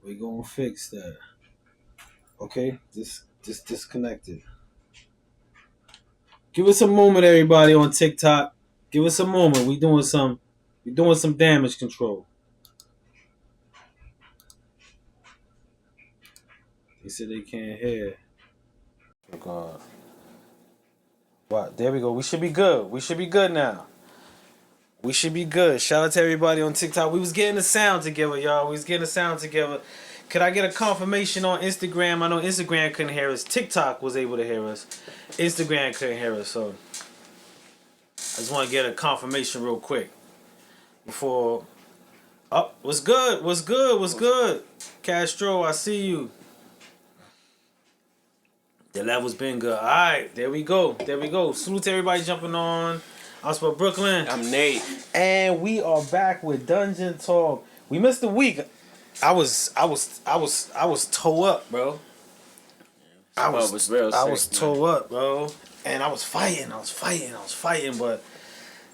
We gonna fix that. Okay, just disconnected. Give us a moment, everybody on TikTok. Give us a moment. We doing some damage control. They said they can't hear. Oh God. Wow, there we go. We should be good. We should be good now. We should be good. Shout out to everybody on TikTok. We was getting the sound together, y'all. We was getting the sound together. Could I get a confirmation on Instagram? I know Instagram couldn't hear us. TikTok was able to hear us. Instagram couldn't hear us. So I just want to get a confirmation real quick before. Oh, what's good? What's good? What's good? Castro, I see you. The level's been good. All right, there we go. There we go. Salute to everybody jumping on. I'm from Brooklyn. I'm Nate. And we are back with Dungeon Talk. We missed a week. I was toe up, bro. Was real I sick, was man. toe up, bro. And I was fighting, but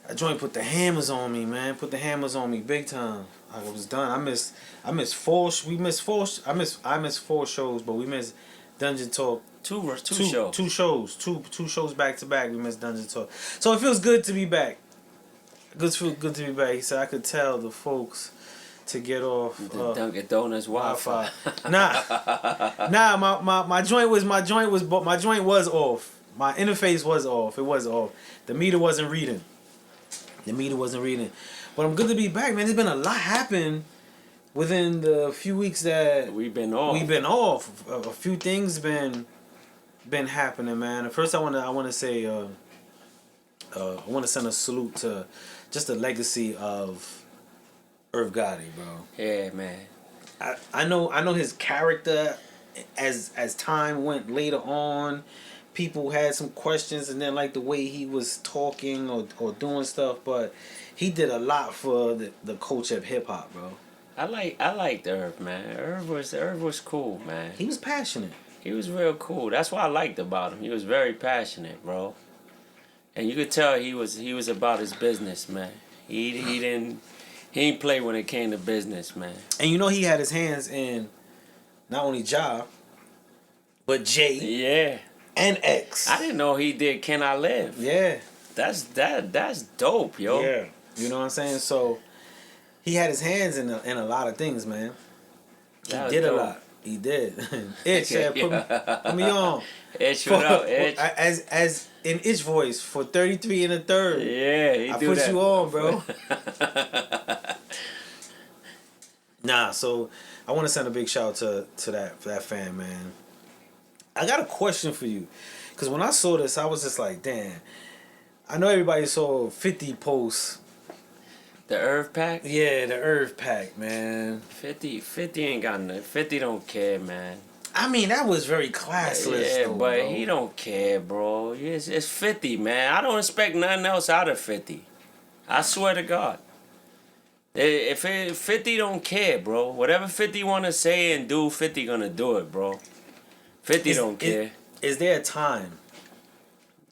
that joint put the hammers on me, man. Put the hammers on me big time. I was done. I missed four. We missed four. I missed four shows, but we missed Dungeon Talk. Two shows. Two shows back to back. We missed Dungeon Talk. So it feels good to be back. Good to be back. He said I could tell the folks to get off The Dunkin' Donuts Wi-Fi. Nah. My joint was off. My interface was off. It was off. The meter wasn't reading. But I'm good to be back, man. There's been a lot happen within the few weeks that We've been off. A few things been happening, man. First, I want to say I want to send a salute to just the legacy of Irv Gotti, bro. Yeah, man. I know his character as time went later on. People had some questions and then like the way he was talking or doing stuff, but he did a lot for the culture of hip hop, bro. I liked Irv, man. Irv was cool, man. He was passionate. He was real cool. That's what I liked about him. He was very passionate, bro. And you could tell he was about his business, man. He didn't play when it came to business, man. And you know he had his hands in not only Ja, but Jay Yeah. and X. I didn't know he did Can I Live. Yeah. That's dope, yo. Yeah. You know what I'm saying? So he had his hands in a lot of things, man. He did a lot. He did. Itch, put me on. Itch, what up, Itch? As in Itch voice for 33 and a third. Yeah, I put you on, bro. Nah, so I want to send a big shout out to that fan, man. I got a question for you, because when I saw this, I was just like, damn. I know everybody saw 50 posts. The Irv pack? Yeah, the Irv pack, man. 50 ain't got nothing. 50 don't care, man. I mean, that was very classless, Yeah, though, but bro. he don't care, bro. It's 50, man. I don't expect nothing else out of 50. I swear to God. If 50 don't care, bro. Whatever 50 want to say and do, 50 gonna do it, bro. 50 don't care. Is there a time?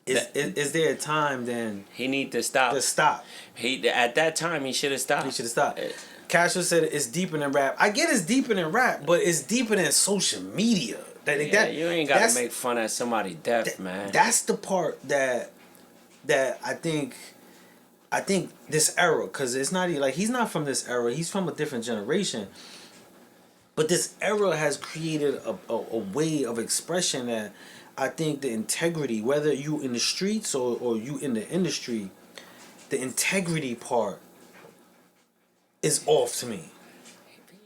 Is there a time then? He need to stop. To stop. At that time he should have stopped. He should have stopped. Castro said it's deeper than rap. I get it's deeper than rap, but it's deeper than social media. You ain't gotta make fun of somebody's death, man. That's the part that I think this era, because it's not like he's not from this era. He's from a different generation. But this era has created a way of expression that I think the integrity, whether you in the streets or you in the industry, the integrity part is off to me.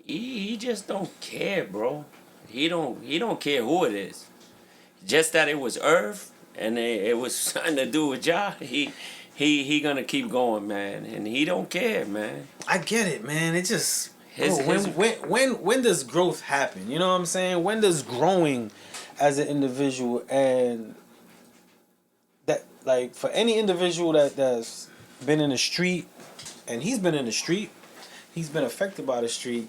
He just don't care, bro. He don't care who it is. Just that it was Irv and it was something to do with Ja. He gonna keep going, man, and he don't care, man. I get it, man. It just when does growth happen? You know what I'm saying? When does growing as an individual, and that, like, for any individual that's been in the street, and he's been in the street, he's been affected by the street.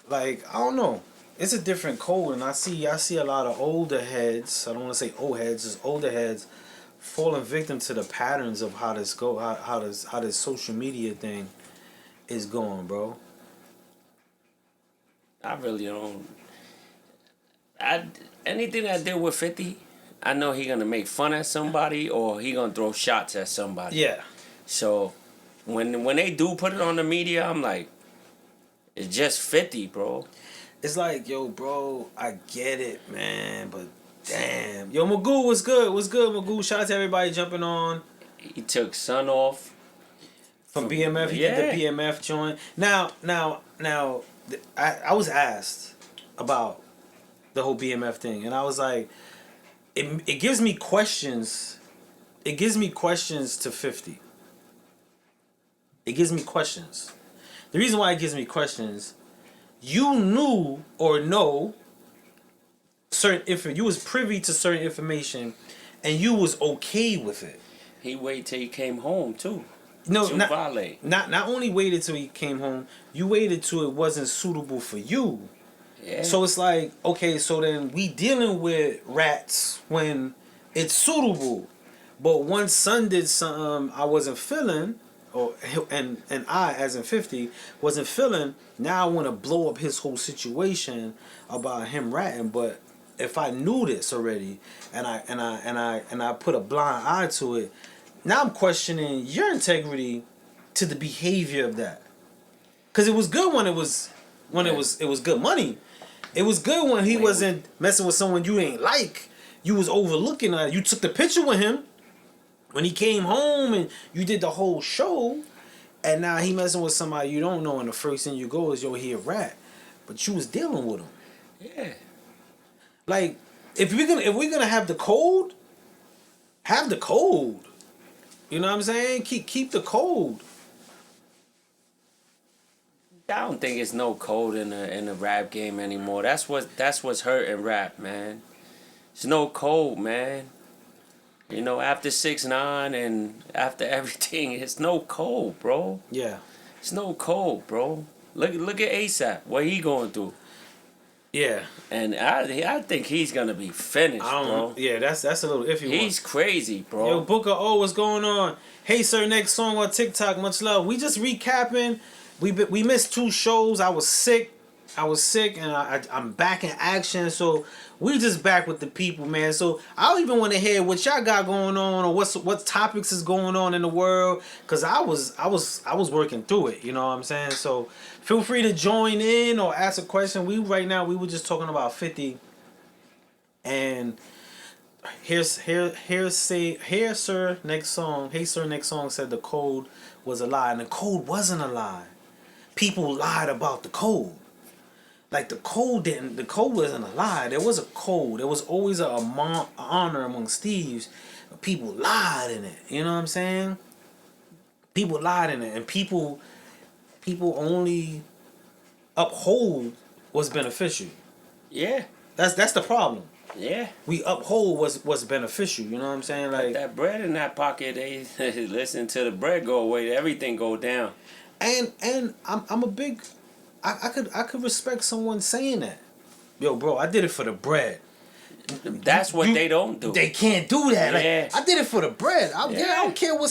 Like, I don't know, it's a different code, and I see a lot of older heads. I don't want to say old heads, just older heads falling victim to the patterns of how this social media thing is going, bro. I really don't. I anything I did with 50, I know he gonna make fun at somebody or he gonna throw shots at somebody. Yeah. So when they do put it on the media, I'm like, it's just 50, bro. It's like, yo, bro, I get it, man, but damn. Yo, Magoo, what's good? What's good, Magoo? Shout out to everybody jumping on. He took Son off. From BMF, he did the BMF joint. Now, I was asked about the whole BMF thing, and I was like, it gives me questions. It gives me questions to 50. It gives me questions. The reason why it gives me questions, you knew or know you was privy to certain information, and you was okay with it. He waited till he came home too. No, not only waited till he came home, you waited till it wasn't suitable for you. Yeah. So it's like, okay, so then we dealing with rats when it's suitable. But once Son did something I wasn't feeling, and I, as in 50, wasn't feeling, now I want to blow up his whole situation about him ratting. But if I knew this already and I put a blind eye to it, now I'm questioning your integrity to the behavior of that. Cause it was good when it was good money. It was good when he wasn't messing with someone you ain't like. You was overlooking her. You took the picture with him when he came home and you did the whole show. And now he messing with somebody you don't know, and the first thing you go is, yo, he a rat. But you was dealing with him. Yeah. Like, if we're gonna have the code, have the code. You know what I'm saying? Keep the code. I don't think it's no code in the rap game anymore. That's what's hurting rap, man. There's no code, man. You know, after 6ix9ine and after everything, it's no code, bro. Yeah. It's no code, bro. Look at ASAP. What he going through? Yeah. And I think he's gonna be finished, bro. Yeah, that's a little iffy. He's crazy, bro. Yo, Booker O, what's going on? Hey, sir, next song on TikTok. Much love. We just recapping. We missed 2 shows. I was sick, and I'm back in action. So we just back with the people, man. So I don't even want to hear what y'all got going on or what topics is going on in the world, cause I was working through it. You know what I'm saying? So feel free to join in or ask a question. We were just talking about 50, and here sir next song. Hey sir next song said the code was a lie, and the code wasn't a lie. People lied about the code. Like the code wasn't a lie. There was a code. There was always an honor amongst thieves. People lied in it. You know what I'm saying? People lied in it, and people only uphold what's beneficial. Yeah. That's the problem. Yeah. We uphold what's beneficial. You know what I'm saying? Like that bread in that pocket, they listen to the bread go away, everything go down. And I'm a big. I could respect someone saying that. Yo, bro, I did it for the bread. That's what they don't do. They can't do that. Yeah. Like, I did it for the bread. I don't care what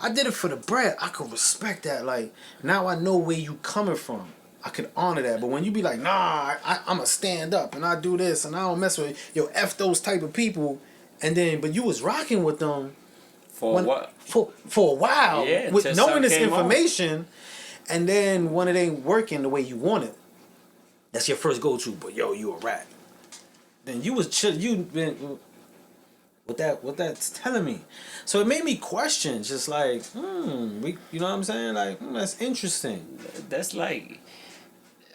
I did it for the bread. I could respect that. Like, now I know where you coming from. I could honor that. But when you be like, nah, I'm a stand up and I do this and I don't mess with F those type of people, and then but you was rocking with them for what? For a while, yeah, with knowing this information. And then when it ain't working the way you want it, that's your first go-to. But yo, you a rat. Then you was chill. You been what that's telling me. So it made me question, just like, you know what I'm saying? Like, that's interesting. That's like,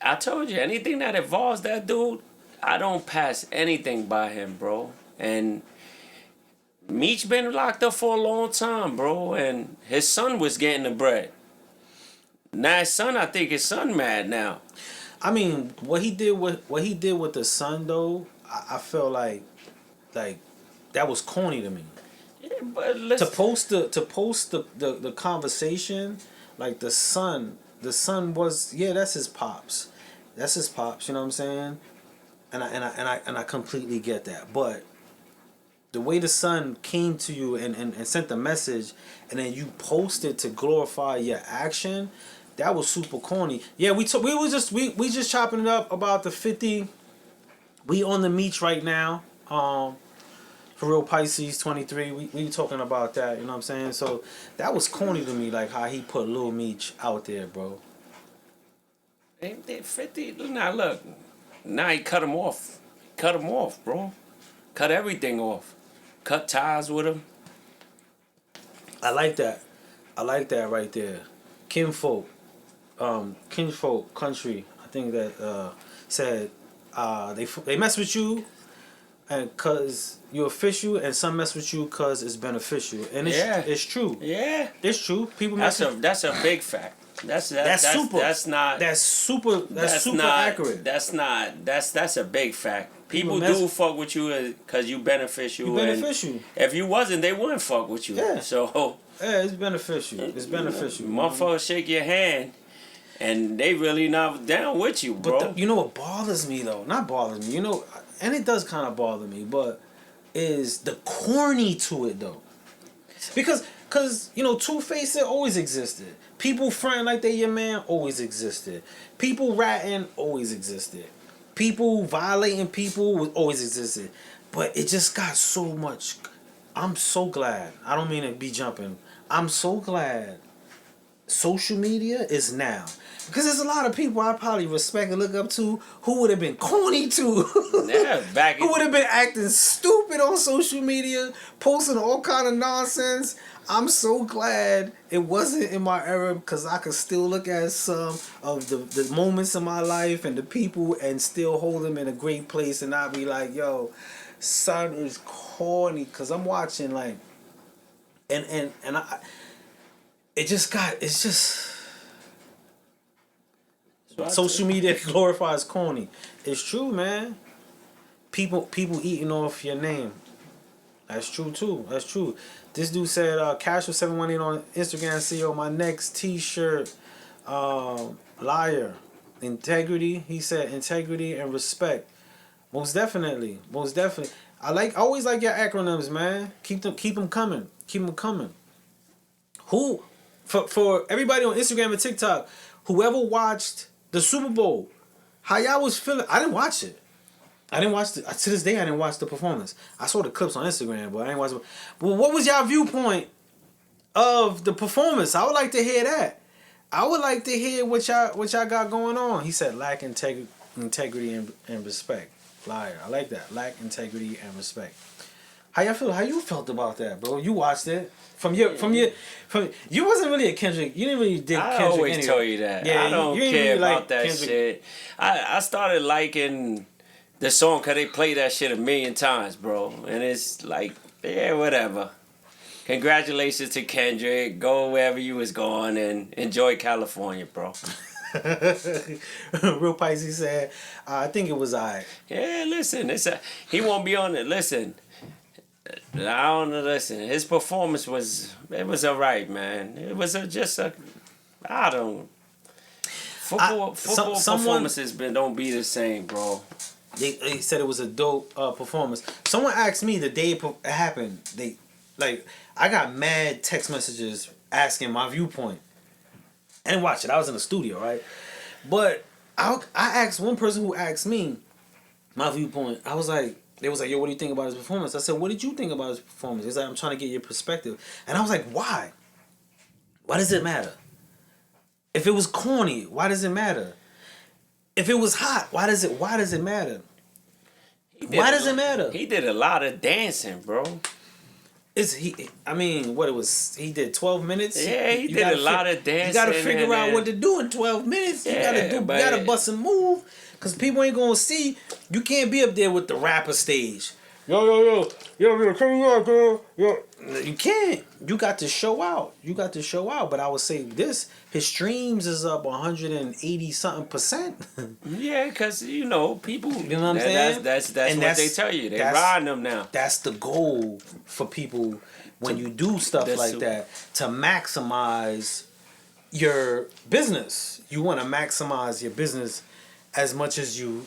I told you, anything that involves that dude, I don't pass anything by him, bro. And Meech been locked up for a long time, bro. And his son was getting the bread. Now I think his son mad now. I mean, what he did with the son though, I felt like that was corny to me. Yeah, but to post the conversation, like the son was, that's his pops. That's his pops, you know what I'm saying? And I completely get that. But the way the son came to you and sent the message, and then you posted to glorify your action, That was super corny. Yeah, we just chopping it up about the 50. We on the Meech right now. For real Pisces 23. We talking about that, you know what I'm saying? So that was corny to me, like how he put Lil Meech out there, bro. They 50. Now look, now he cut him off. Cut him off, bro. Cut everything off. Cut ties with him. I like that. I like that right there. Kinfolk Country. I think that said they mess with you and cause you're official, and some mess with you cause it's beneficial, and it's true. Yeah, it's true. People mess. That's a big fact. That's super. That's not. That's super. That's super not accurate. That's a big fact. People do fuck with you because you beneficial. You beneficial. And if you wasn't, they wouldn't fuck with you. Yeah. So. Yeah, it's beneficial. It's beneficial. Motherfuckers shake your hand, and they really not down with you, bro. But you know what bothers me though? Not bothers me. You know, and it does kind of bother me, but is the corny to it though? Because you know, two-faced always existed. People fronting like they your man always existed. People ratting always existed. People violating people always existed. But it just got so much. I'm so glad. I don't mean to be jumping. I'm so glad social media is now. Because there's a lot of people I probably respect and look up to who would have been corny to. Yeah, who would have been acting stupid on social media, posting all kind of nonsense. I'm so glad it wasn't in my era, because I could still look at some of the moments in my life and the people and still hold them in a great place, and not be like, yo, son is corny. Because I'm watching like, and I, it's just social media glorifies corny. It's true, man. People eating off your name. That's true too. That's true. This dude said, Casual718 on Instagram, CEO, my next t-shirt, liar. Integrity. He said integrity and respect. Most definitely. Most definitely. I always like your acronyms, man. Keep them coming. Keep them coming. Who, for everybody on Instagram and TikTok, whoever watched the Super Bowl, how y'all was feeling? I didn't watch it. I didn't watch to this day. I didn't watch the performance. I saw the clips on Instagram, but I didn't watch it. But what was y'all viewpoint of the performance? I would like to hear that. I would like to hear what y'all got going on. He said lack integrity and respect. Liar. I like that. Lack integrity and respect. How y'all feel? How you felt about that, bro? You watched it from you wasn't really a Kendrick. You didn't really dig Kendrick. I always anyway. tell you that. Yeah, I don't care really about like that Kendrick. shit. I started liking the song because they play that shit a million times, bro. And it's like, yeah, whatever. Congratulations to Kendrick. Go wherever you was going and enjoy California, bro. Real Pisces said, I think it was I. Yeah, listen, he won't be on it. Listen, I don't know. Listen, his performance was alright, man. It was I don't. Football performances don't be the same, bro. They said it was a dope performance. Someone asked me the day it happened. I got mad text messages asking my viewpoint. I didn't watch it. I was in the studio, right? But I asked one person who asked me my viewpoint. They was like, yo, what do you think about his performance? I said, what did you think about his performance? He's like, I'm trying to get your perspective. And I was like, why? Why does it matter? If it was corny, why does it matter? If it was hot, why does it matter? Why does it matter? He did a lot of dancing, bro. He did 12 minutes. Yeah, he did a lot of dancing. You gotta figure out what to do in 12 minutes. Yeah, you gotta bust a move. Cause people ain't gonna see. You can't be up there with the rapper stage. Yo, come on, girl. Yo. You can't. You got to show out. But I would say this: his streams is up 180 something percent. Yeah, cause people. You know what I'm saying? That's what they tell you. They riding them now. That's the goal for people when you do stuff like that, to maximize your business. You want to maximize your business as much as you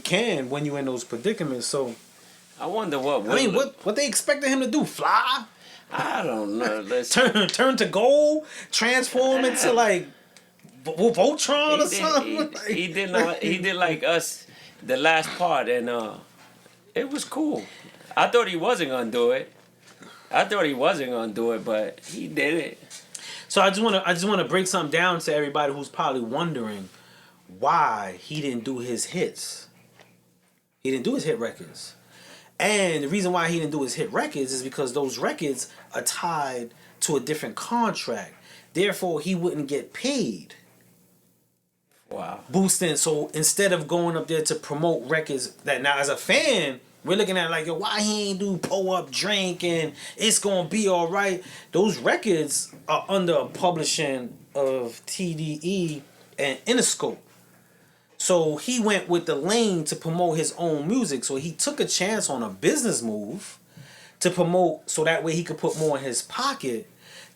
can when you're in those predicaments. So I wonder what they expected him to do? Fly? I don't know. Listen. Turn to gold? Transform into like Voltron or something. He did like us, the last part, and it was cool. I thought he wasn't gonna do it. But he did it. So I just wanna break something down to everybody who's probably wondering why he didn't do his hits. He didn't do his hit records. And the reason why he didn't do his hit records is because those records are tied to a different contract. Therefore, he wouldn't get paid. Wow. Boosting. So instead of going up there to promote records that now as a fan, we're looking at like, yo, why he ain't do Pull Up Drink and It's Gonna Be Alright? Those records are under a publishing of TDE and Interscope. So he went with the lane to promote his own music. So he took a chance on a business move to promote so that way he could put more in his pocket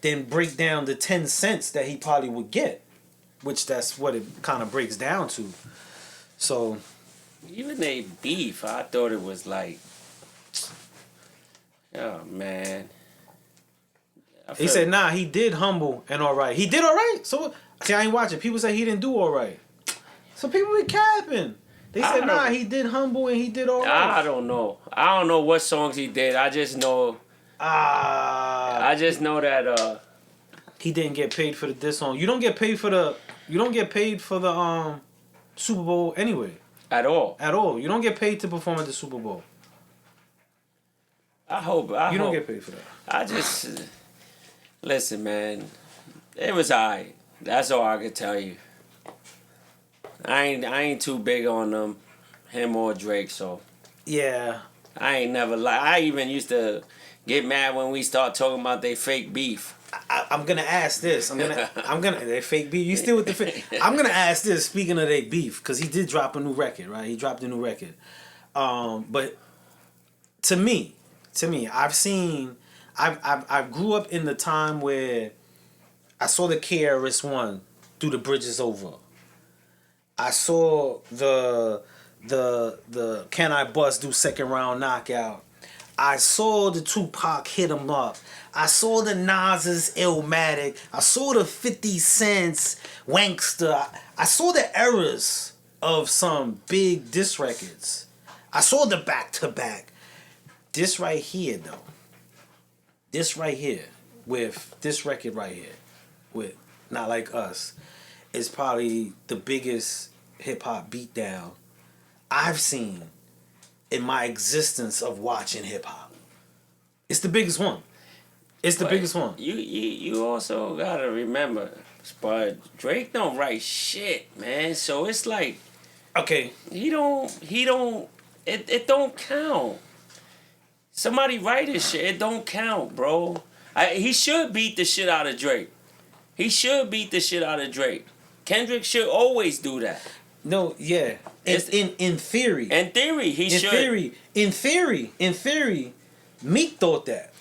than break down the 10 cents that he probably would get. Which that's what it kind of breaks down to. So even they beef, I thought it was like, oh man. He said, nah, he did Humble and Alright. He did Alright? So, see, I ain't watching. People say he didn't do Alright. So people be capping. They said, nah, he did Humble and he did Alright. I don't know. I don't know what songs he did. I just know that he didn't get paid for the diss song. You don't get paid for the Super Bowl anyway. At all. You don't get paid to perform at the Super Bowl. I hope. You don't get paid for that. I just... Listen, man. It was alright. That's all I could tell you. I ain't too big on him or Drake, so... Yeah. I ain't never I even used to get mad when we start talking about they fake beef. I'm gonna ask this. They fake beef. You still with the fake? I'm gonna ask this. Speaking of they beef, because he did drop a new record, right? He dropped a new record. But to me, I grew up in the time where I saw the KRS-One Through the Bridges Over. I saw the Can I Bust do Second Round Knockout. I saw the Tupac Hit 'Em Up. I saw the Nas's Illmatic. I saw the 50 Cents Wankster. I saw the eras of some big diss records. I saw the back-to-back. This right here, though. This right here, with this record right here, with Not Like Us, is probably the biggest hip-hop beatdown I've seen in my existence of watching hip-hop. It's the biggest one. The biggest one. You also gotta remember, but Drake don't write shit, man. So it's like, okay, he don't. It don't count. Somebody write his shit. It don't count, bro. He should beat the shit out of Drake. Kendrick should always do that. No, yeah. In theory. In theory, he should. In theory, Meek thought that.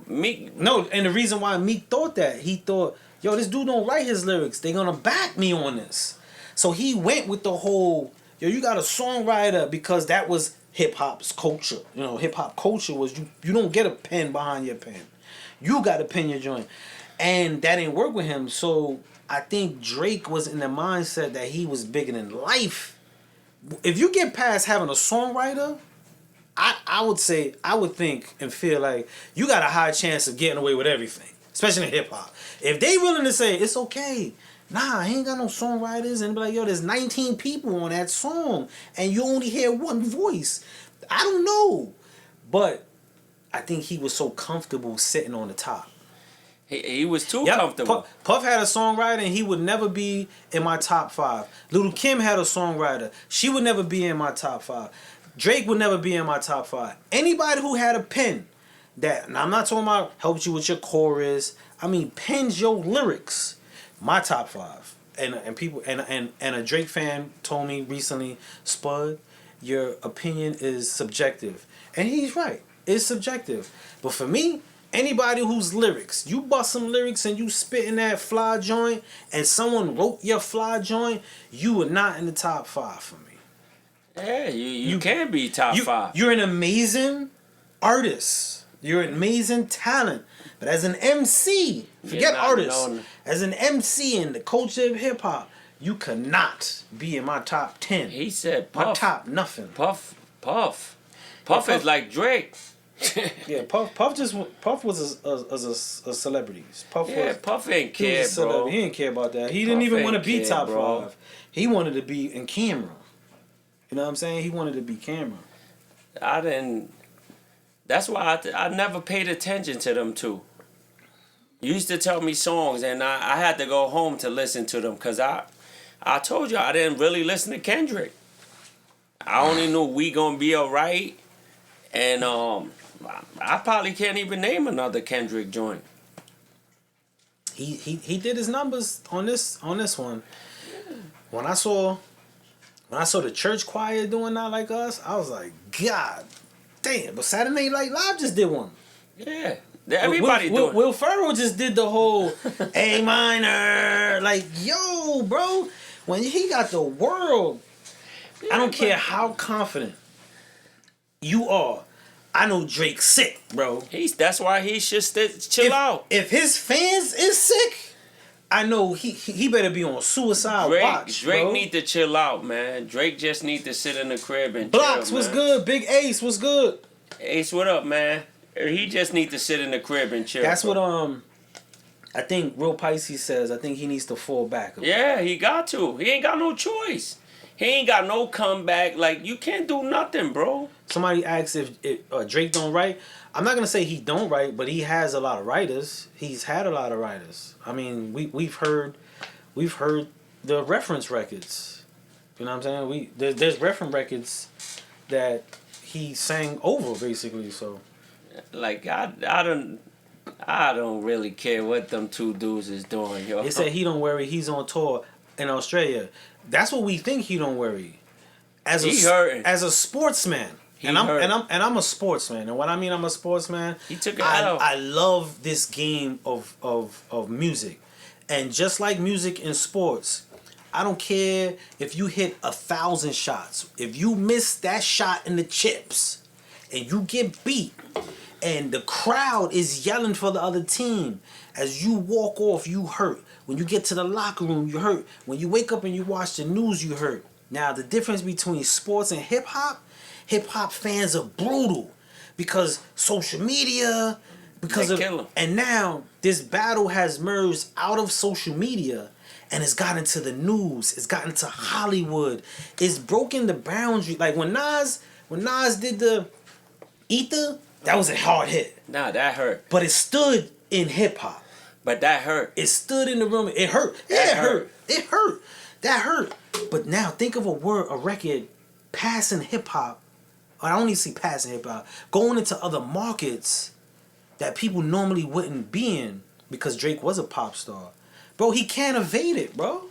No, and the reason why Meek thought that, he thought, yo, this dude don't write his lyrics. They gonna back me on this. So he went with the whole, yo, you got a songwriter, because that was hip hop's culture. You know, hip hop culture was you don't get a pen behind your pen. You got to pen your joint. And that didn't work with him. So I think Drake was in the mindset that he was bigger than life. If you get past having a songwriter, I would think and feel like you got a high chance of getting away with everything, especially in hip hop. If they willing to say it's okay, nah, I ain't got no songwriters, and be like, yo, there's 19 people on that song, and you only hear one voice. I don't know, but I think he was so comfortable sitting on the top. He was too comfortable. Puff had a songwriter, and he would never be in my top 5. Lil' Kim had a songwriter. She would never be in my top 5. Drake would never be in my top 5. Anybody who had a pen that, and I'm not talking about helped you with your chorus. I mean, pens your lyrics. My top 5. And people and a Drake fan told me recently, Spud, your opinion is subjective. And he's right. It's subjective. But for me, anybody whose lyrics, you bust some lyrics and you spit in that fly joint, and someone wrote your fly joint, you are not in the top 5 for me. Yeah, you can be top 5. You're an amazing artist. You're an amazing talent. But as an MC, forget not artists. known. As an MC in the culture of hip hop, you cannot be in my top 10. He said my Puff. top nothing. Puff Puff- is like Drake. Yeah, Puff was a celebrity. Puff Ain't he was care, a celebrity. bro. He didn't care about that. He didn't Puff even want to ain't be care, top bro. 5. He wanted to be in camera. You know what I'm saying? He wanted to be camera. I didn't. That's why I never paid attention to them two. You used to tell me songs, and I had to go home to listen to them because I told you I didn't really listen to Kendrick. I only knew We Gonna Be Alright, and I probably can't even name another Kendrick joint. He did his numbers on this one. When I saw the church choir doing Not Like Us, I was like, God damn! But Saturday Night Live just did one. Yeah, everybody doing. Will Ferrell just did the whole A minor. Like, yo, bro, when he got the world, I don't care how confident you are. I know Drake's sick, bro. That's why he should chill out. If his fans is sick, I know he better be on suicide watch. Drake bro. need to chill out, man. Drake just need to sit in the crib and Blocks chill, was man. good. Big Ace was good. Ace, what up, man? He just need to sit in the crib and chill. That's bro. what I think Real Pisces says. I think he needs to fall back. Yeah, he got to. He ain't got no choice. He ain't got no comeback. Like, you can't do nothing, bro. Somebody asks if Drake don't write. I'm not gonna say he don't write, but he has a lot of writers. He's had a lot of writers. I mean, we've heard the reference records. You know what I'm saying? There's reference records that he sang over basically. So, Like, I don't really care what them two dudes is doing, yo. they said he don't worry. He's on tour in Australia. That's what we think. He don't worry. As a sportsman. And I'm a sportsman. And what I mean I'm a sportsman, He took it out. I love this game of music. And just like music in sports, I don't care if you hit 1,000 shots. If you miss that shot in the chips and you get beat and the crowd is yelling for the other team, as you walk off, you hurt. When you get to the locker room, you hurt. When you wake up and you watch the news, you hurt. Now, the difference between sports and hip-hop fans are brutal because social media, and now this battle has merged out of social media and it's gotten to the news, it's gotten to Hollywood, it's broken the boundary. Like when Nas did the Ether, that was a hard hit. Nah, that hurt. But it stood in hip hop. But that hurt. It stood in the room. It hurt. Yeah, it hurt. It hurt. That hurt. But now think of a record passing hip hop. I don't even see passing hip hop. Going into other markets that people normally wouldn't be in because Drake was a pop star. Bro, he can't evade it, bro.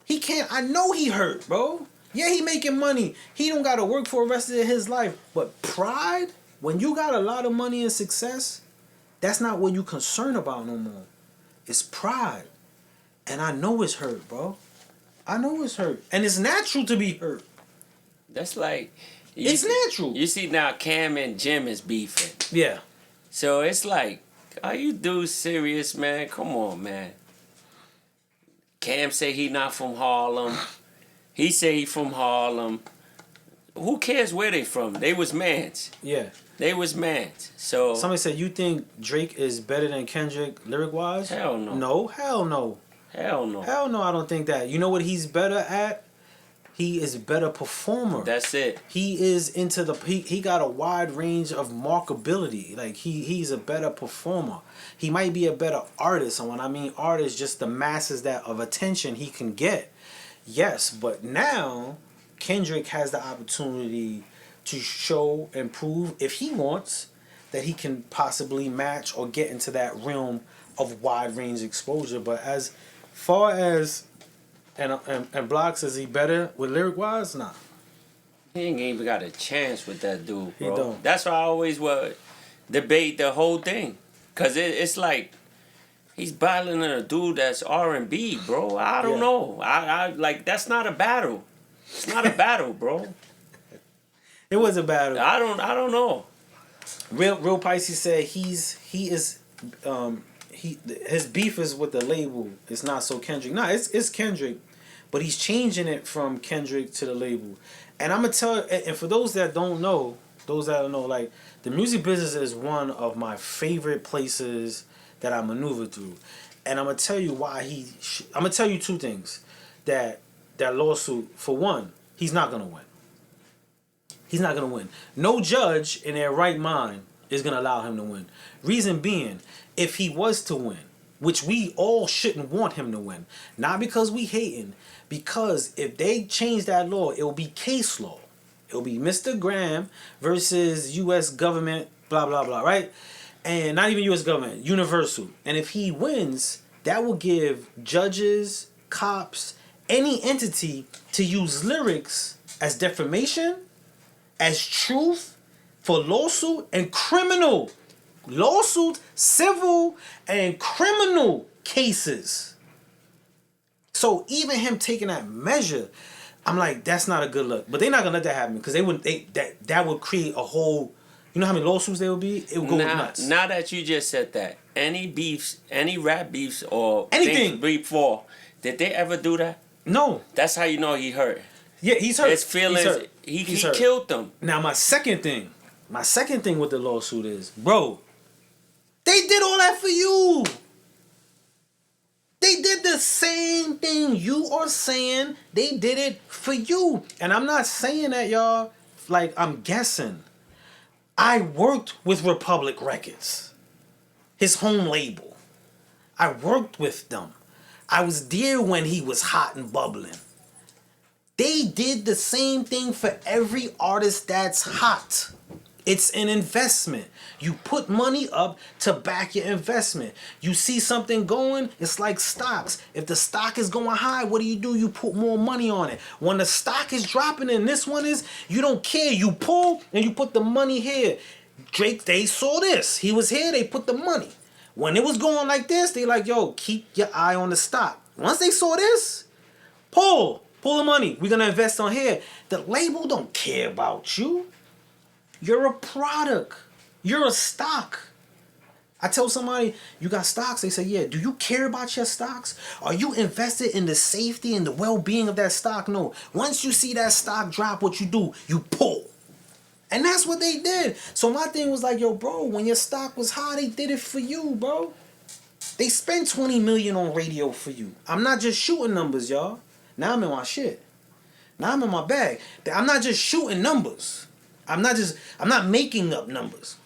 He can't. I know he hurt, bro. Yeah, he making money. He don't got to work for the rest of his life. But pride, when you got a lot of money and success, that's not what you concerned about no more. It's pride. And I know it's hurt, bro. I know it's hurt. And it's natural to be hurt. That's like... It's natural. You see now Cam and Jim is beefing. Yeah. So it's like, are you dudes serious, man? Come on, man. Cam say he not from Harlem. He say he from Harlem. Who cares where they from? They was mans. Yeah. They was mans. So somebody said, you think Drake is better than Kendrick lyric-wise? Hell no. No, hell no. Hell no. Hell no, I don't think that. You know what he's better at? He is a better performer. That's it. He is into the... He got a wide range of markability. Like, he's a better performer. He might be a better artist. And when I mean artist, just the masses that of attention he can get. Yes, but now Kendrick has the opportunity to show and prove, if he wants, that he can possibly match or get into that realm of wide range exposure. But as far as... And Block says he better with lyric wise? Nah. He ain't even got a chance with that dude, bro. He don't. That's why I always would debate the whole thing. Cause it's like he's battling a dude that's R&B, bro. I don't know. I like that's not a battle. It's not a battle, bro. It was a battle. I don't know. Real Pisces said he is his beef is with the label. It's not so Kendrick. Nah, it's Kendrick, but he's changing it from Kendrick to the label. And I'm gonna tell, and for those that don't know, like the music business is one of my favorite places that I maneuver through, and I'm gonna tell you why I'm gonna tell you two things. That lawsuit, for one, he's not gonna win. He's not gonna win. No judge in their right mind is gonna allow him to win. Reason being, if he was to win, which we all shouldn't want him to win, not because we hating, because if they change that law, it will be case law. It will be Mr. Graham versus U.S. government, blah blah blah, right? And not even U.S. government, universal. And if he wins, that will give judges, cops, any entity to use lyrics as defamation, as truth, for lawsuit and criminal lawsuit, civil and criminal cases. So even him taking that measure, I'm like, that's not a good look. But they're not gonna let that happen because that would create a whole. You know how many lawsuits there would be? It would go nuts. Now that you just said that, any beefs, any rap beefs or anything before, did they ever do that? No. That's how you know he hurt. Yeah, he's hurt. His feelings. He's hurt. Killed them. Now my second thing with the lawsuit is, bro, they did all that for you. They did the same thing you are saying. They did it for you. And I'm not saying that, y'all, like I'm guessing. I worked with Republic Records, his home label. I worked with them. I was there when he was hot and bubbling. They did the same thing for every artist that's hot. It's an investment. You put money up to back your investment. You see something going, it's like stocks. If the stock is going high, what do? You put more money on it. When the stock is dropping and this one is, you don't care. You pull and you put the money here. Drake, they saw this. He was here, they put the money. When it was going like this, they like, yo, keep your eye on the stock. Once they saw this, pull the money. We're going to invest on here. The label don't care about you. You're a product. You're a stock. I tell somebody, you got stocks? They say, yeah. Do you care about your stocks? Are you invested in the safety and the well-being of that stock? No. Once you see that stock drop, what you do? You pull. And that's what they did. So my thing was like, yo, bro, when your stock was high, they did it for you, bro. They spent $20 million on radio for you. I'm not just shooting numbers, y'all. Now I'm in my shit. Now I'm in my bag. I'm not just shooting numbers. I'm not making up numbers.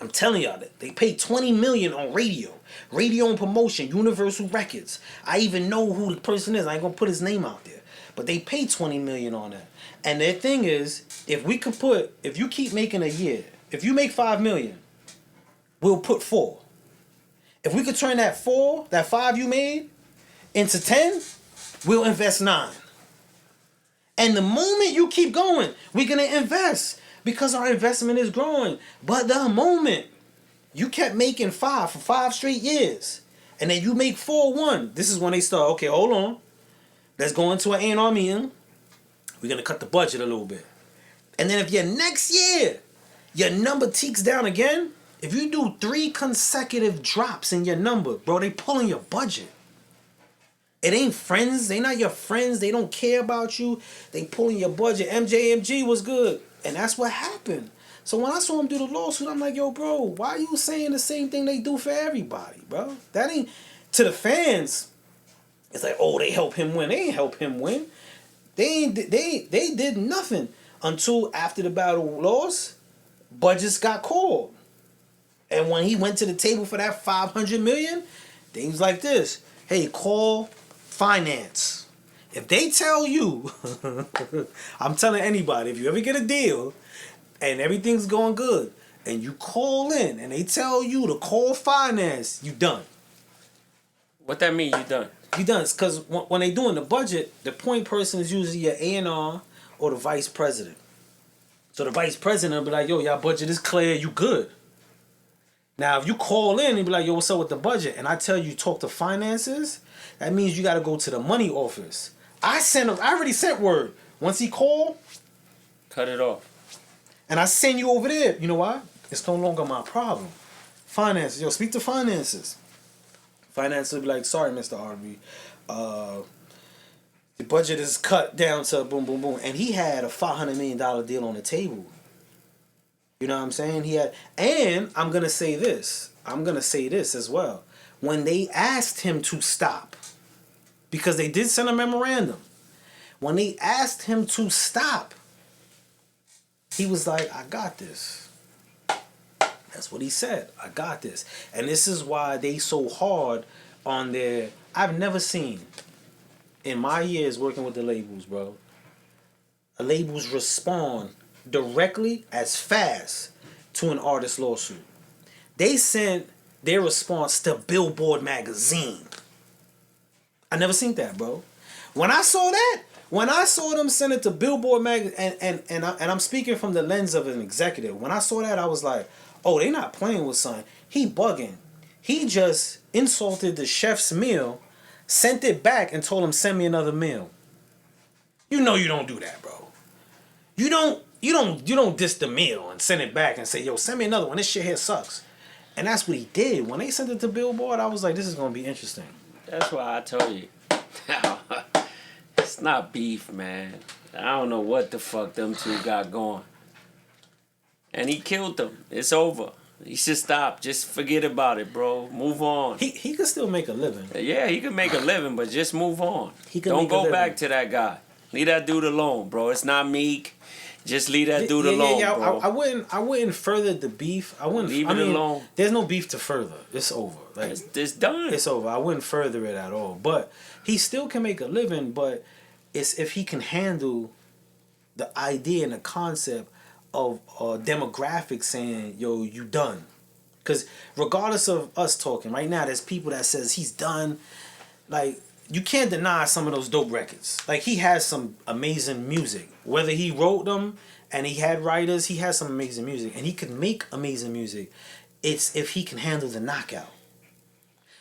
I'm telling y'all that they paid $20 million on radio and promotion, Universal Records. I even know who the person is. I ain't gonna put his name out there, but they paid $20 million on that. And their thing is, if you keep making a year, if you make $5 million, we'll put 4. If we could turn that 5 you made into 10, we'll invest 9. And the moment you keep going, we're going to invest because our investment is growing. But the moment you kept making 5 for 5 straight years, and then you make 4-1, this is when they start, okay, hold on. Let's go into an A&R meeting. We're going to cut the budget a little bit. And then if your next year, your number teaks down again, if you do 3 consecutive drops in your number, bro, they pulling your budget. It ain't friends. They not your friends. They don't care about you. They pulling your budget. MJMG was good. And that's what happened. So when I saw him do the lawsuit, I'm like, yo, bro, why are you saying the same thing they do for everybody, bro? That ain't... To the fans, it's like, oh, they help him win. They ain't help him win. They did nothing until after the battle lost, budgets got called. And when he went to the table for that $500 million, things like this. Hey, call finance. If they tell you, I'm telling anybody, if you ever get a deal and everything's going good and you call in and they tell you to call finance, you done. What that mean, you done? You done. Because when they doing the budget, the point person is usually your A&R or the vice president. So the vice president will be like, yo, y'all budget is clear, you good. Now, if you call in and be like, yo, what's up with the budget? And I tell you, talk to finances, that means you got to go to the money office. I already sent word. Once he called, cut it off. And I send you over there. You know why? It's no longer my problem. finances. Yo, speak to finances. Finances will be like, sorry, Mr. Harvey. The budget is cut down to boom, boom, boom. And he had a $500 million deal on the table. You know what I'm saying? He had, and I'm going to say this. I'm going to say this as well. When they asked him to stop, because they did send a memorandum, when they asked him to stop, he was like, I got this. That's what he said. I got this. And this is why they so hard on their... I've never seen, in my years working with the labels, bro, labels respond directly as fast to an artist lawsuit. They sent their response to Billboard magazine. I never seen that, bro. When I saw them send it to Billboard magazine, and I'm speaking from the lens of an executive. When I saw that, I was like, oh, they not playing with son. He bugging. He just insulted the chef's meal, sent it back, and told him, send me another meal. You know you don't do that, bro. You don't diss the meal and send it back and say, yo, send me another one. This shit here sucks. And that's what he did. When they sent it to Billboard, I was like, this is gonna be interesting. That's why I told you. It's not beef, man. I don't know what the fuck them two got going. And he killed them. It's over. He should stop. Just forget about it, bro. Move on. He could still make a living. Yeah, he could make a living, but just move on. Don't go back to that guy. Leave that dude alone, bro. It's not Meek. Just leave that dude alone, bro. I wouldn't further the beef. I wouldn't leave it alone. There's no beef to further. It's over. Like it's done. It's over. I wouldn't further it at all. But he still can make a living. But it's if he can handle the idea and the concept of demographics saying, yo, you done. Because regardless of us talking, right now there's people that says he's done. Like, you can't deny some of those dope records. Like, he has some amazing music. Whether he wrote them and he had writers, he has some amazing music. And he can make amazing music. It's if he can handle the knockout.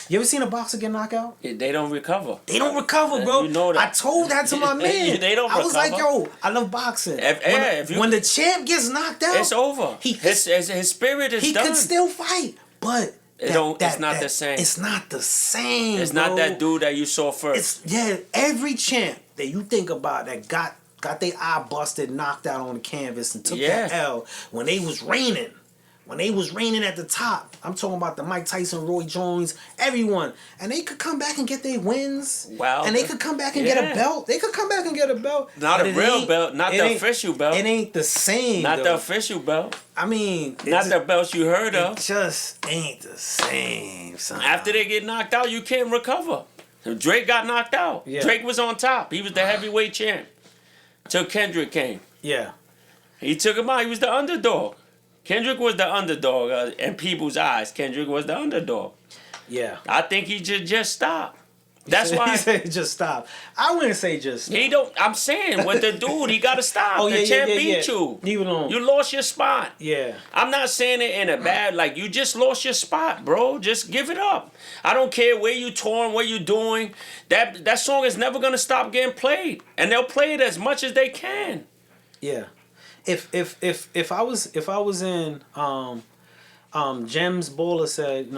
You ever seen a boxer get knocked out? They don't recover. They don't recover, bro. You know that. I told that to my man. They don't recover. I was like, yo, I love boxing. When the champ gets knocked out, it's over. His spirit is done. He can still fight, but it's not the same. It's not the same. It's not that dude that you saw first. Every champ that you think about that got their eye busted, knocked out on the canvas, and took that L when they was reigning. When they was reigning at the top, I'm talking about the Mike Tyson, Roy Jones, everyone, and they could come back and get their wins. Wow. And they could come back and get a belt. They could come back and get a belt. Not a real belt, not the official belt. It ain't the same. Not the official belt. I mean, not the belts you heard of. It just ain't the same. Son. After they get knocked out, you can't recover. Drake got knocked out. Yeah. Drake was on top. He was the heavyweight champ till Kendrick came. Yeah. He took him out. He was the underdog. Kendrick was the underdog in people's eyes. Kendrick was the underdog. Yeah. I think he should just stop. That's why he said just stop. I wouldn't say just stop. He don't. I'm saying with the dude, he got to stop. The champ beat you. You lost your spot. Yeah. I'm not saying it in a bad, like, you just lost your spot, bro. Just give it up. I don't care where you touring, what you doing. That song is never gonna stop getting played, and they'll play it as much as they can. Yeah. If I was in Gems Bowler said,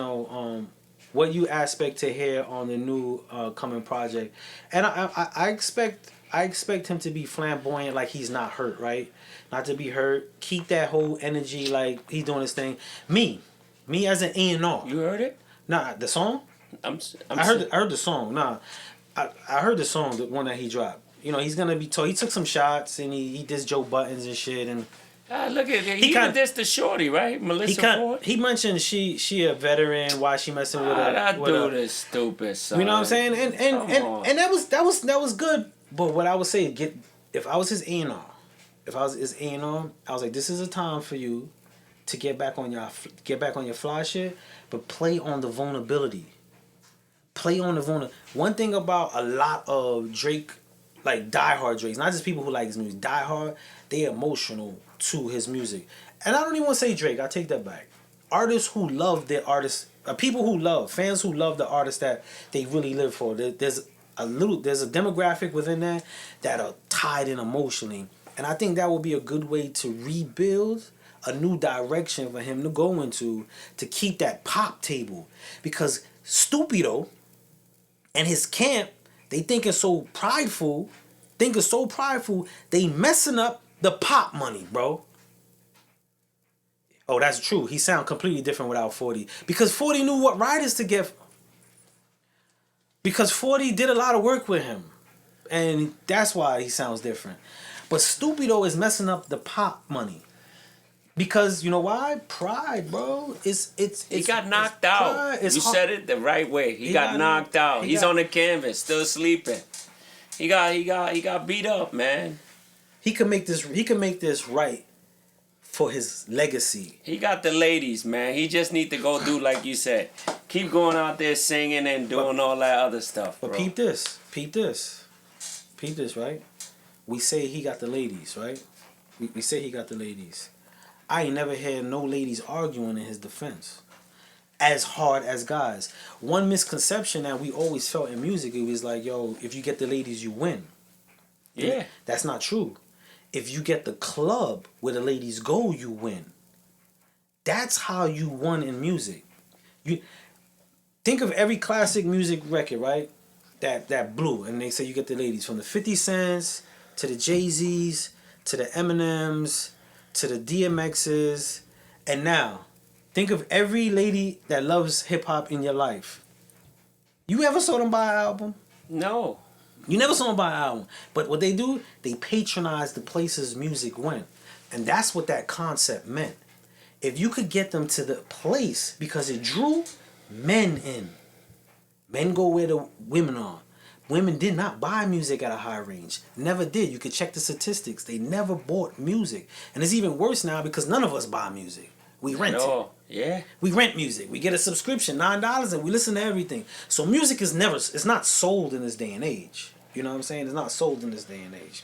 what you expect to hear on the new coming project, and I expect him to be flamboyant, like he's not hurt, right? Not to be hurt. Keep that whole energy, like he's doing his thing. Me as an A&R. You heard it? Nah, the song. I heard the song. Nah, I heard the song, the one that he dropped. He's gonna be told. He took some shots and he dissed Joe Buttons and shit. And look at it. He even dissed the shorty, right? Melissa Ford. He mentioned she a veteran. Why she messing with her? That dude is stupid, son. You know what I'm saying? And that was good. But what I would say, if I was his A&R, I was like, this is a time for you to get back on your fly shit, but play on the vulnerability. One thing about a lot of Drake, like diehard Drakes, not just people who like his music, diehard, they emotional to his music. And I don't even want to say Drake, I take that back. Artists who love their artists, people who love, fans who love the artists that they really live for. There's a demographic within that are tied in emotionally. And I think that would be a good way to rebuild a new direction for him to go into to keep that pop table. Because Stupido and his camp, they thinking so prideful, they messing up the pop money, bro. Oh, that's true. He sound completely different without 40. Because 40 knew what writers to get. Because 40 did a lot of work with him. And that's why he sounds different. But Stupido is messing up the pop money. Because you know why? Pride, bro. He got knocked out. You said it the right way. He got knocked out. He's on the canvas, still sleeping. He got beat up, man. He can make this right for his legacy. He got the ladies, man. He just need to go do like you said. Keep going out there singing and doing all that other stuff, bro. But peep this, right? We say he got the ladies, right? We say he got the ladies. I ain't never had no ladies arguing in his defense as hard as guys. One misconception that we always felt in music, it was like, yo, if you get the ladies, you win. Yeah. That's not true. If you get the club where the ladies go, you win. That's how you won in music. You think of every classic music record, right? That blew, and they say you get the ladies from the 50 Cents to the Jay-Z's to the Eminems to the DMX's, and now think of every lady that loves hip hop in your life. You ever saw them buy an album? No. You never saw them buy an album. But what they do, they patronize the places music went. And that's what that concept meant. If you could get them to the place because it drew men in. Men go where the women are. Women did not buy music at a high range. Never did. You could check the statistics. They never bought music. And it's even worse now because none of us buy music. We rent it. Yeah. We rent music. We get a subscription, $9, and we listen to everything. So music is it's not sold in this day and age. You know what I'm saying? It's not sold in this day and age.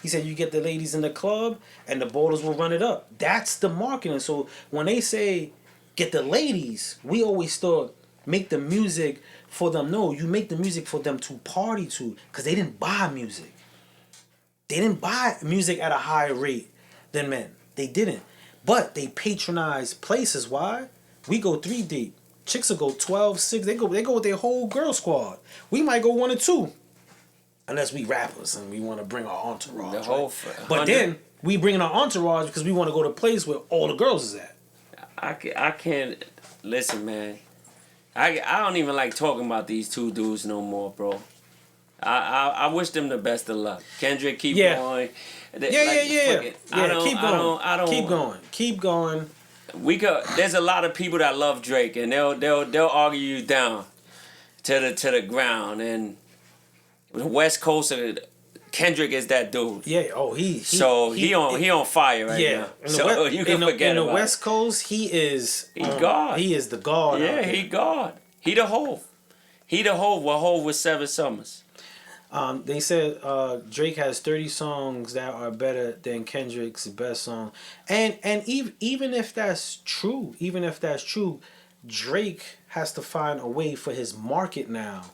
He said you get the ladies in the club and the ballers will run it up. That's the marketing. So when they say get the ladies, we always thought make the music for them. No, you make the music for them to party to, because they didn't buy music. They didn't buy music at a higher rate than men. They didn't. But they patronize places. Why? We go 3 deep. Chicks will go 12, 6. They go with their whole girl squad. We might go 1 or 2. Unless we rappers and we want to bring our entourage. The whole But then we bring in our entourage because we want to go to a place where all the girls is at. I can't listen, man. I don't even like talking about these two dudes no more, bro. I wish them the best of luck. Kendrick, keep going. Yeah. Keep going. There's a lot of people that love Drake, and they'll argue you down to the ground. And the West Coast, Kendrick is that dude. Yeah. Oh, he on fire right now. So you can forget about it. In the West Coast, he is God. He is the God. Yeah, he God. He the Hove. He the Hove. What Hove with 7 Summers. They said Drake has 30 songs that are better than Kendrick's best song, and even if that's true, Drake has to find a way for his market now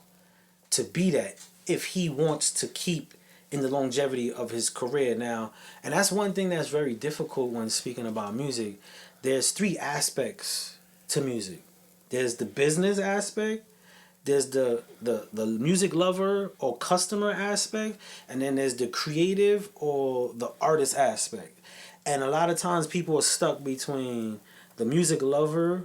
to be that if he wants to keep in the longevity of his career now. And that's one thing that's very difficult when speaking about music. There's 3 aspects to music. There's the business aspect, there's the music lover or customer aspect, and then there's the creative or the artist aspect. And a lot of times people are stuck between the music lover,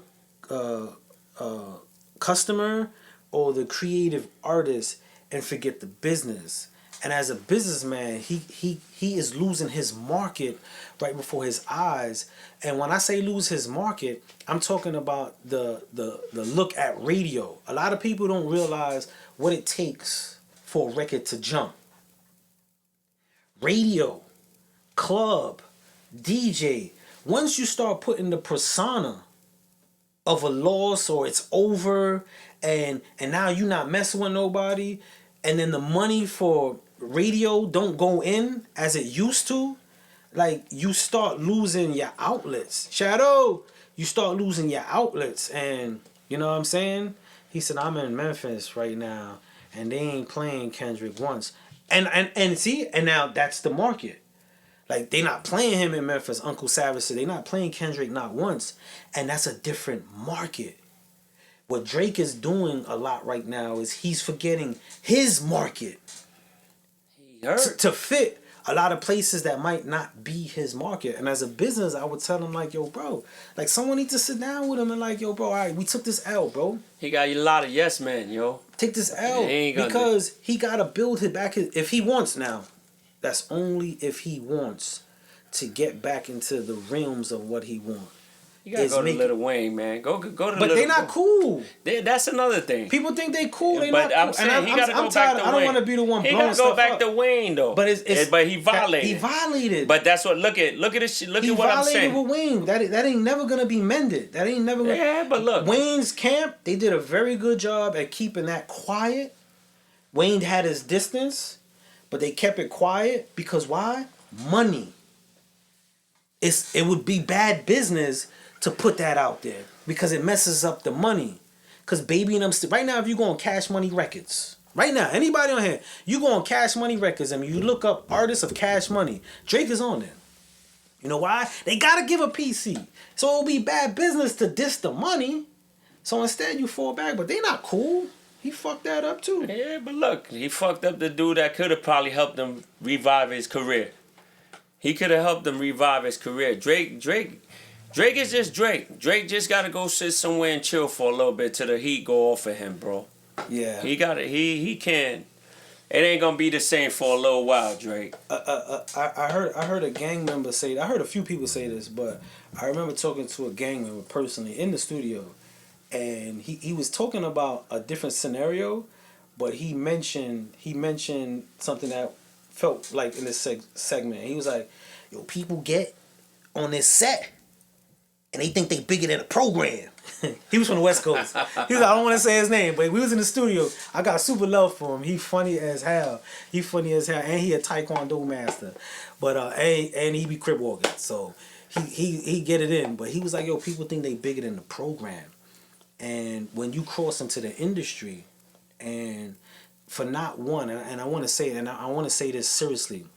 customer, or the creative artist and forget the business. And as a businessman, he is losing his market right before his eyes. And when I say lose his market, I'm talking about the look at radio. A lot of people don't realize what it takes for a record to jump. Radio, club, DJ. Once you start putting the persona of a loss or it's over and now you're not messing with nobody, and then the money for radio don't go in as it used to, like you start losing your outlets. Shadow, you start losing your outlets. And you know what I'm saying? He said, I'm in Memphis right now and they ain't playing Kendrick once. And see, and now that's the market. Like, they not playing him in Memphis, Uncle Savage said. They not playing Kendrick not once. And that's a different market. What Drake is doing a lot right now is he's forgetting his market to fit a lot of places that might not be his market. And as a business, I would tell him, like, yo, bro, like, someone needs to sit down with him and, like, yo, bro, all right, we took this L, bro. He got a lot of yes men, yo. Take this L because he got to build it back if he wants now. That's only if he wants to get back into the realms of what he wants. You gotta go to Lil Wayne, man. Go to. But they not cool. That's another thing. People think they cool. They not cool. I'm saying he gotta go back to Wayne. I don't want to be the one blowing stuff up. He gotta go back to Wayne though. But but he violated. He violated. But that's what. Look at this shit. Look at what I'm saying. He violated with Wayne. That ain't never gonna be mended. That ain't never. Yeah, but look. Wayne's camp. They did a very good job at keeping that quiet. Wayne had his distance, but they kept it quiet because why? Money. It would be bad business to put that out there because it messes up the money. Because Baby and them right now, if you go on Cash Money Records, right now, anybody on here, you go on Cash Money Records and you look up artists of Cash Money, Drake is on there. You know why? They gotta give a PC, so it'll be bad business to diss the money. So instead, you fall back, but they not cool. He fucked that up too. Yeah, but look, he fucked up the dude that could have probably helped him revive his career. He could have helped him revive his career. Drake is just Drake. Drake just got to go sit somewhere and chill for a little bit till the heat go off of him, bro. Yeah. He got it. He can't. It ain't gonna be the same for a little while, Drake. I heard a gang member say. I heard a few people say this, but I remember talking to a gang member personally in the studio, and he was talking about a different scenario, but he mentioned something that felt like in this segment. He was like, "Yo, people get on this set." And they think they bigger than a program. He was from the West Coast. He was like, I don't want to say his name, but we was in the studio. I got super love for him. He funny as hell. And he a taekwondo master. But and he be crip walking. So he get it in. But he was like, yo, people think they bigger than the program. And when you cross into the industry, and for not one, and I want to say it, and I want to say this seriously.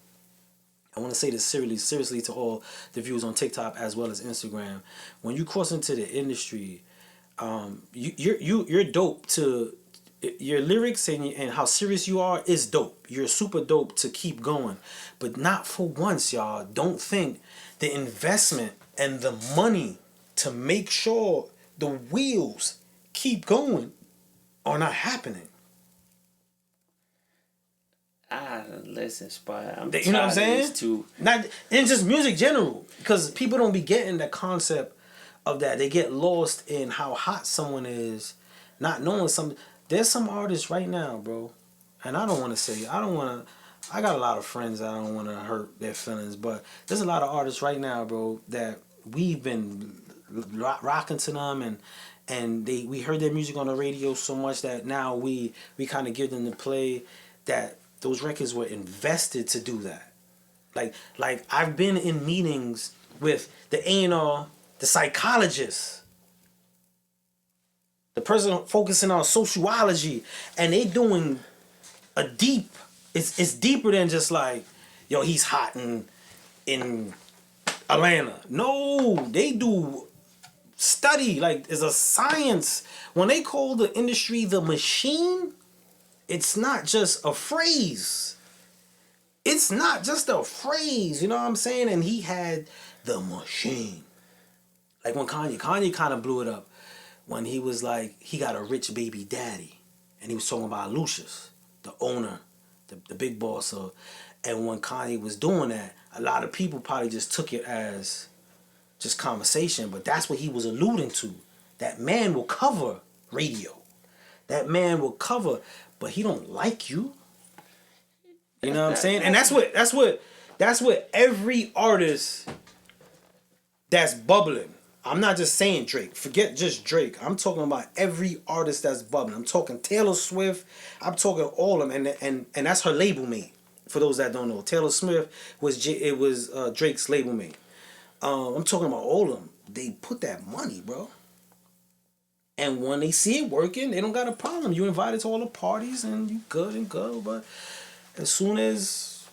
I want to say this seriously to all the viewers on TikTok as well as Instagram. When you cross into the industry, you're dope. To your lyrics and how serious you are is dope. You're super dope to keep going, but not for once, y'all. Don't think the investment and the money to make sure the wheels keep going are not happening. Listen, Spy. You know what I'm saying? Not in just music general, because people don't be getting the concept of that. They get lost in how hot someone is, not knowing some. There's some artists right now, bro, and I don't want to say. I got a lot of friends. I don't want to hurt their feelings, but there's a lot of artists right now, bro, that we've been rocking to them, and we heard their music on the radio so much that now we kind of give them the play that. Those records were invested to do that. Like I've been in meetings with the A&R, the psychologist, the person focusing on sociology, and they doing a deep. It's deeper than just like, yo, he's hot in Atlanta. No, they do study. Like, it's a science. When they call the industry the machine. It's not just a phrase. It's not just a phrase, you know what I'm saying? And he had the machine. Like when Kanye kind of blew it up when he was like, he got a rich baby daddy. And he was talking about Lucius, the owner, the big boss. And when Kanye was doing that, a lot of people probably just took it as just conversation. But that's what he was alluding to. That man will cover radio. That man will cover... But he don't like you. You know what I'm saying? And that's what every artist that's bubbling. I'm not just saying Drake. Forget just Drake. I'm talking about every artist that's bubbling. I'm talking Taylor Swift. I'm talking all of them. And that's her label mate. For those that don't know, Taylor Swift was Drake's label mate. I'm talking about all of them. They put that money, bro. And when they see it working, they don't got a problem. You invited to all the parties and you good and go. But as soon as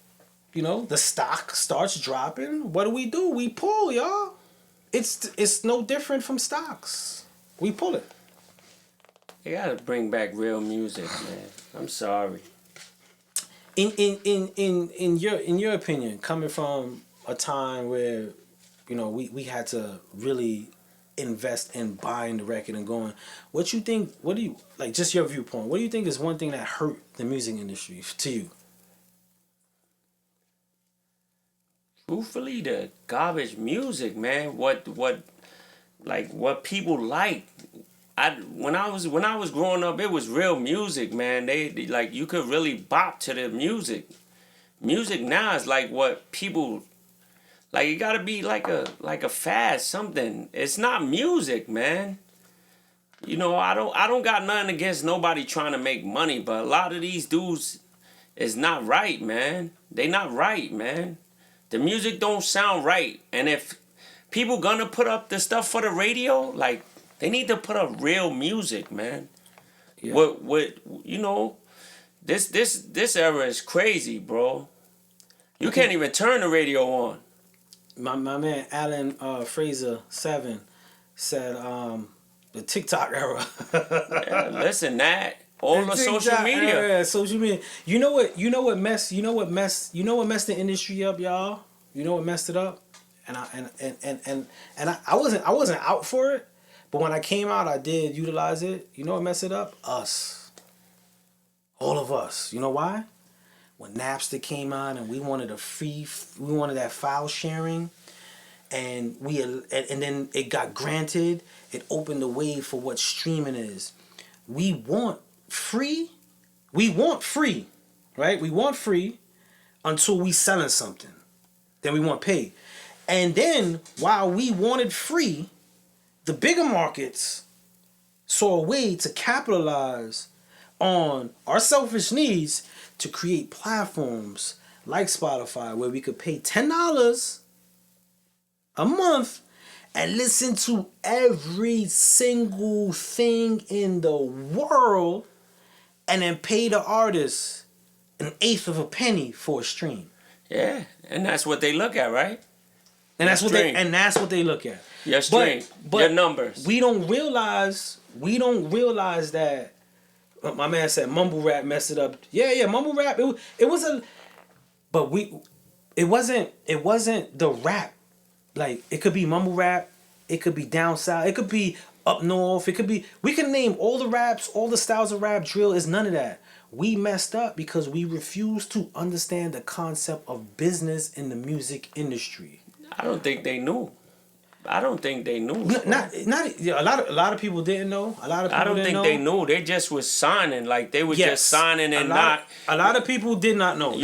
the stock starts dropping, what do? We pull, y'all. It's no different from stocks. We pull it. They gotta bring back real music, man. I'm sorry. In your opinion, coming from a time where we had to really invest in buying the record and going, what do you like, just your viewpoint, what do you think is one thing that hurt the music industry to you? Truthfully, the garbage music, man. What people like. When I was growing up, it was real music, man. They like, you could really bop to the music. Music now is like what people like. It gotta be like a fast something. It's not music, man. I don't got nothing against nobody trying to make money, but a lot of these dudes is not right, man. They not right, man. The music don't sound right, and if people gonna put up the stuff for the radio, like, they need to put up real music, man. Yeah. What this era is crazy, bro. You can't even turn the radio on. My man Alan Fraser 7 said the TikTok era. Yeah, listen, that all the social media. Era, social media. You know what messed the industry up, y'all? You know what messed it up? And I wasn't out for it, but when I came out, I did utilize it. You know what messed it up? Us. All of us. You know why? When Napster came out and we wanted that file sharing, and then it got granted, it opened the way for what streaming is. We want free, right? We want free until we selling something. Then we want pay. And then while we wanted free, the bigger markets saw a way to capitalize on our selfish needs to create platforms like Spotify where we could pay $10 a month and listen to every single thing in the world, and then pay the artist an eighth of a penny for a stream. Yeah, and that's what they look at, right? And that's what they look at. Your stream, your numbers. We don't realize that. My man said mumble rap messed it up. Yeah, mumble rap. It wasn't the rap. Like, it could be mumble rap, it could be down south, it could be up north, we can name all the raps, all the styles of rap. Drill is none of that. We messed up because we refused to understand the concept of business in the music industry. I don't think they knew. A lot of people didn't know. I don't think they knew. They just was signing, like they were just signing and not. A lot of people did not know.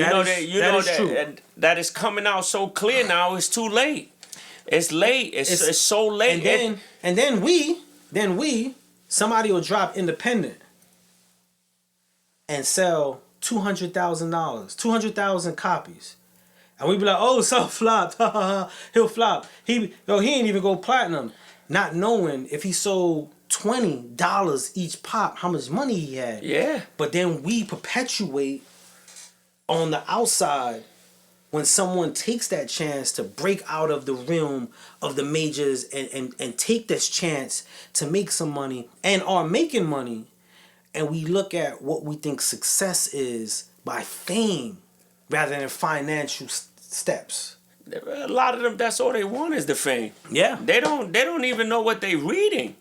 That is coming out so clear now. It's too late. It's late. It's so late. And then somebody will drop independent and sell $200,000, 200,000 copies. And we be like, oh, so flopped. He'll flop. He ain't even go platinum. Not knowing if he sold $20 each pop, how much money he had. Yeah. But then we perpetuate on the outside when someone takes that chance to break out of the realm of the majors and take this chance to make some money and are making money. And we look at what we think success is by fame rather than financial steps. A lot of them, that's all they want is the fame. Yeah. They don't even know what they reading.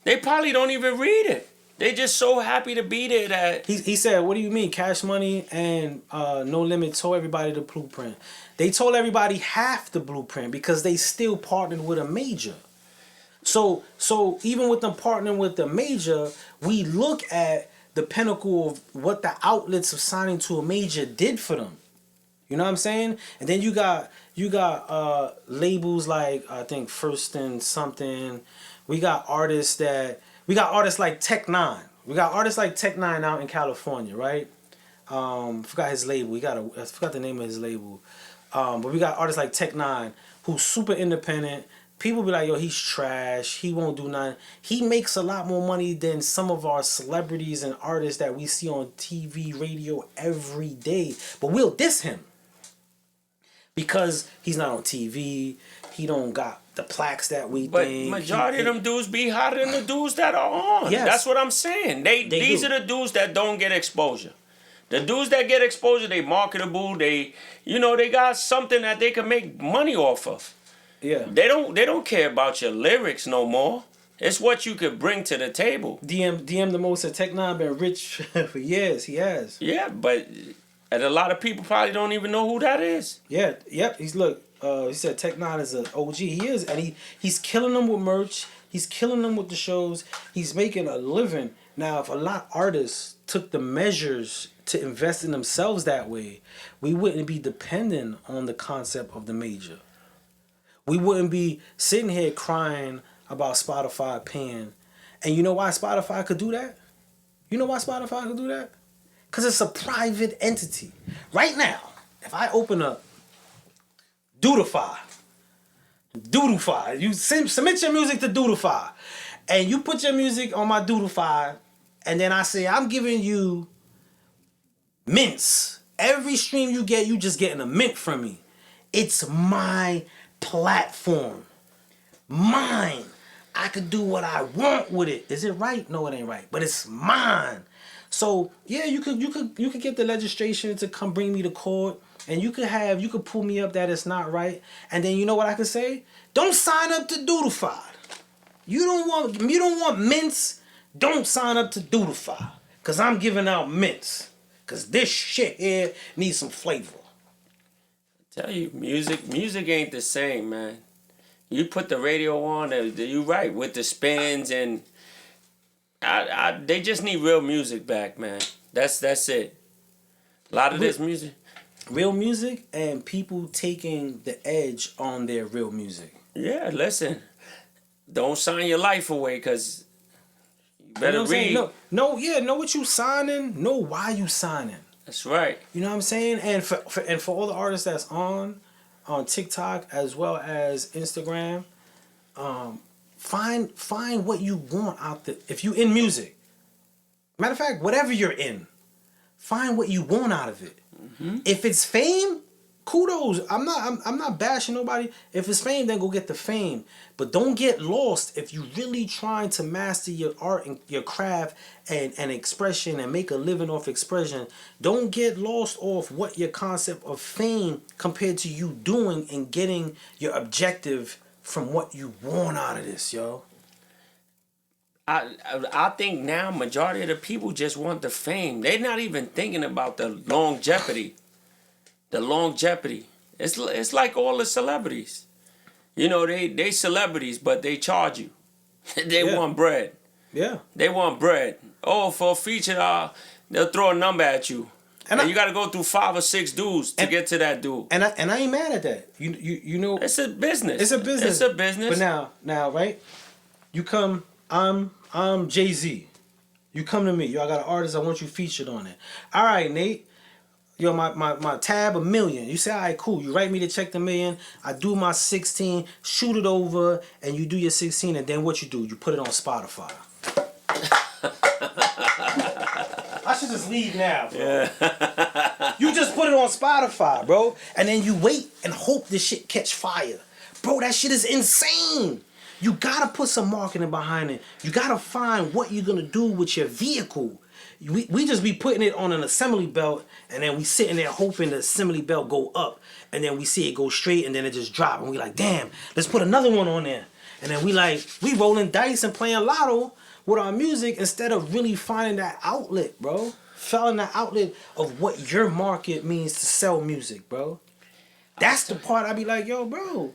They probably don't even read it. They just so happy to be there that... He said, what do you mean? Cash Money and No Limit told everybody the blueprint. They told everybody half the blueprint because they still partnered with a major. So even with them partnering with the major, we look at the pinnacle of what the outlets of signing to a major did for them. You know what I'm saying? And then you got labels like, I think, First and something. We got artists like Tech Nine. We got artists like Tech Nine out in California, right? Forgot his label. I forgot the name of his label. But we got artists like Tech Nine who's super independent. People be like, yo, he's trash. He won't do nothing. He makes a lot more money than some of our celebrities and artists that we see on TV, radio every day. But we'll diss him. because he's not on TV. He don't got the plaques that we But think. majority of them dudes be hotter than the dudes that are on. Yes. That's what I'm saying. These do. are the dudes that don't get exposure. The dudes that get exposure, they marketable. They got something that they can make money off of. Yeah. They don't care about your lyrics no more. It's what you could bring to the table. DM the most at Tech Nine been rich for years. He has. Yeah, but and a lot of people probably don't even know who that is. Yeah. Yep. He said Tech Nine is an OG. He is, and he's killing them with merch. He's killing them with the shows. He's making a living. Now, if a lot of artists took the measures to invest in themselves that way, we wouldn't be dependent on the concept of the major. We wouldn't be sitting here crying about Spotify paying. And you know why Spotify could do that? You know why Spotify could do that? Because it's a private entity. Right now, if I open up Doodlefy, you submit your music to Doodlefy, and you put your music on my Doodlefy, and then I say, I'm giving you mints. Every stream you get, you just getting a mint from me. It's my platform. Mine. I could do what I want with it. Is it right? No, it ain't right. But it's mine. So yeah, you could get the legislation to come bring me to court, and you could pull me up that it's not right. And then you know what I could say? Don't sign up to Doodlefy. You don't want mints. Don't sign up to Doodlefy. Cause I'm giving out mints. Cause this shit here needs some flavor. Tell you, music ain't the same, man. You put the radio on, you right with the spins, and they just need real music back, man. That's it. A lot of this music, real music, and people taking the edge on their real music. Yeah, listen, don't sign your life away, cause you better read. Know what you signing. Know why you signing. That's right. You know what I'm saying? And for all the artists that's on TikTok as well as Instagram, find what you want out there. If you in music, matter of fact, whatever you're in, find what you want out of it. Mm-hmm. If it's fame, kudos. I'm not bashing nobody. If it's fame, then go get the fame. But don't get lost if you really trying to master your art and your craft and expression and make a living off expression. Don't get lost off what your concept of fame compared to you doing and getting your objective from what you want out of this, yo. I think now majority of the people just want the fame. They're not even thinking about the longevity. The longevity. It's like all the celebrities. You know, they celebrities, but they charge you. They want bread. Yeah. They want bread. Oh, for a feature, they'll throw a number at you. And you got to go through 5 or 6 dudes to get to that dude. And I ain't mad at that. You know, it's a business. It's a business. It's a business. But now, right? You come. I'm Jay-Z. You come to me. Yo, I got an artist. I want you featured on it. All right, Nate. Yo, my tab $1 million. You say, all right, cool. You write me to check the $1 million. I do my 16, shoot it over, and you do your 16, and then what you do? You put it on Spotify. I should just leave now, bro. Yeah. You just put it on Spotify, bro. And then you wait and hope this shit catch fire. Bro, that shit is insane. You gotta put some marketing behind it. You gotta find what you're gonna do with your vehicle. We just be putting it on an assembly belt, and then we sitting there hoping the assembly belt go up, and then we see it go straight, and then it just drop, and we like, damn, let's put another one on there. And then we rolling dice and playing lotto with our music instead of really finding that outlet, bro. Finding that outlet of what your market means to sell music, bro. That's the part I be like, yo, bro,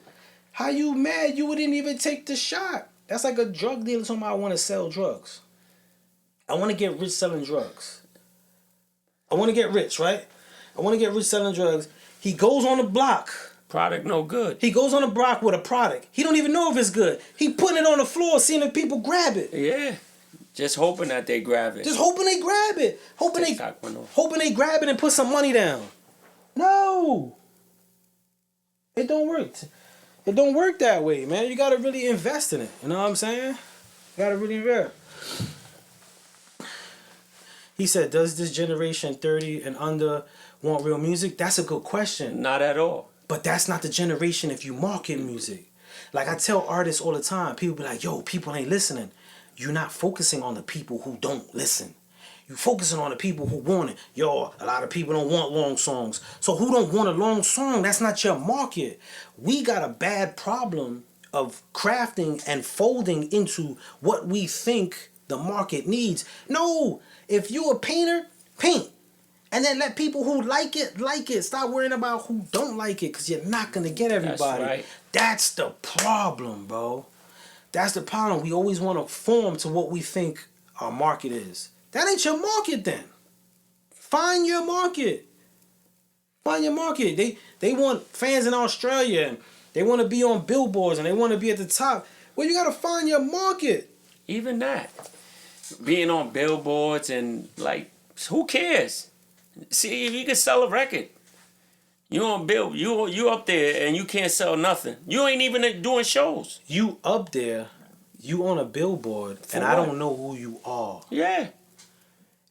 how you mad you wouldn't even take the shot? That's like a drug dealer telling me I want to sell drugs. I want to get rich selling drugs. I want to get rich, right? I want to get rich selling drugs. He goes on the block. Product no good. He goes on the block with a product. He don't even know if it's good. He putting it on the floor, seeing if people grab it. Yeah. Just hoping that they grab it. Just hoping they grab it. Hoping they grab it and put some money down. No. It don't work. It don't work that way, man. You got to really invest in it. You know what I'm saying? You got to really invest. He said, does this generation 30 and under want real music? That's a good question. Not at all. But that's not the generation if you market music. Like I tell artists all the time, people be like, yo, people ain't listening. You're not focusing on the people who don't listen. You're focusing on the people who want it. Yo, a lot of people don't want long songs. So who don't want a long song? That's not your market. We got a bad problem of crafting and folding into what we think the market needs. No, if you're a painter, paint. And then let people who like it. Stop worrying about who don't like it, because you're not going to get everybody. That's right. That's the problem, bro. That's the problem. We always want to form to what we think our market is. That ain't your market then. Find your market. Find your market. They want fans in Australia, and they want to be on billboards, and they want to be at the top. Well, you got to find your market. Even that. Being on billboards and, like, who cares? See, if you can sell a record, you on bill, you up there and you can't sell nothing. You ain't even doing shows. You up there, you on a billboard, and I don't know who you are. Yeah.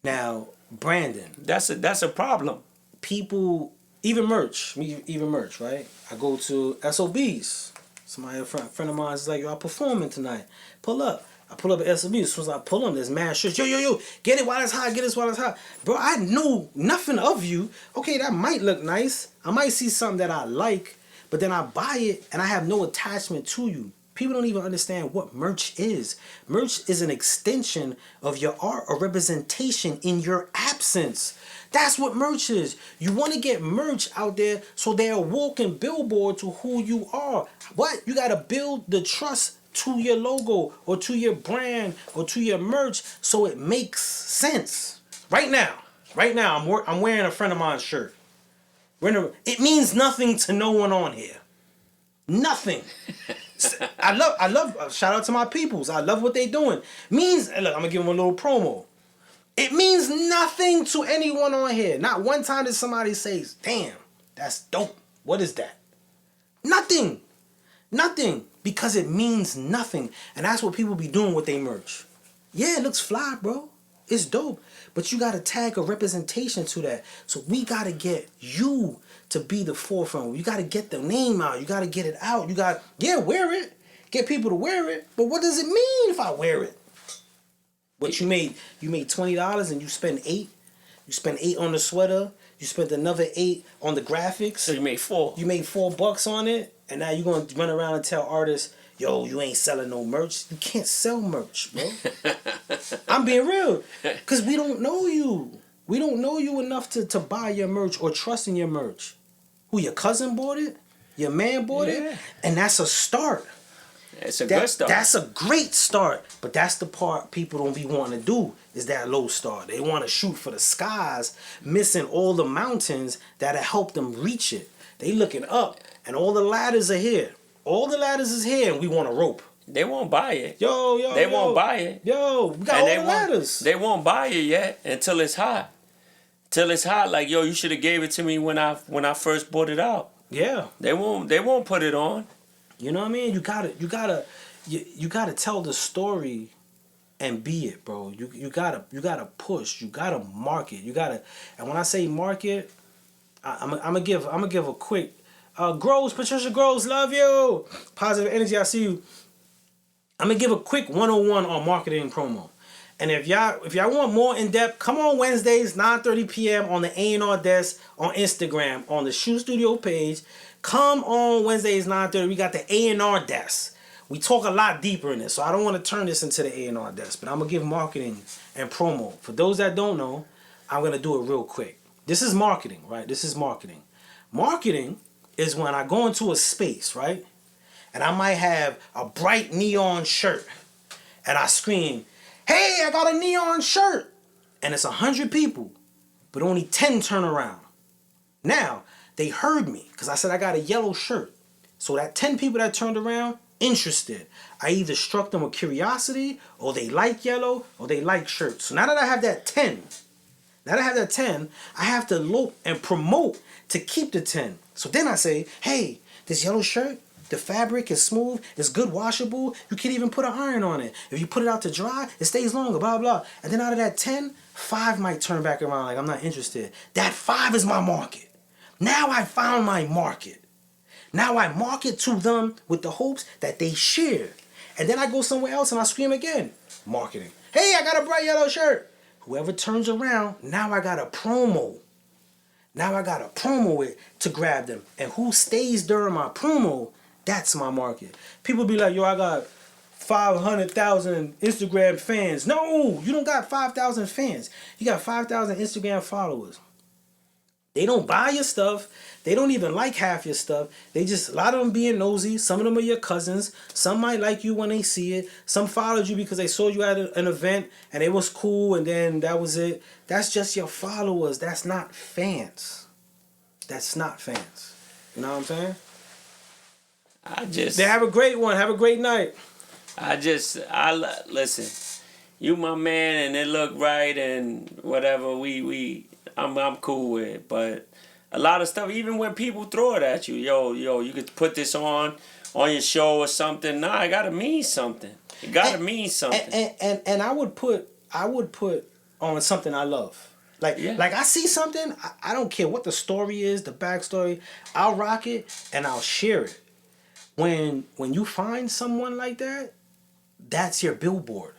Now, Brandon. That's a problem. People, even merch, right? I go to SOBs. Somebody, a friend of mine is like, yo, I'm performing tonight. Pull up. I pull up at SOB. As soon as I pull on, there's mad shirts. Yo, get it while it's hot. Get this while it's hot. Bro, I know nothing of you. Okay, that might look nice. I might see something that I like, but then I buy it and I have no attachment to you. People don't even understand what merch is. Merch is an extension of your art or representation in your absence. That's what merch is. You want to get merch out there so they're a walking billboard to who you are. What? You got to build the trust to your logo or to your brand or to your merch so it makes sense. Right now, I'm wearing a friend of mine's shirt. It means nothing to no one on here. Nothing. I love, shout out to my peoples. I love what they doing. Look, I'm gonna give them a little promo. It means nothing to anyone on here. Not one time did somebody say, damn, that's dope. What is that? Nothing. Because it means nothing. And that's what people be doing with their merch. Yeah, it looks fly, bro. It's dope. But you got to tag a representation to that. So we got to get you to be the forefront. You got to get the name out. You got to get it out. Wear it. Get people to wear it. But what does it mean if I wear it? What you made $20 and you spend $8. You spent $8 on the sweater. You spent another $8 on the graphics. So you made $4. You made $4 on it. And now you're going to run around and tell artists, yo, you ain't selling no merch. You can't sell merch, bro. I'm being real. Because we don't know you. We don't know you enough to buy your merch or trust in your merch. Who, your cousin bought it? Your man bought it? And that's a start. It's a good start. That's a great start. But that's the part people don't be wanting to do, is that low start. They want to shoot for the skies, missing all the mountains that'll help them reach it. They looking up. And all the ladders are here. All the ladders is here, and we want a rope. They won't buy it. They won't buy it. Yo, we got all the ladders. They won't buy it yet until it's hot. Till it's hot, like, yo, you should have gave it to me when I first bought it out. Yeah. They won't put it on. You know what I mean? You gotta tell the story and be it, bro. You gotta push. You gotta market. And when I say market, I'm gonna give a quick. Groves, Patricia Groves, love you. Positive energy, I see you. I'm gonna give a quick 101 on marketing and promo. And if y'all want more in depth, come on Wednesdays, 9:30 p.m. on the A&R desk on Instagram on the Shoe Studio page. Come on Wednesdays, 9:30. We got the A&R desk. We talk a lot deeper in this, so I don't want to turn this into the A&R desk, but I'm gonna give marketing and promo. For those that don't know, I'm gonna do it real quick. This is marketing, right? This is marketing. Marketing is when I go into a space, right? And I might have a bright neon shirt. And I scream, hey, I got a neon shirt. And it's 100 people, but only 10 turn around. Now, they heard me because I said I got a yellow shirt. So that 10 people that turned around, interested. I either struck them with curiosity, or they like yellow, or they like shirts. So now that I have that 10, I have to look and promote to keep the 10. So then I say, hey, this yellow shirt, the fabric is smooth, it's good washable, you can even put an iron on it. If you put it out to dry, it stays longer, blah, blah. And then out of that 10, 5 might turn back around like I'm not interested. That 5 is my market. Now I found my market. Now I market to them with the hopes that they share. And then I go somewhere else and I scream again. Marketing. Hey, I got a bright yellow shirt. Whoever turns around, now I got a promo. Now I got a promo it to grab them. And who stays during my promo, that's my market. People be like, yo, I got 500,000 Instagram fans. No, you don't got 5,000 fans. You got 5,000 Instagram followers. They don't buy your stuff. They don't even like half your stuff. They just, a lot of them being nosy. Some of them are your cousins. Some might like you when they see it. Some followed you because they saw you at an event and it was cool and then that was it. That's just your followers. That's not fans. That's not fans. You know what I'm saying? They have a great one. Have a great night. Listen. You my man and it look right and whatever I'm cool with it, but a lot of stuff, even when people throw it at you, yo, you could put this on your show or something. Nah, it gotta mean something. It gotta mean something. And I would put on something I love. Like I see something, I don't care what the story is, the backstory. I'll rock it and I'll share it. When you find someone like that, that's your billboard.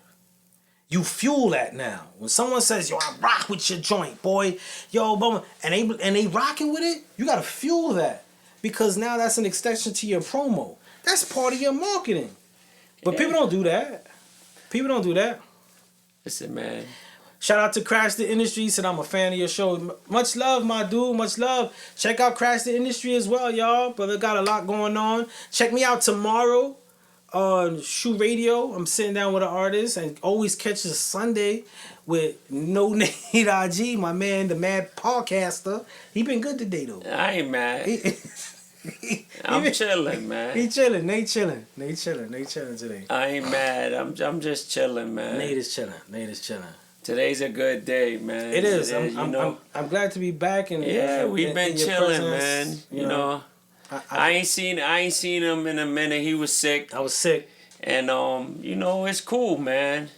You fuel that now. When someone says, yo, I rock with your joint, boy. Yo, blah, blah, and they rocking with it, you gotta fuel that. Because now that's an extension to your promo. That's part of your marketing. But people don't do that. People don't do that. Listen, man. Shout out to Crash the Industry. Said I'm a fan of your show. Much love, my dude. Much love. Check out Crash the Industry as well, y'all. Brother got a lot going on. Check me out tomorrow on Shoe Radio. I'm sitting down with an artist and always catches Sunday with No Nate IG, my man, the mad podcaster. He been good today though. I ain't mad. I'm chilling, man. He chilling. Nate chilling. Nate chilling today. I ain't mad. I'm just chilling, man. Nate is chilling. Today's a good day, man. It is. I'm glad to be back and we've been chilling, man. You know. I ain't seen him in a minute. He was sick. I was sick. And it's cool, man.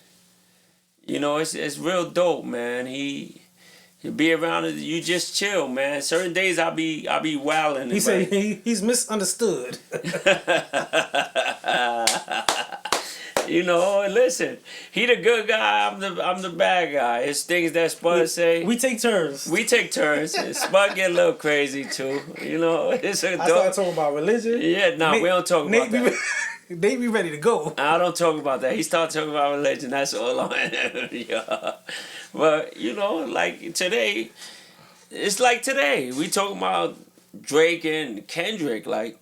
It's real dope, man. He'll be around it. You just chill, man. Certain days I'll be wilding. He said he's misunderstood. Listen, he the good guy, I'm the bad guy. It's things that Spud say. We take turns. Spud get a little crazy too. It's a I started talking about religion. Yeah, we don't talk about that. They be ready to go. I don't talk about that. He started talking about religion. That's all on yeah. But like today, it's like today. We talking about Drake and Kendrick, like.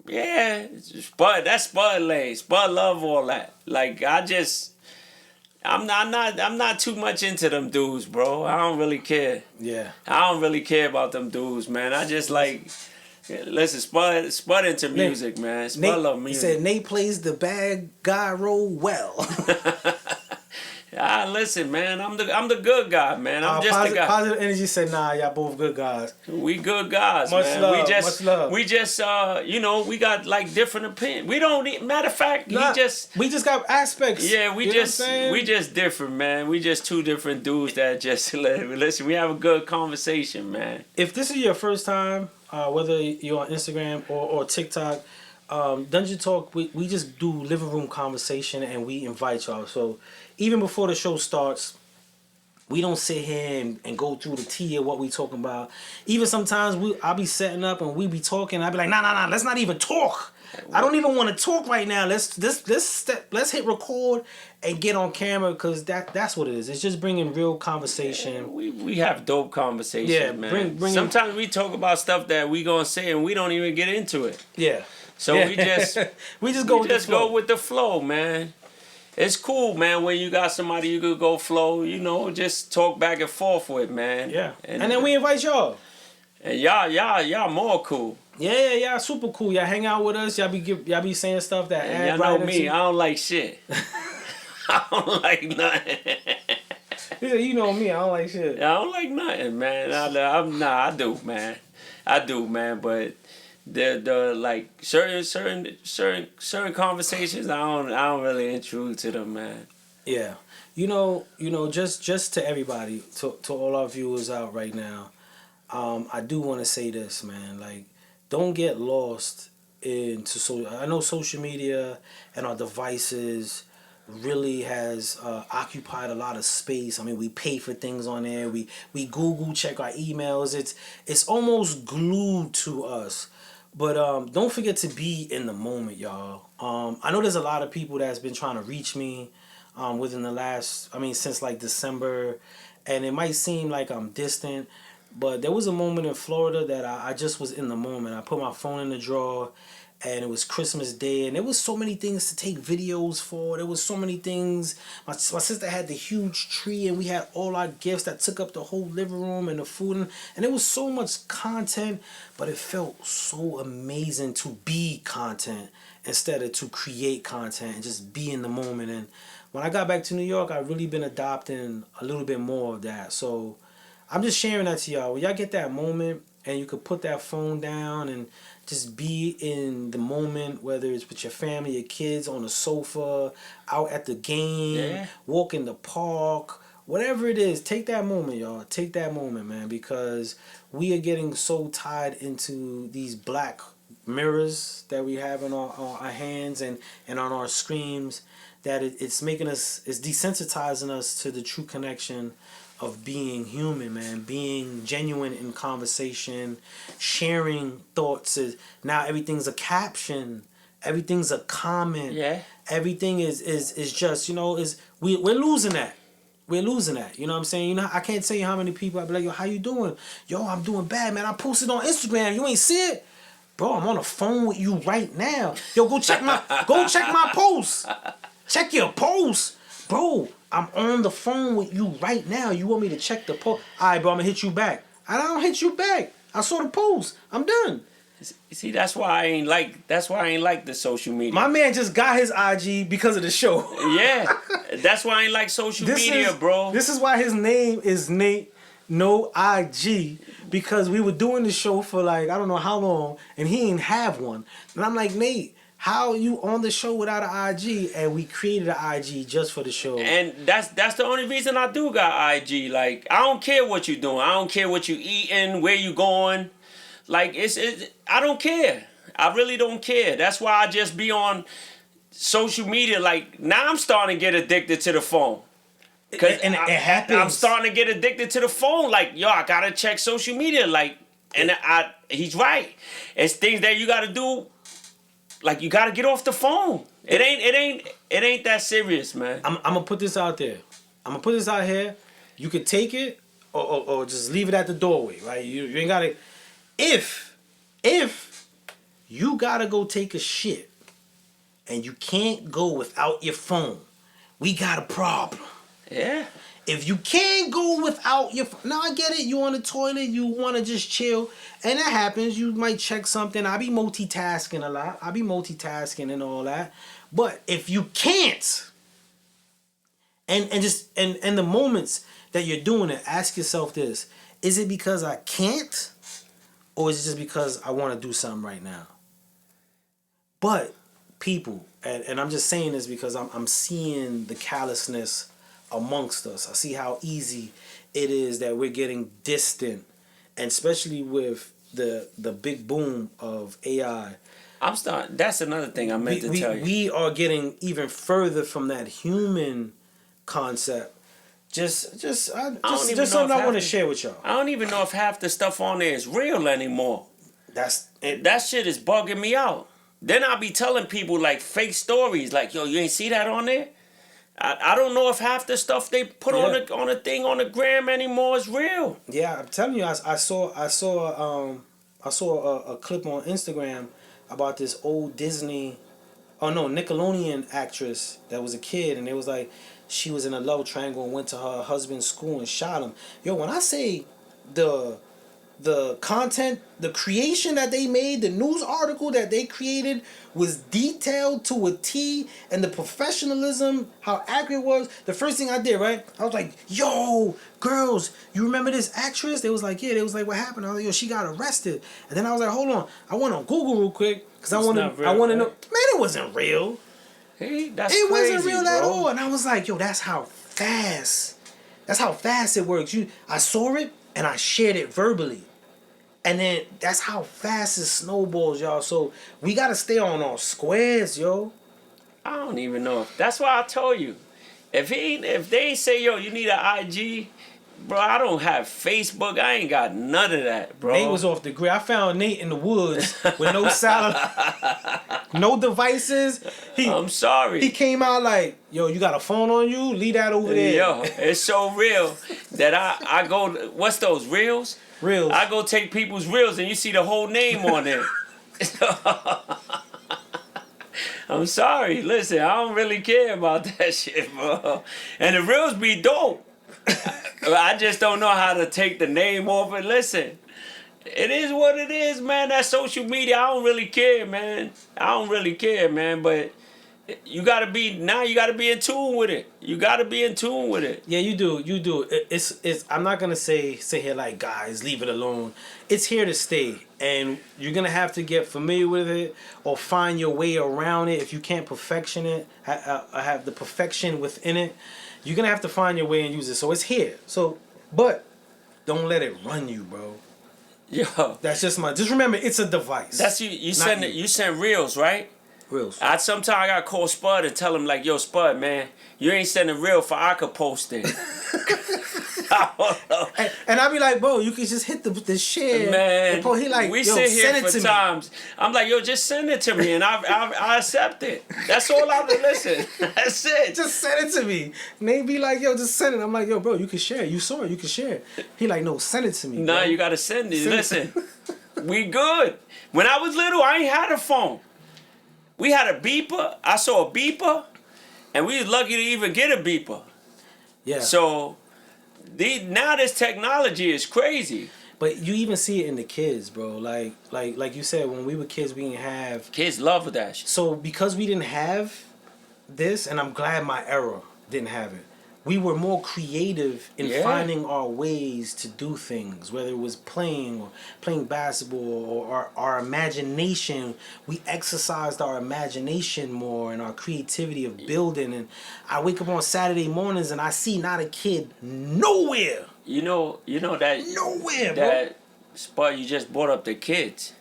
Yeah, Spud. That's Spud lane. Spud love all that. Like I'm not too much into them dudes, bro. I don't really care. Yeah. I don't really care about them dudes, man. I just like listen. Spud into music, man. Spud love music. He said Nate plays the bad guy role well. Listen, man. I'm the good guy, man. I'm just the guy. Positive Energy said, nah, y'all both good guys. We good guys, much man. Love, much love. We just we got like different opinions. We don't. Matter of fact, we just got aspects. Yeah, we just different, man. We just two different dudes that just listen. We have a good conversation, man. If this is your first time, whether you're on Instagram or TikTok. Dungeon Talk, we just do living room conversation and we invite y'all. So even before the show starts, we don't sit here and go through the tea of what we talking about. Even sometimes I'll be setting up and we be talking. I'll be like, nah, let's not even talk. I don't even want to talk right now. Let's hit record and get on camera because that's what it is. It's just bringing real conversation. We have dope conversation, yeah, man. Bring sometimes we talk about stuff that we gonna say and we don't even get into it. Yeah. So we just go with the flow, man. It's cool, man, when you got somebody you could go flow, just talk back and forth with, man. Yeah. And then we invite y'all. And y'all more cool. Yeah, y'all super cool. Y'all hang out with us. Y'all be saying stuff that y'all know me. I don't like shit. I don't like nothing. You know me. I don't like shit. I don't like nothing, man. I do, man. I do, man. But the like certain conversations, I don't really intrude to them, man. Yeah, just to everybody, to all our viewers out right now, I do want to say this, man. Like, don't get lost into so. I know social media and our devices really has occupied a lot of space. I mean, we pay for things on there. We Google check our emails. It's almost glued to us. But don't forget to be in the moment, y'all. I know there's a lot of people that's been trying to reach me within the last, I mean, since like December, and it might seem like I'm distant, but there was a moment in Florida that I just was in the moment. I put my phone in the drawer, and it was Christmas Day, and there was so many things to take videos for. There was so many things. My sister had the huge tree, and we had all our gifts that took up the whole living room and the food, and there was so much content, but it felt so amazing to be content instead of to create content and just be in the moment. And when I got back to New York, I've really been adopting a little bit more of that. So I'm just sharing that to y'all. When y'all get that moment and you could put that phone down and just be in the moment, whether it's with your family, your kids, on the sofa, out at the game, walk in the park, whatever it is, take that moment, y'all. Take that moment, man, because we are getting so tied into these black mirrors that we have in our hands and on our screens that it's making us, it's desensitizing us to the true connection of being human, man, being genuine in conversation, sharing thoughts. Now everything's a caption, everything's a comment, everything is just, you know, we're losing that. We're losing that. You know what I'm saying? You know, I can't tell you how many people I be like, yo, how you doing? Yo, I'm doing bad, man. I posted on Instagram. You ain't see it? Bro, I'm on the phone with you right now. Yo, go check my post. Check your post. Bro, I'm on the phone with you right now. You want me to check the post? All right, bro, I'm going to hit you back. I don't hit you back. I saw the post. I'm done. See, that's why I ain't like the social media. My man just got his IG because of the show. Yeah. That's why I ain't like social media, bro. This is why his name is Nate No IG, because we were doing the show for like, I don't know how long, and he ain't have one. And I'm like, Nate, how you on the show without an IG? And we created an IG just for the show. And that's the only reason I do got IG. Like, I don't care what you doing. I don't care what you eating, where you going. Like, I don't care. I really don't care. That's why I just be on social media. Like, now I'm starting to get addicted to the phone. And it happens. I'm starting to get addicted to the phone. Like, yo, I gotta check social media. Like, and he's right. It's things that you gotta do. Like, you gotta get off the phone. It ain't that serious, man. I'm gonna put this out there. I'm gonna put this out here. You could take it or just leave it at the doorway, right? You ain't gotta. If you gotta go take a shit and you can't go without your phone, we got a problem. Yeah. If you can't go without your phone, now I get it. You on the toilet, you want to just chill, and that happens. You might check something. I be multitasking a lot. I be multitasking and all that. But if you can't, and the moments that you're doing it, ask yourself this: is it because I can't, or is it just because I want to do something right now? But people, and I'm just saying this because I'm seeing the callousness amongst us. I see how easy it is that we're getting distant, and especially with the big boom of AI. That's another thing I meant to tell you. We are getting even further from that human concept. Just something I want to share with y'all. I don't even know if half the stuff on there is real anymore. That shit is bugging me out. Then I'll be telling people like fake stories, like, yo, you ain't see that on there? I don't know if half the stuff they put on a thing on the gram anymore is real. Yeah, I'm telling you, I saw a clip on Instagram about this old Nickelodeon actress that was a kid, and it was like she was in a love triangle and went to her husband's school and shot him. Yo, when I say the content, the creation that they made, the news article that they created was detailed to a T, and the professionalism, how accurate it was. The first thing I did, right? I was like, yo, girls, you remember this actress? They was like, yeah. They was like, what happened? I was like, yo, she got arrested. And then I was like, hold on. I went on Google real quick because I want to know. Man, it wasn't real. Hey, that's it crazy, wasn't real bro. at all. And I was like, yo, that's how fast it works. I saw it and I shared it verbally. And then that's how fast it snowballs, y'all. So we gotta stay on our squares, yo. I don't even know. That's why I told you. If they ain't say, yo, you need an IG, bro, I don't have Facebook. I ain't got none of that, bro. Nate was off the grid. I found Nate in the woods with no salad, no devices. I'm sorry. He came out like, yo, you got a phone on you? Leave that over there. Yo, it's so real that I go, what's those, reels? Reels. I go take people's reels and you see the whole name on it. I'm sorry. Listen, I don't really care about that shit, bro. And the reels be dope. I just don't know how to take the name off it. Listen, it is what it is, man. That social media, I don't really care, man. I don't really care, man. But you gotta be in tune with it. You gotta be in tune with it. Yeah, you do. You do. It's. I'm not gonna sit here like, guys, leave it alone. It's here to stay, and you're gonna have to get familiar with it or find your way around it. If you can't perfection it, have the perfection within it, you're gonna have to find your way and use it. So it's here. So, but don't let it run you, bro. Yo, that's just remember, it's a device. That's you. You send reels, right? Reels. Sometimes I gotta call Spud and tell him like, yo, Spud, man, you ain't sending real for I could post it. and I be like, bro, you can just hit the share. Man, he like, we yo, sit here send it for to times. Me. I'm like, yo, just send it to me, and I accept it. That's all I listen. That's it. Just send it to me. And they be like, yo, just send it. I'm like, yo, bro, you can share. You saw it, you can share. He like, no, send it to me. Nah, you gotta send it. Listen, we good. When I was little, I ain't had a phone. We had a beeper. I saw a beeper, and we was lucky to even get a beeper. Yeah. So, now this technology is crazy. But you even see it in the kids, bro. Like you said, when we were kids, we didn't have. Kids love that shit. So because we didn't have this, and I'm glad my era didn't have it. We were more creative in finding our ways to do things, whether it was playing basketball or our imagination. We exercised our imagination more and our creativity of building. And I wake up on Saturday mornings and I see not a kid nowhere. You know that nowhere, that bro. Spud, you just brought up the kids.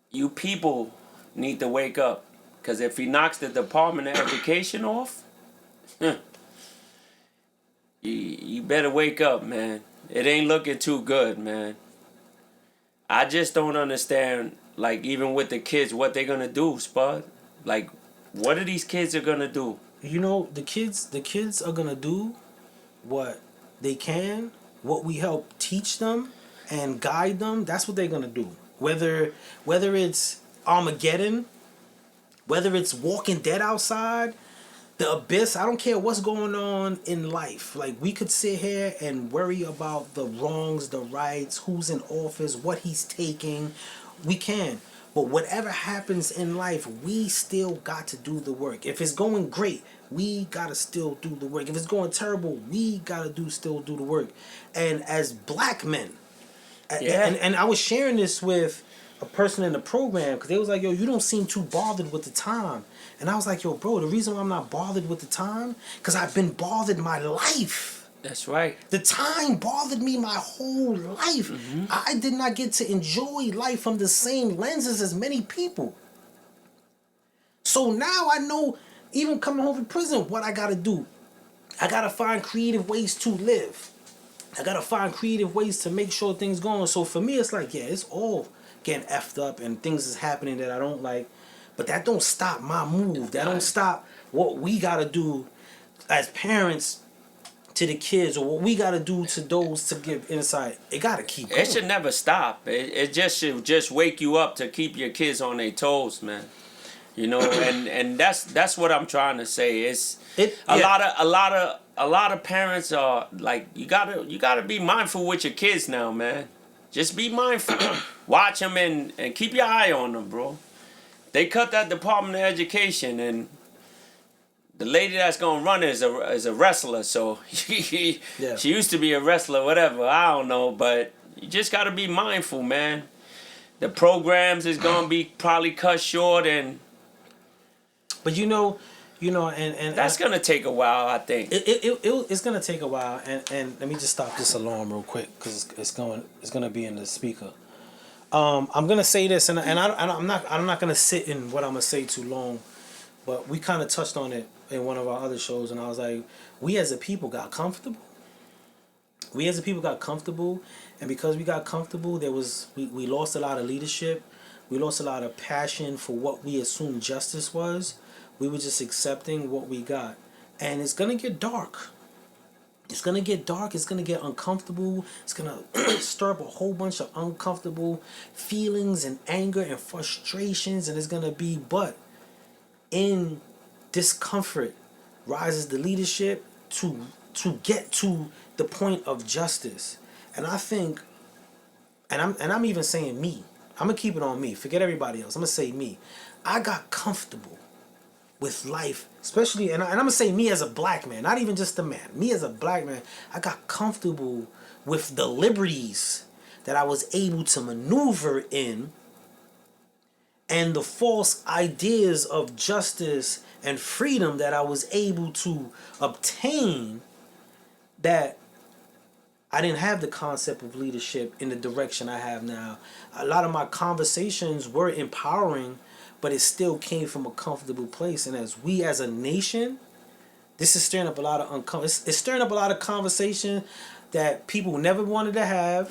You people need to wake up, because if he knocks the Department of Education off, you better wake up, man. It ain't looking too good, man. I just don't understand, like, even with the kids, what they gonna do, Spud. Like, what are these kids are gonna do? You know, the kids are gonna do what they can, what we help teach them and guide them. That's what they're gonna do. Whether it's Armageddon, whether it's Walking Dead outside, the abyss, I don't care what's going on in life. Like, we could sit here and worry about the wrongs, the rights, who's in office, what he's taking. We can. But whatever happens in life, we still got to do the work. If it's going great, we got to still do the work. If it's going terrible, we got to still do the work. And as black men, and I was sharing this with a person in the program, because they was like, yo, you don't seem too bothered with the time. And I was like, yo, bro, the reason why I'm not bothered with the time, because I've been bothered my life. That's right. The time bothered me my whole life. Mm-hmm. I did not get to enjoy life from the same lenses as many people. So now I know, even coming home from prison, what I got to do. I got to find creative ways to live. I got to find creative ways to make sure things going. So for me, it's like, yeah, it's all getting effed up and things is happening that I don't like. But that don't stop my move. That don't stop what we got to do as parents to the kids, or what we got to do to those to give insight. It got to keep going. It should never stop. It just should just wake you up to keep your kids on their toes, man. You know, and that's what I'm trying to say. A lot of parents are like, you gotta be mindful with your kids now, man. Just be mindful. Watch them and keep your eye on them, bro. They cut that Department of Education, and the lady that's gonna run it is a wrestler. So she used to be a wrestler, whatever. I don't know, but you just gotta be mindful, man. The programs is gonna be probably cut short, and but you know, You know, and That's gonna take a while, I think. it's gonna take a while, and let me just stop this alarm real quick because it's gonna be in the speaker. I'm gonna say this, and I'm not gonna sit in what I'm gonna say too long, but we kind of touched on it in one of our other shows, and I was like, we as a people got comfortable. We as a people got comfortable, and because we got comfortable, we lost a lot of leadership. We lost a lot of passion for what we assumed justice was. We were just accepting what we got. And it's going to get dark. It's going to get dark. It's going to get uncomfortable. It's going to stir up a whole bunch of uncomfortable feelings and anger and frustrations. And it's going to be, but in discomfort rises the leadership to get to the point of justice. And I think, and I'm even saying me. I'm gonna keep it on me. Forget everybody else. I'm gonna say me. I got comfortable with life, especially, and I'm gonna say me as a black man, not even just a man. Me as a black man, I got comfortable with the liberties that I was able to maneuver in, and the false ideas of justice and freedom that I was able to obtain. That I didn't have the concept of leadership in the direction I have now. A lot of my conversations were empowering, but it still came from a comfortable place. And as we as a nation, this is stirring up a lot of it's stirring up a lot of conversation that people never wanted to have.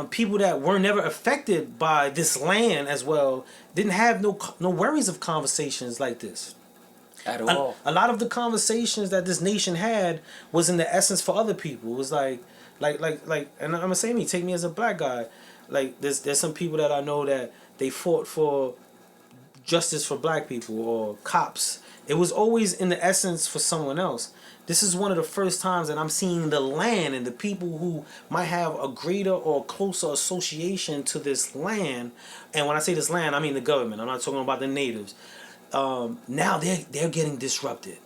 People that were never affected by this land as well didn't have no worries of conversations like this. At all. A lot of the conversations that this nation had was in the essence for other people. It was like, and I'm gonna say me, take me as a black guy. Like there's some people that I know that they fought for justice for black people or cops. It was always in the essence for someone else. This is one of the first times that I'm seeing the land and the people who might have a greater or closer association to this land. And when I say this land, I mean the government. I'm not talking about the natives. Now they're getting disrupted,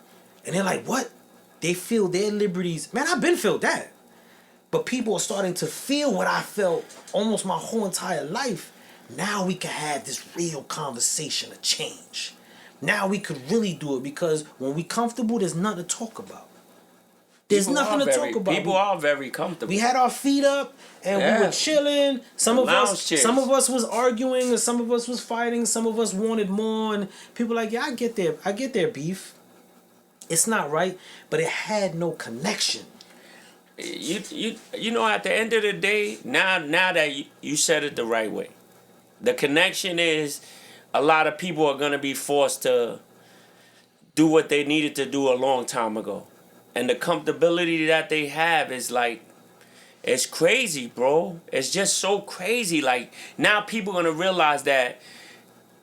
and they're like, what? They feel their liberties. Man, I've been felt that, but people are starting to feel what I felt almost my whole entire life. Now we can have this real conversation of change. Now we could really do it because when we comfortable, there's nothing to talk about. There's nothing to talk about. People are very comfortable. We had our feet up and we were chilling. Some of us was arguing, and some of us was fighting. Some of us wanted more, and people like, yeah, I get their beef. It's not right, but it had no connection. You know, at the end of the day, now that you said it the right way, the connection is a lot of people are gonna be forced to do what they needed to do a long time ago. And the comfortability that they have is like, it's crazy, bro. It's just so crazy. Like, now people gonna realize that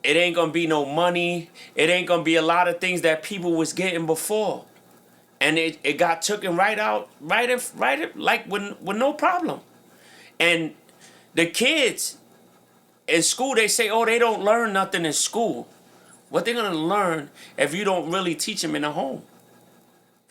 it ain't gonna be no money. It ain't gonna be a lot of things that people was getting before. And it got taken right out, like with no problem. And the kids in school, they say, oh, they don't learn nothing in school. What they're gonna learn if you don't really teach them in the home?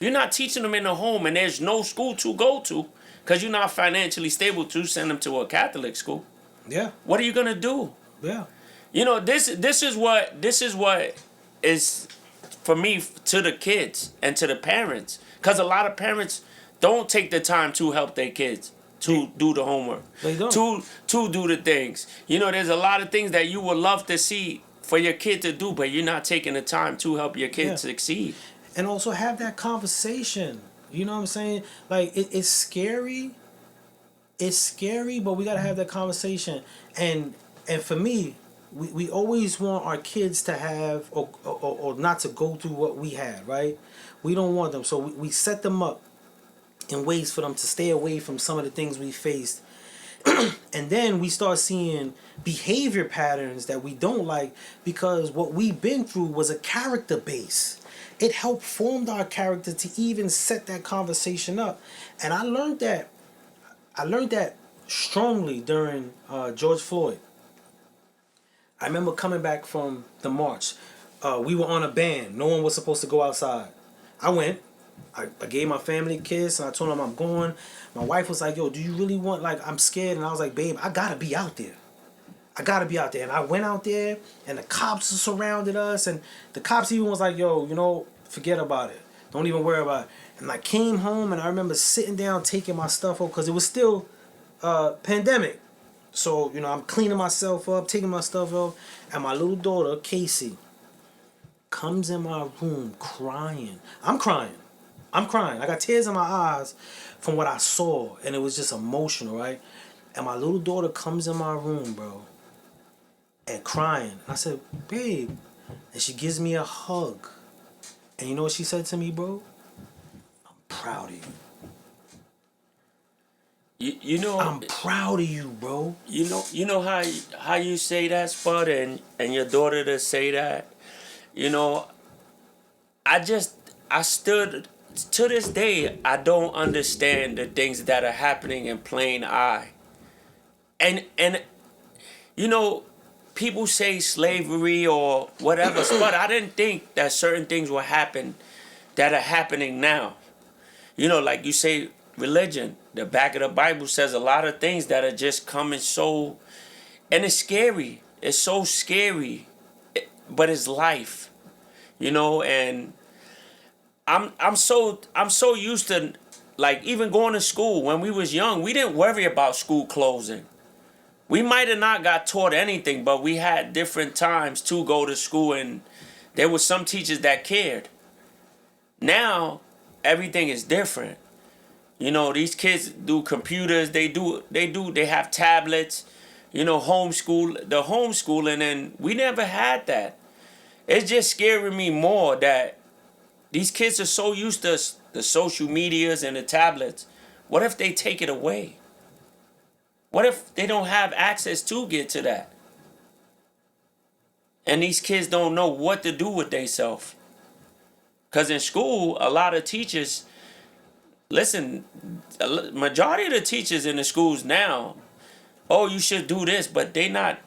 You're not teaching them in the home, and there's no school to go to because you're not financially stable to send them to a Catholic school. Yeah. What are you gonna do? Yeah. You know, this is what is for me to the kids and to the parents, because a lot of parents don't take the time to help their kids to do the homework. They don't. To do the things. You know, there's a lot of things that you would love to see for your kid to do, but you're not taking the time to help your kid succeed. And also have that conversation. You know what I'm saying? Like, it's scary. It's scary, but we got to have that conversation. And for me, we always want our kids to have or not to go through what we had, right? We don't want them. So we set them up in ways for them to stay away from some of the things we faced. And then we start seeing behavior patterns that we don't like because what we've been through was a character base. It helped form our character to even set that conversation up. And I learned that strongly during George Floyd. I remember coming back from the march. We were on a ban. No one was supposed to go outside. I went. I gave my family a kiss, and I told them I'm going. My wife was like, yo, do you really want, like, I'm scared. And I was like, babe, I got to be out there. I gotta be out there. And I went out there, and the cops surrounded us, and the cops even was like, yo, forget about it. Don't even worry about it. And I came home, and I remember sitting down, taking my stuff off, because it was still pandemic. So, I'm cleaning myself up, taking my stuff off, and my little daughter, Casey, comes in my room crying. I'm crying. I got tears in my eyes from what I saw, and it was just emotional, right? And my little daughter comes in my room, bro, and crying. And I said, babe. And she gives me a hug. And you know what she said to me, bro? I'm proud of you. I'm proud of you, bro. You know how you say that, Spud, and your daughter to say that. I stood to this day. I don't understand the things that are happening in plain eye. And people say slavery or whatever, but I didn't think that certain things would happen that are happening now. Like you say, religion. The back of the Bible says a lot of things that are just coming and it's scary. It's so scary, but it's life, and I'm so used to, like, even going to school. When we was young, we didn't worry about school closing. We might have not got taught anything, but we had different times to go to school, and there were some teachers that cared. Now, everything is different. These kids do computers, they have tablets, the homeschooling, and we never had that. It's just scaring me more that these kids are so used to the social medias and the tablets. What if they take it away? What if they don't have access to get to that? And these kids don't know what to do with themselves. Because in school, a lot of teachers, listen, majority of the teachers in the schools now, you should do this, but they not,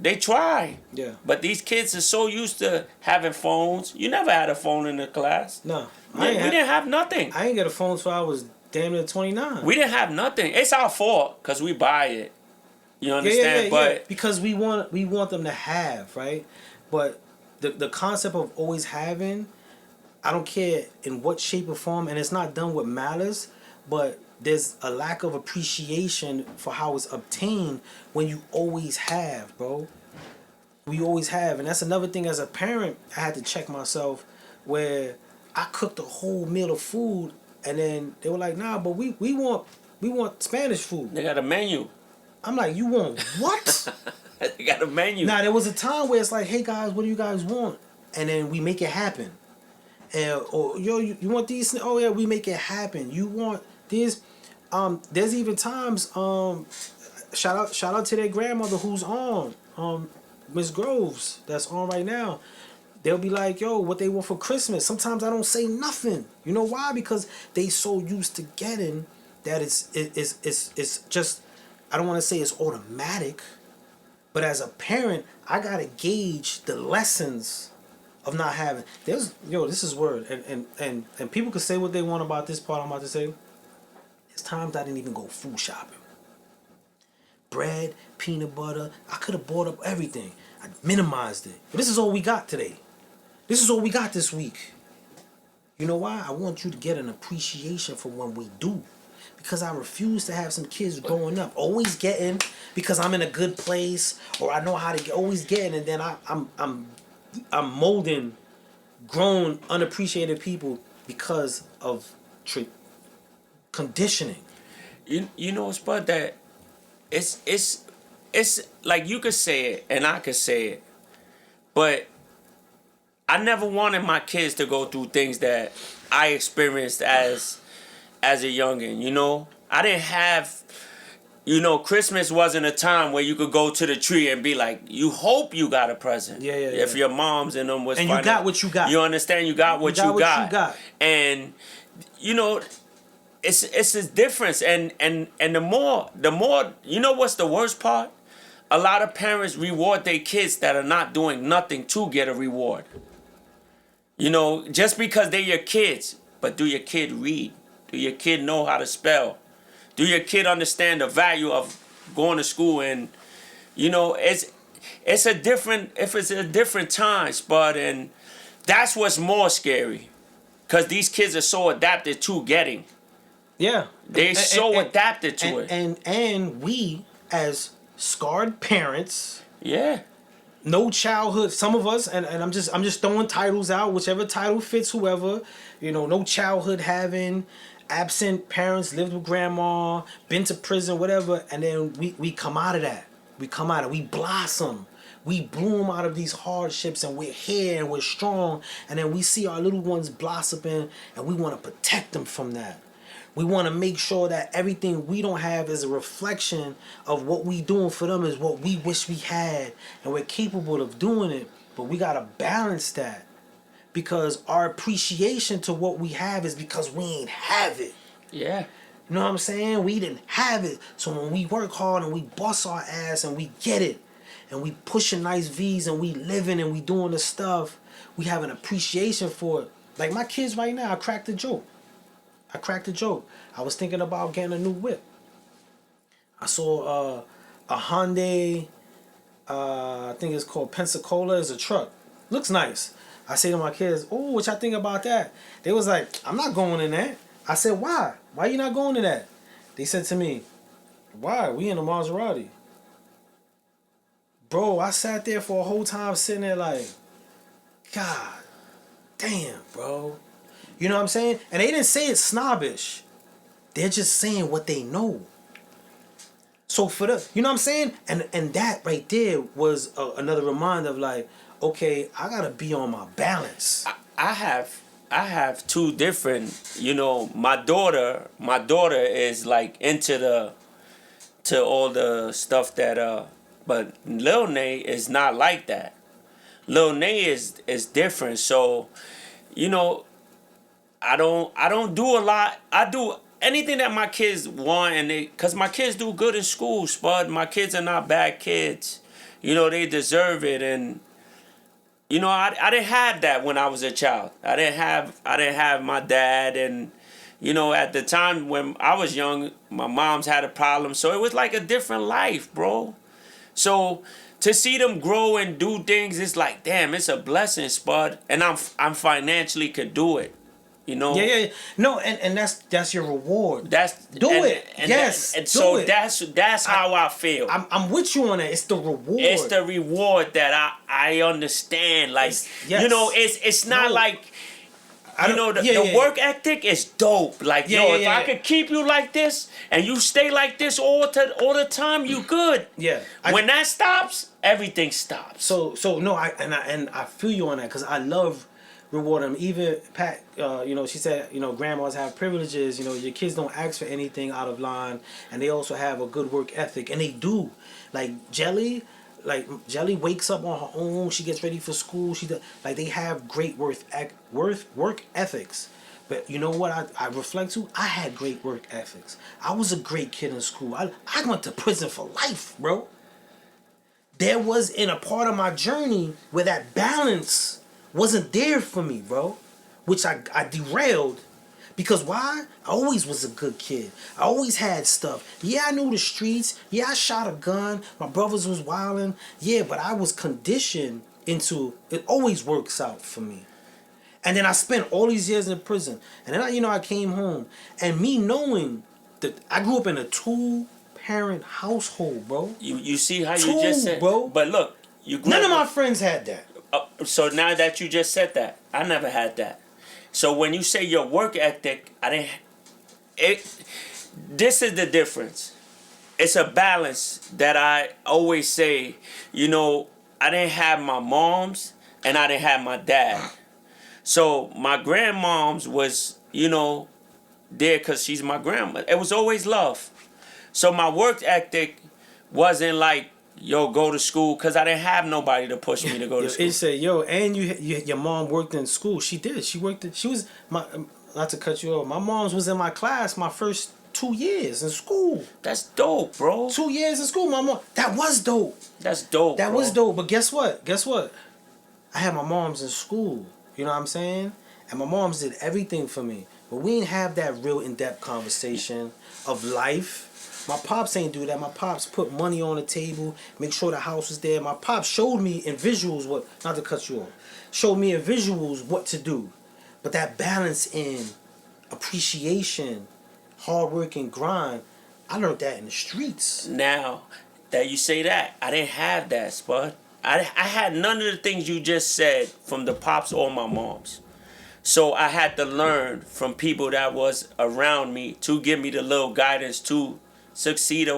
they try. Yeah. But these kids are so used to having phones. You never had a phone in the class. No. We didn't have nothing. I didn't get a phone until I was damn near 29. We didn't have nothing. It's our fault because we buy it. You understand? But because we want them to have, right? But the concept of always having, I don't care in what shape or form, and it's not done with malice, but there's a lack of appreciation for how it's obtained when you always have, bro. We always have. And that's another thing. As a parent, I had to check myself, where I cooked a whole meal of food, and then they were like, nah, but we want Spanish food. They got a menu. I'm like, you want what? They got a menu. Now, there was a time where it's like, hey guys, what do you guys want? And then we make it happen. And you want these? Oh yeah, we make it happen. You want this? There's even times. Shout out to their grandmother who's on. Miss Groves, that's on right now. They'll be like, yo, what they want for Christmas. Sometimes I don't say nothing. You know why? Because they so used to getting that it's just, I don't want to say it's automatic, but as a parent, I gotta gauge the lessons of not having. This is word, and people can say what they want about this part I'm about to say. There's times I didn't even go food shopping. Bread, peanut butter, I could have bought up everything. I minimized it. But this is all we got today. This is all we got this week. You know why? I want you to get an appreciation for when we do. Because I refuse to have some kids growing up always getting because I'm in a good place or I know how to get, always getting, and then I'm molding grown unappreciated people because of conditioning. You know, Spud, that it's like you could say it and I could say it, but I never wanted my kids to go through things that I experienced as a youngin', you know? I didn't have, Christmas wasn't a time where you could go to the tree and be like, you hope you got a present. Yeah. If your moms and them was and you got what you got. You understand? You got what you got. And, it's a difference. And the more, what's the worst part? A lot of parents reward their kids that are not doing nothing to get a reward. Just because they're your kids. But do your kid read? Do your kid know how to spell? Do your kid understand the value of going to school and You know, it's a different if it's a different time, Spud, and that's what's more scary. Cause these kids are so adapted to getting. Yeah, They're so adapted to it. And we as scarred parents, Yeah. no childhood. Some of us, and I'm just throwing titles out, whichever title fits whoever. You know, no childhood having, absent parents, lived with grandma, been to prison, whatever, and then we come out of that. We come out of, we blossom. We bloom out of these hardships, and we're here and we're strong, and then we see our little ones blossoming, and we want to protect them from that. We want to make sure that everything we don't have is a reflection of what we doing for them is what we wish we had, and we're capable of doing it. But we gotta balance that, because our appreciation to what we have is because we ain't have it. Yeah. You know what I'm saying? We didn't have it. So when we work hard and we bust our ass and we get it, and we pushing nice V's and we living and we doing the stuff, we have an appreciation for it. Like my kids right now, I cracked a joke. I was thinking about getting a new whip. I saw a Hyundai, I think it's called Pensacola. It's a truck. Looks nice. I say to my kids, "Oh, what y'all think about that?" They was like, "I'm not going in that." I said, "Why? Why you not going in that?" They said to me, "Why? We in a Maserati." Bro, I sat there for a whole time sitting there like, God damn, bro. You know what I'm saying? And they didn't say it's snobbish. They're just saying what they know. So for the, you know what I'm saying? And that right there was another reminder of like, okay, I gotta be on my balance. I have two different, you know, my daughter is like into all the stuff that but Lil Nay is not like that. Lil Nay is different. So, you know, I don't do a lot. I do anything that my kids want, and cause my kids do good in school, Spud. My kids are not bad kids. You know, they deserve it. And you know, I didn't have that when I was a child. I didn't have my dad. And you know, at the time when I was young, my mom's had a problem, so it was like a different life, bro. So to see them grow and do things, it's like, damn, it's a blessing, Spud. And I'm financially could do it. You know. Yeah. No, and that's your reward. Do it. Yes. And do so it. that's how I feel. I'm with you on that. It's the reward. It's the reward that I understand. Like yes. you know, it's not like you know the work ethic is dope. Like if I could keep you like this and you stay like this all the time, you good. Yeah. When that stops, everything stops. So no, I feel you on that, because I love reward them. Even Pat, you know, she said, you know, grandmas have privileges. You know, your kids don't ask for anything out of line, and they also have a good work ethic, and they do. Like Jelly wakes up on her own. She gets ready for school. She does, like, they have great work ethics. But you know what I reflect to? I had great work ethics. I was a great kid in school. I went to prison for life, bro. There was in a part of my journey where that balance wasn't there for me, bro. Which I derailed. Because why? I always was a good kid. I always had stuff. Yeah, I knew the streets. Yeah, I shot a gun. My brothers was wilding. Yeah, but I was conditioned into, it always works out for me. And then I spent all these years in prison. And then I came home. And me knowing that I grew up in a 2-parent household, bro. You see how you just said, bro. But look, none of my friends had that. So now that you just said that, I never had that. So when you say your work ethic, this is the difference. It's a balance that I always say, you know, I didn't have my mom's and I didn't have my dad. So my grandmom's was, you know, there because she's my grandma. It was always love. So my work ethic wasn't like, yo, go to school, because I didn't have nobody to push me to go to school. It said, yo, and your mom worked in school. She did. She was not to cut you off. My mom's was in my class my first 2 years in school. That's dope, bro. 2 years in school, my mom. That was dope. That's dope. That was dope. But guess what? I had my moms in school. You know what I'm saying? And my moms did everything for me. But we didn't have that real in-depth conversation of life, My pops ain't do that. My pops put money on the table, make sure the house was there. My pops showed me in visuals what, not to cut you off, showed me in visuals what to do. But that balance in appreciation, hard work, and grind, I learned that in the streets. Now that you say that, I didn't have that, Spud. I had none of the things you just said from the pops or my moms. So I had to learn from people that was around me to give me the little guidance to succeed.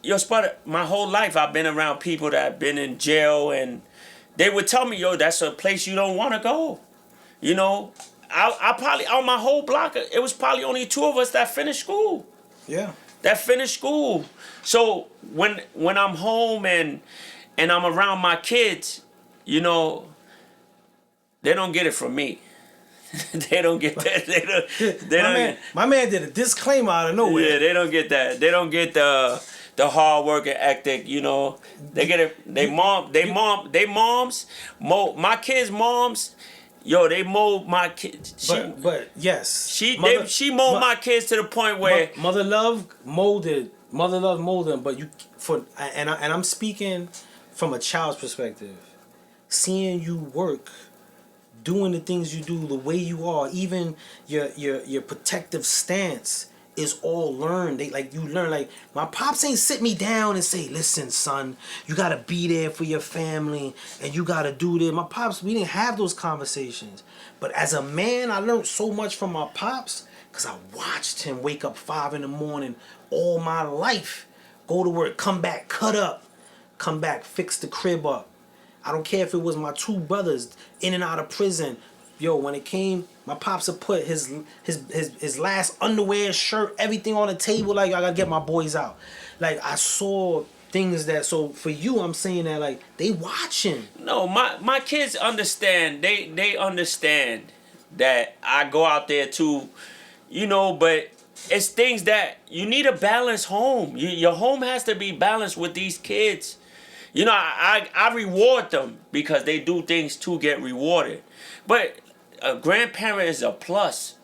Yo, Spud, my whole life I've been around people that have been in jail, and they would tell me, yo, that's a place you don't want to go. You know, I probably, on my whole block, it was probably only 2 of us that finished school. Yeah. That finished school. So when I'm home and I'm around my kids, you know, they don't get it from me. They don't get that. My man did a disclaimer out of nowhere. Yeah, they don't get that. They don't get the hard work and ethic. You know, they get it. My kids' moms. Yo, they mold my kids. But yes, she mold my kids to the point where mother love molded them. But I'm speaking from a child's perspective. Seeing you work, doing the things you do, the way you are, even your protective stance is all learned. You learn. Like, my pops ain't sit me down and say, listen, son, you gotta be there for your family and you gotta do this. My pops, we didn't have those conversations. But as a man, I learned so much from my pops because I watched him wake up 5 in the morning all my life, go to work, come back, cut up, come back, fix the crib up. I don't care if it was my 2 brothers in and out of prison. Yo, when it came, my pops would put his last underwear, shirt, everything on the table. Like, I gotta get my boys out. Like, I saw things that. So for you, I'm saying that, like, they watching. No, my kids understand. They understand that I go out there too, you know. But it's things that you need a balanced home. Your home has to be balanced with these kids. You know, I reward them because they do things to get rewarded. But a grandparent is a plus.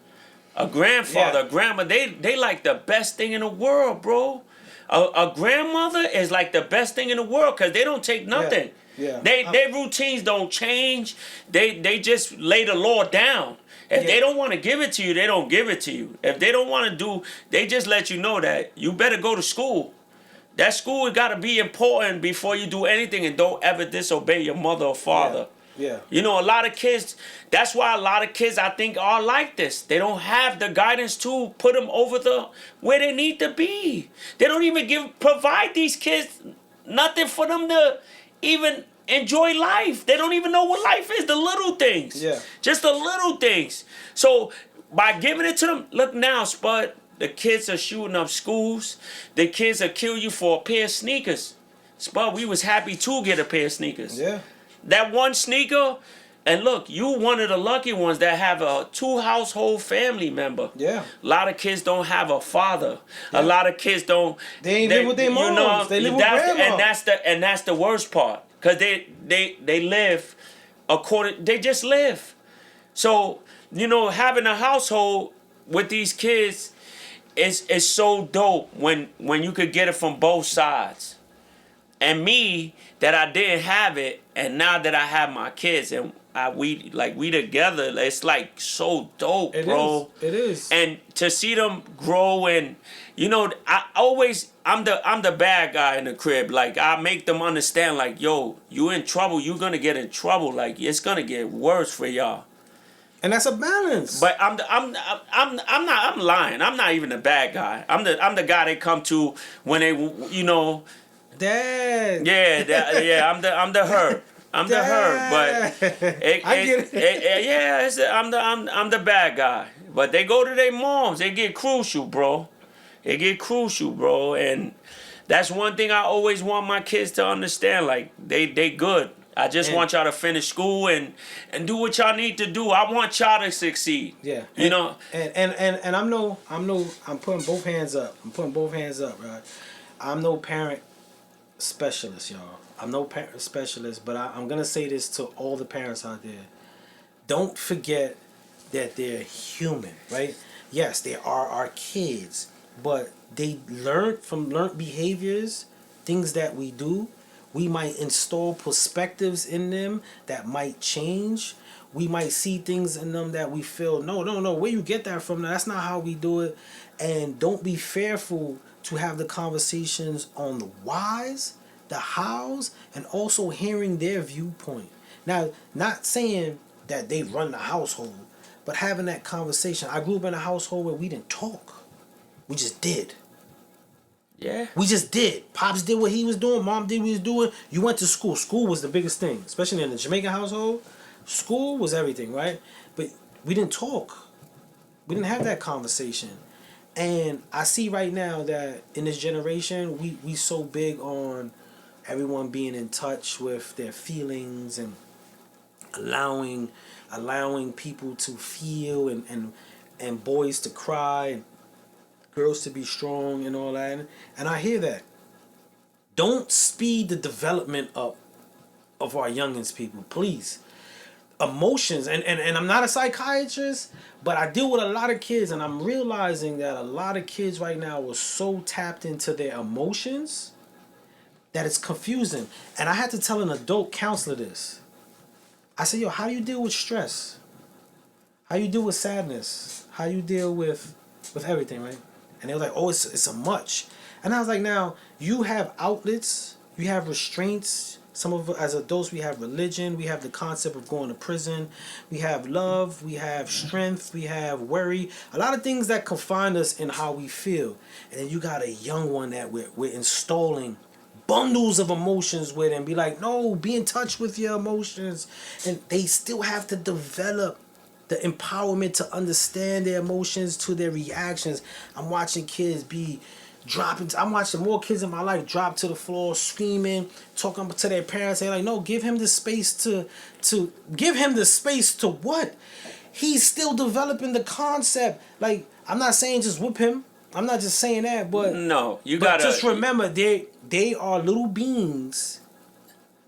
A grandfather, a grandma, they like the best thing in the world, bro. A grandmother is like the best thing in the world because they don't take nothing. Yeah. Their routines don't change. They just lay the law down. If they don't want to give it to you, they don't give it to you. If they don't want to do, they just let you know that you better go to school. That school has got to be important before you do anything, and don't ever disobey your mother or father. Yeah. You know, a lot of kids, that's why a lot of kids, I think, are like this. They don't have the guidance to put them over where they need to be. They don't even provide these kids nothing for them to even enjoy life. They don't even know what life is, the little things. Yeah. Just the little things. So by giving it to them, look now, Spud, the kids are shooting up schools. The kids will kill you for a pair of sneakers. Spud, we was happy to get a pair of sneakers. Yeah. That one sneaker, and look, you one of the lucky ones that have a 2 household family member. Yeah. A lot of kids don't have a father. Yeah. A lot of kids don't. They ain't live with their moms. You know, they live with grandma. And that's the worst part, cause they live according. They just live. So, you know, having a household with these kids is so dope when you could get it from both sides. And me, that I didn't have it, and now that I have my kids and we together, it's like so dope, bro. It is. And to see them grow, and you know, I'm the bad guy in the crib. Like, I make them understand, like, yo, you in trouble, you gonna get in trouble. Like, it's gonna get worse for y'all. And that's a balance. But I'm lying. I'm not even the bad guy. I'm the guy they come to when they, you know. Dad. Yeah. I'm the hurt. I'm Dad. the hurt. But I get it. I'm the bad guy. But they go to their moms. They get crucial, bro. And that's one thing I always want my kids to understand. Like, they good. I just want y'all to finish school and do what y'all need to do. I want y'all to succeed. Yeah. You know. And I'm putting both hands up. Right? I'm no parent specialist, y'all. I'm no parent specialist, but I'm gonna say this to all the parents out there. Don't forget that they're human, right? Yes, they are our kids, but they learned behaviors, things that we do. We might install perspectives in them that might change. We might see things in them that we feel, no, where you get that from? That's not how we do it. And don't be fearful to have the conversations on the whys, the hows, and also hearing their viewpoint. Now, not saying that they run the household, but having that conversation. I grew up in a household where we didn't talk. We just did. Yeah. We just did. Pops did what he was doing. Mom did what he was doing. You went to school. School was the biggest thing, especially in the Jamaican household. School was everything, right? But we didn't talk. We didn't have that conversation. And I see right now that in this generation, we so big on everyone being in touch with their feelings and allowing people to feel and boys to cry and girls to be strong and all that. And I hear that. Don't speed the development up of our youngins, people, please. Emotions, and I'm not a psychiatrist, but I deal with a lot of kids, and I'm realizing that a lot of kids right now are so tapped into their emotions that it's confusing. And I had to tell an adult counselor this. I said, yo, how do you deal with stress? How you deal with sadness? How you deal with everything, right? And they were like, oh, it's a much. And I was like, now, you have outlets, you have restraints. Some of us as adults, we have religion, we have the concept of going to prison, we have love, we have strength, we have worry. A lot of things that confine us in how we feel. And then you got a young one that we're installing bundles of emotions with and be like, no, be in touch with your emotions. And they still have to develop the empowerment to understand their emotions to their reactions. I'm watching kids I'm watching more kids in my life drop to the floor, screaming, talking to their parents, saying like, no, give him the space to give him the space to what? He's still developing the concept. Like, I'm not saying just whoop him. I'm not just saying that, but no, you gotta just remember they are little beings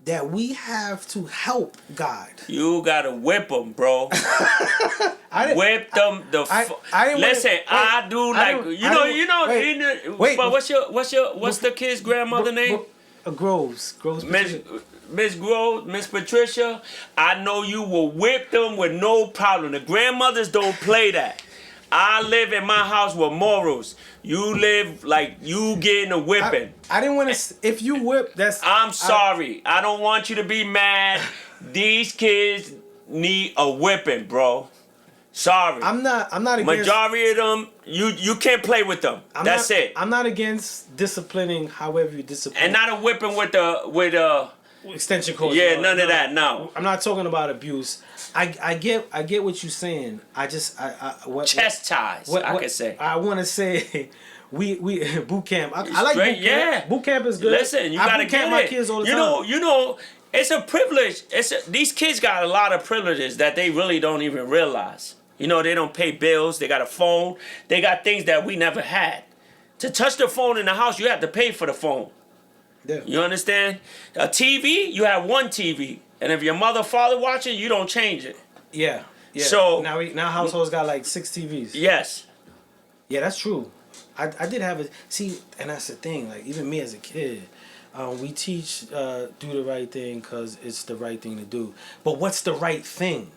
that we have to help guide. You gotta whip them, bro. Whip them Listen, I do like But what's the kid's grandmother name? Groves. Miss Groves, Miss Patricia. I know you will whip them with no problem. The grandmothers don't play that. I live in my house with morals. You live like you getting a whipping. I didn't want to. If you whip, I'm sorry. I don't want you to be mad. These kids need a whipping, bro. Sorry. I'm not against. Majority of them, you can't play with them. That's it. I'm not against disciplining. However you discipline. And not a whipping with extension cords. Yeah, none of that. No. I'm not talking about abuse. I get what you're saying. Chastise. I could say. I want to say, we boot camp. I like boot camp. Yeah. Boot camp is good. Listen, you gotta get my kids all the time. You know, it's a privilege. These kids got a lot of privileges that they really don't even realize. You know, they don't pay bills. They got a phone. They got things that we never had. To touch the phone in the house, you have to pay for the phone. Yeah. You understand? A TV, you have one TV. And if your mother, father watching, you don't change it. Yeah. So now households got like 6 TVs. Yes. Yeah, that's true. I did have and that's the thing. Like, even me as a kid, we teach do the right thing because it's the right thing to do. But what's the right thing?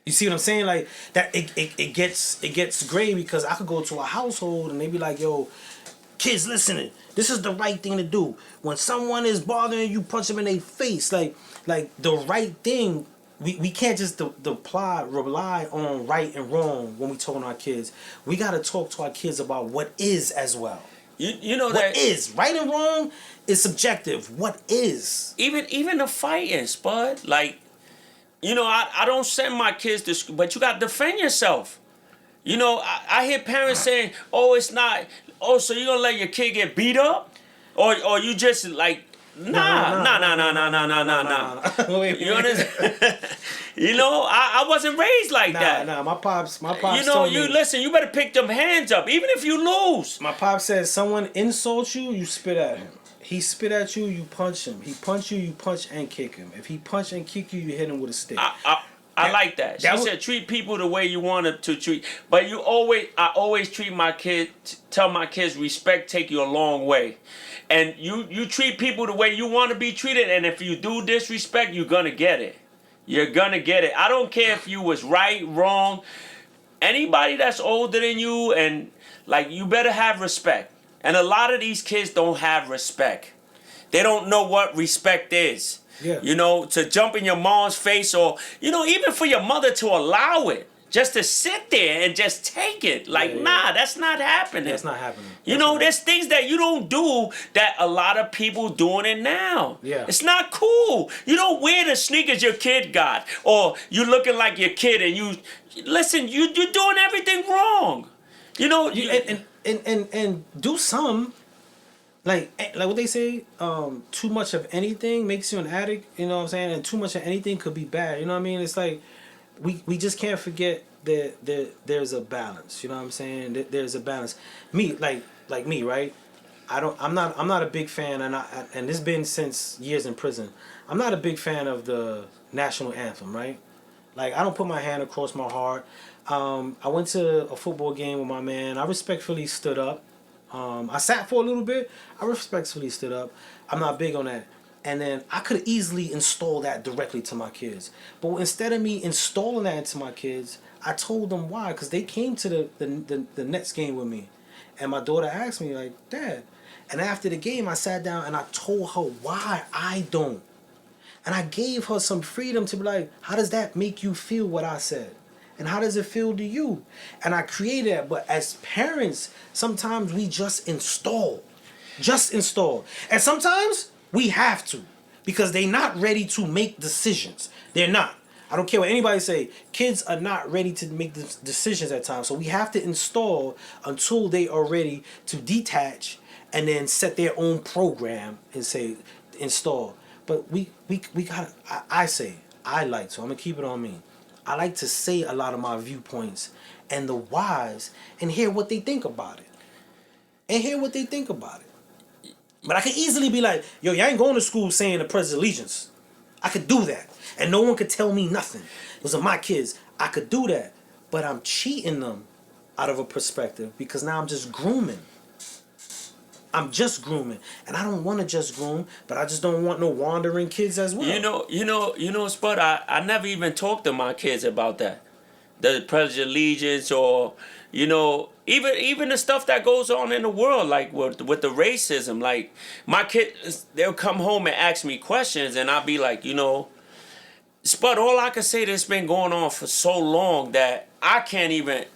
You see what I'm saying? Like that, it gets gray because I could go to a household and they be like, yo, kids, listening. This is the right thing to do. When someone is bothering you, punch them in their face. Like the right thing. We can't just rely on right and wrong when we talk to our kids. We got to talk to our kids about what is as well. You know what that is right and wrong is subjective. What is even the fighting, Spud. Like, you know, I don't send my kids to school, but you got to defend yourself. You know, I hear parents saying, "Oh, it's not. Oh, so you gonna let your kid get beat up, or you just like." Nah. Wait, you understand? You know, I wasn't raised like that. Nah, my pops. You know, listen. You better pick them hands up, even if you lose. My pop says, someone insults you, you spit at him. He spit at you, you punch him. He punch you, you punch and kick him. If he punch and kick you, you hit him with a stick. I like that. She said treat people the way you want them to treat. But I always treat my kids, tell my kids respect take you a long way. And you treat people the way you want to be treated, and if you do disrespect, you're going to get it. You're going to get it. I don't care if you was right, wrong. Anybody that's older than you, and like, you better have respect. And a lot of these kids don't have respect. They don't know what respect is. Yeah. You know, to jump in your mom's face, or, you know, even for your mother to allow it. Just to sit there and just take it. Like, nah, that's not happening. That's not happening. You know, there's things that you don't do that a lot of people doing it now. Yeah. It's not cool. You don't wear the sneakers your kid got. Or you looking like your kid and you... Listen, you're doing everything wrong. You know... And do some... Like what they say, too much of anything makes you an addict, you know what I'm saying? And too much of anything could be bad, you know what I mean? It's like, we just can't forget that there's a balance, you know what I'm saying? There's a balance. Me, like me, right? I'm not a big fan, and this has been since years in prison. I'm not a big fan of the national anthem, right? Like, I don't put my hand across my heart. I went to a football game with my man. I respectfully stood up. I sat for a little bit. I respectfully stood up. I'm not big on that. And then I could easily install that directly to my kids. But instead of me installing that into my kids, I told them why. Because they came to the Nets game with me. And my daughter asked me, like, Dad. And after the game, I sat down and I told her why I don't. And I gave her some freedom to be like, how does that make you feel what I said? And how does it feel to you? And I created that. But as parents, sometimes we just install. Just install. And sometimes we have to. Because they're not ready to make decisions. They're not. I don't care what anybody say. Kids are not ready to make decisions at times. So we have to install until they are ready to detach and then set their own program and say, install. But we gotta, I like to. I'm going to keep it on me. I like to say a lot of my viewpoints and the whys and hear what they think about it. But I could easily be like, yo, y'all ain't going to school saying the Pledge of Allegiance. I could do that. And no one could tell me nothing. Those are my kids. I could do that. But I'm cheating them out of a perspective because now I'm just grooming. And I don't want to just groom, but I just don't want no wandering kids as well. You know, Spud, I never even talked to my kids about that. The Pledge of Allegiance, or, you know, even the stuff that goes on in the world, like with the racism. Like, my kids, they'll come home and ask me questions, and I'll be like, you know, Spud, all I can say that's been going on for so long that I can't even...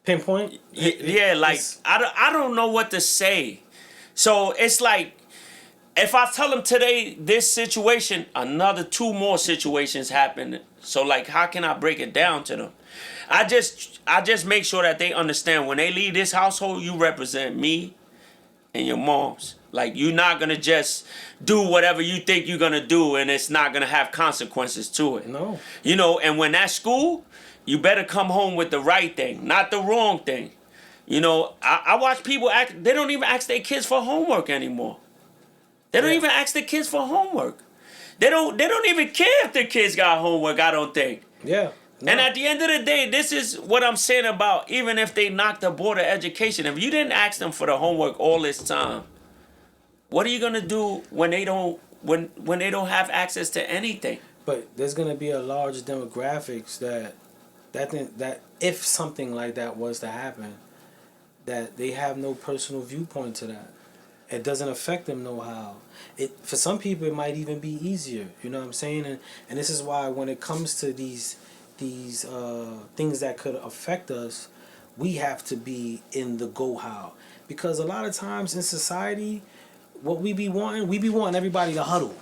Pinpoint? Yeah, like, I don't know what to say. So it's like, if I tell them today this situation, another 2 more situations happen. So, like, how can I break it down to them? I just make sure that they understand when they leave this household, you represent me and your moms. Like, you're not going to just do whatever you think you're going to do, and it's not going to have consequences to it. No. You know, and when that's school, you better come home with the right thing, not the wrong thing. You know, I watch people act, they don't even ask their kids for homework anymore. They don't even ask their kids for homework. They don't even care if their kids got homework, I don't think. Yeah. No. And at the end of the day, this is what I'm saying about even if they knock the board of education, if you didn't ask them for the homework all this time, what are you gonna do when they don't have access to anything? But there's gonna be a large demographics that if something like that was to happen, that they have no personal viewpoint to that. It doesn't affect them no how. For some people it might even be easier. You know what I'm saying? And this is why when it comes to these things that could affect us, we have to be in the go how. Because a lot of times in society, what we be wanting everybody to huddle.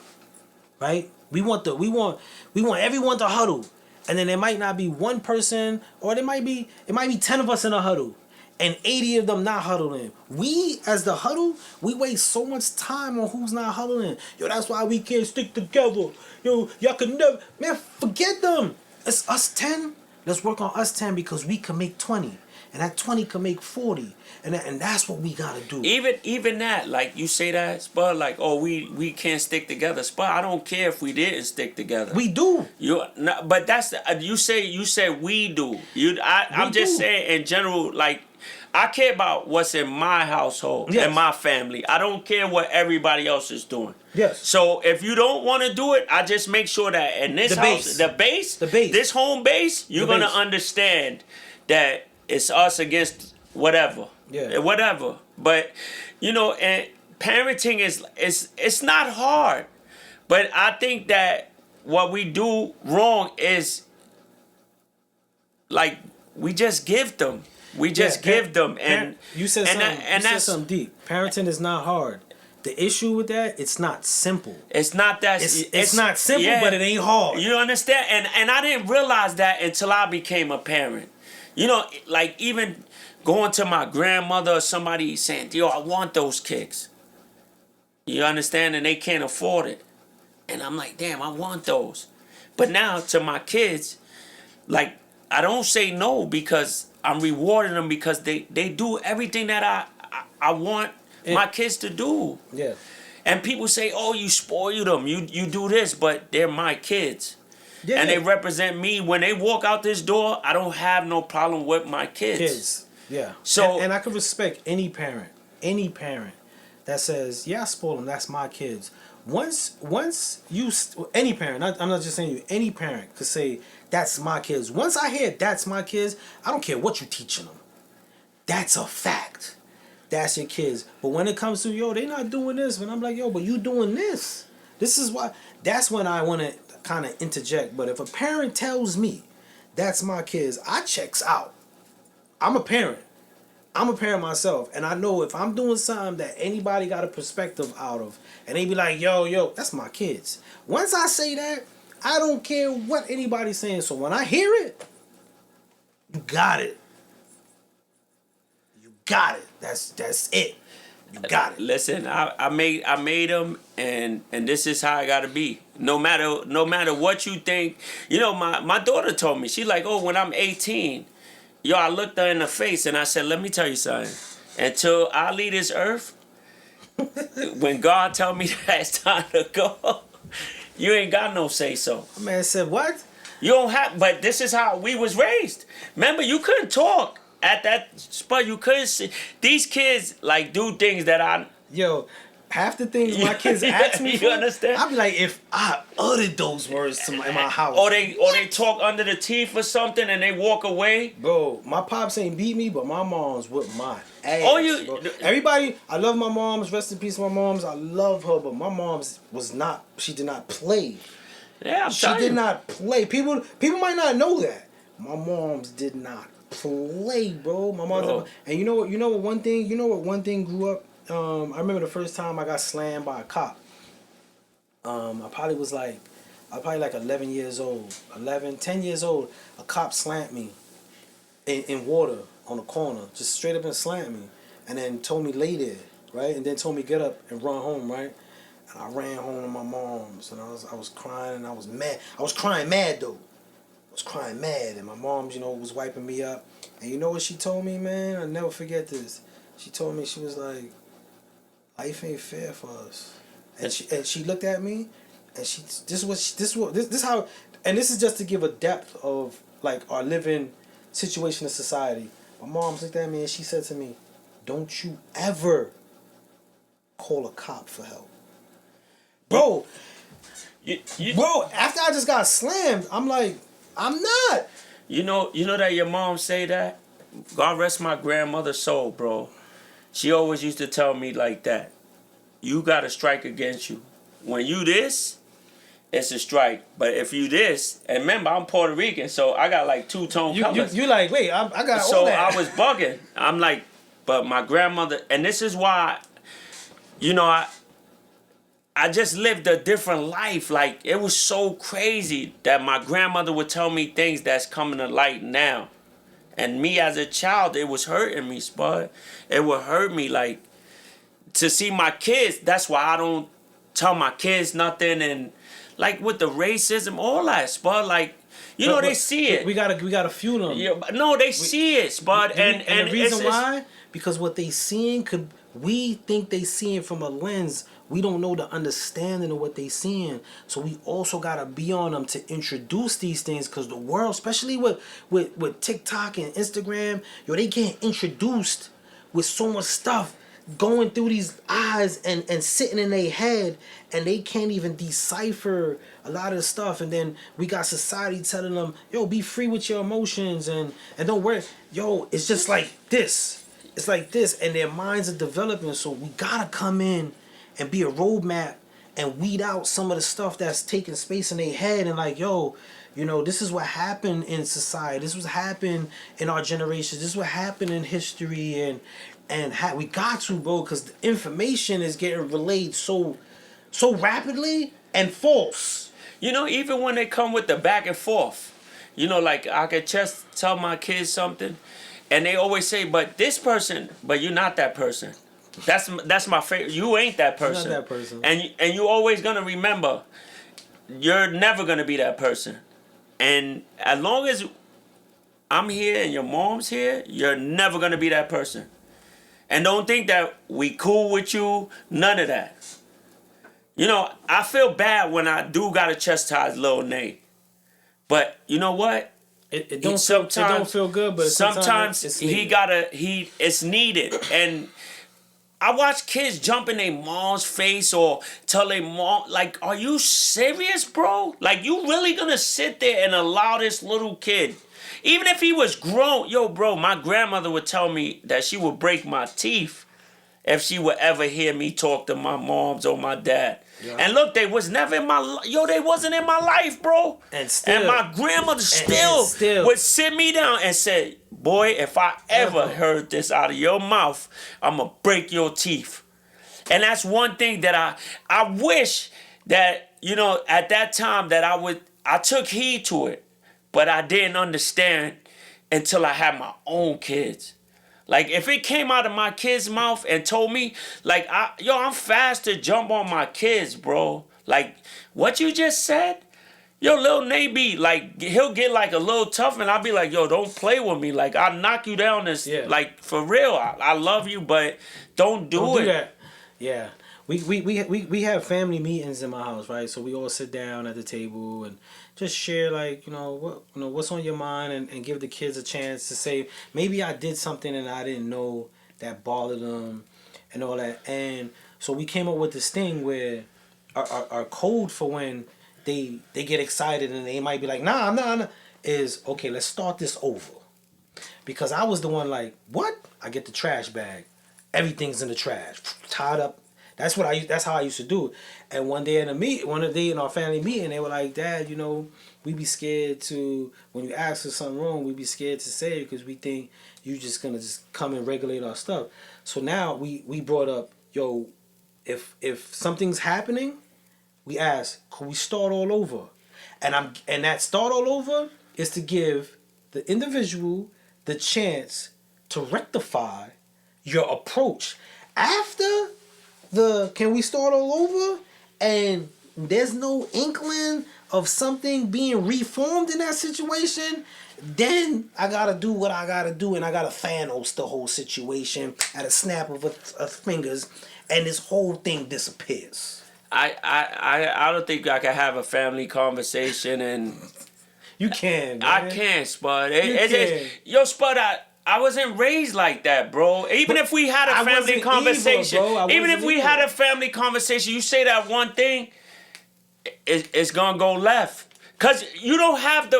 Right? We want everyone to huddle. And then there might not be one person, or it might be 10 of us in a huddle, and 80 of them not huddling. We, as the huddle, we waste so much time on who's not huddling. Yo, that's why we can't stick together. Yo, y'all can never... Man, forget them. It's us 10 Let's work on us 10 because we can make 20. And that 20 can make 40. And that's what we gotta do. Even that, like you say that, Spud, like, oh, we can't stick together. Spud, I don't care if we didn't stick together. We do. But that's you said we do. I'm just saying in general, like, I care about what's in my household and my family. I don't care what everybody else is doing. Yes. So if you don't want to do it, I just make sure that in this house, the base, this home base, you're gonna understand that it's us against whatever. Yeah. Whatever. But and parenting it's not hard. But I think that what we do wrong is like we just give them. We just give them, and you said something deep. Parenting is not hard. The issue with that, it's not simple. It's not that. It's not simple, but it ain't hard. You understand? And I didn't realize that until I became a parent. Like even going to my grandmother or somebody saying, "Yo, I want those kicks." You understand? And they can't afford it, and I'm like, "Damn, I want those." But now to my kids, like I don't say no because I'm rewarding them because they do everything that I want my kids to do. Yeah. And people say, "Oh, you spoil them. You do this," but they're my kids. Yeah. And they represent me. When they walk out this door, I don't have no problem with my kids. Yeah. So and I can respect any parent that says, "Yeah, I spoil them. That's my kids." Once you any parent, I'm not just saying you, any parent could say, "That's my kids." Once I hear "that's my kids," I don't care what you teaching them. That's a fact. That's your kids. But when it comes to, yo, they not doing this, when I'm like, yo, but you doing this. This is why. That's when I want to kind of interject. But if a parent tells me that's my kids, I checks out. I'm a parent. I'm a parent myself, and I know if I'm doing something that anybody got a perspective out of, and they be like, yo, that's my kids. Once I say that, I don't care what anybody's saying. So when I hear it, you got it. You got it. That's it. You got it. Listen, I made them, and this is how I gotta be. No matter what you think. My daughter told me, she like, oh, when I'm 18. Yo, I looked her in the face and I said, let me tell you something. Until I leave this earth, when God tell me that it's time to go, you ain't got no say so. Man said, what? You don't have, but this is how we was raised. Remember, you couldn't talk at that spot. You couldn't see. These kids, like, do things that I... Yo, half the things my kids ask me you for, understand? I'd be like, if I uttered those words in my house. Or they talk under the teeth or something and they walk away. Bro, my pops ain't beat me, but my mom's whipped my ass. Bro. Everybody, I love my moms. Rest in peace, my moms. I love her, but my mom's she did not play. Yeah, she did not play. People might not know that. My moms did not play, bro. My mom's and you know what one thing grew up. I remember the first time I got slammed by a cop. I probably like 11 years old. 10 years old. A cop slammed me in water on the corner. Just straight up and slammed me. And then told me lay there, right? And then told me get up and run home, right? And I ran home to my mom's and I was crying and I was mad. I was crying mad though. I was crying mad and my mom's, was wiping me up. And you know what she told me, man? I'll never forget this. She told me, she was like, life ain't fair for us, and she looked at me, and this is how, and this is just to give a depth of like our living situation in society. My mom looked at me and she said to me, "Don't you ever call a cop for help, bro." Bro, after I just got slammed, I'm like, I'm not. You know that your mom say that. God rest my grandmother's soul, bro. She always used to tell me like that. You got a strike against you. When you this, it's a strike. But if you this, and remember, I'm Puerto Rican, so I got like two-tone colors. You like, wait, I got so all that. I was bugging. I'm like, but my grandmother, and this is why, I just lived a different life. Like, it was so crazy that my grandmother would tell me things that's coming to light now. And me as a child, it was hurting me, Spud. It would hurt me, like, to see my kids. That's why I don't tell my kids nothing. And, like, with the racism, all that, Spud, like, You know, they see it. We gotta fuel them. Yeah, but no, they see it, Spud, and the reason why, because what they seeing we think they seeing from a lens. We don't know the understanding of what they seeing, so we also gotta be on them to introduce these things. Cause the world, especially with TikTok and Instagram, yo, they getting introduced with so much stuff going through these eyes and sitting in their head, and they can't even decipher a lot of the stuff. And then we got society telling them, yo, be free with your emotions and don't worry. Yo, it's just like this. It's like this, and their minds are developing. So we gotta come in and be a roadmap and weed out some of the stuff that's taking space in their head, and like, yo, you know, this is what happened in society. This was happened in our generation. This is what happened in history, and we got to, bro, because the information is getting relayed so rapidly and false. You know, even when they come with the back and forth, you know, like I could just tell my kids something, and they always say, "But this person, but you're not that person." That's my favorite. You ain't that person. You're not that person. And you always gonna remember, you're never gonna be that person. And as long as I'm here and your mom's here, you're never gonna be that person. And don't think that we cool with you. None of that. You know, I feel bad when I do gotta chastise Lil Nate. But you know what? It don't feel good, but sometimes it's needed. And I watch kids jump in their mom's face or tell their mom, like, are you serious, bro? Like, you really gonna sit there and allow this little kid, even if he was grown? Yo, bro, my grandmother would tell me that she would break my teeth if she would ever hear me talk to my moms or my dad. Yeah. And look, they was never in my they wasn't in my life, bro. And my grandmother still would sit me down and say, boy, if I ever heard this out of your mouth, I'm gonna break your teeth. And that's one thing that I wish that, you know, at that time that I took heed to it, but I didn't understand until I had my own kids. Like, if it came out of my kid's mouth and told me, like, I'm fast to jump on my kids, bro. Like, what you just said? Yo, Lil Nate be, like, he'll get, like, a little tough, and I'll be like, yo, don't play with me. Like, I'll knock you down. Like, for real, I love you, but don't do that. Yeah. We have family meetings in my house, right? So we all sit down at the table and just share, like, what's on your mind, and give the kids a chance to say, maybe I did something and I didn't know that bothered them and all that. And so we came up with this thing where our code for when they get excited and they might be like, nah, is, okay, let's start this over. Because I was the one like, what? I get the trash bag. Everything's in the trash. Tied up. That's how I used to do it. And one day in our family meeting, they were like, Dad, we be scared to, when you ask us something wrong, we be scared to say it because we think you just gonna just come and regulate our stuff. So now we brought up, yo, if something's happening, we ask, can we start all over? And that start all over is to give the individual the chance to rectify your approach. After can we start all over? And there's no inkling of something being reformed in that situation, then I gotta do what I gotta do, and I gotta Thanos the whole situation at a snap of a fingers, and this whole thing disappears. I don't think I can have a family conversation, and you can. Man. I can't, Spud. Yo, Spud, I wasn't raised like that, bro. Even if we had a family conversation, you say that one thing, it's gonna go left. Cause you don't have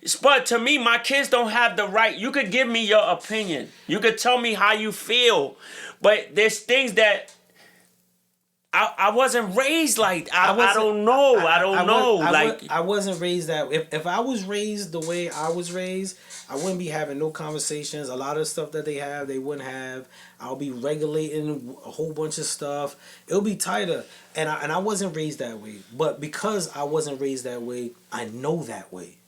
Spud, to me, my kids don't have the right. You could give me your opinion. You could tell me how you feel. But there's things that I wasn't raised like. I don't know. I wasn't raised that. If I was raised the way I was raised, I wouldn't be having no conversations. A lot of stuff that they have, they wouldn't have. I'll be regulating a whole bunch of stuff. It'll be tighter. And I wasn't raised that way. But because I wasn't raised that way, I know that way.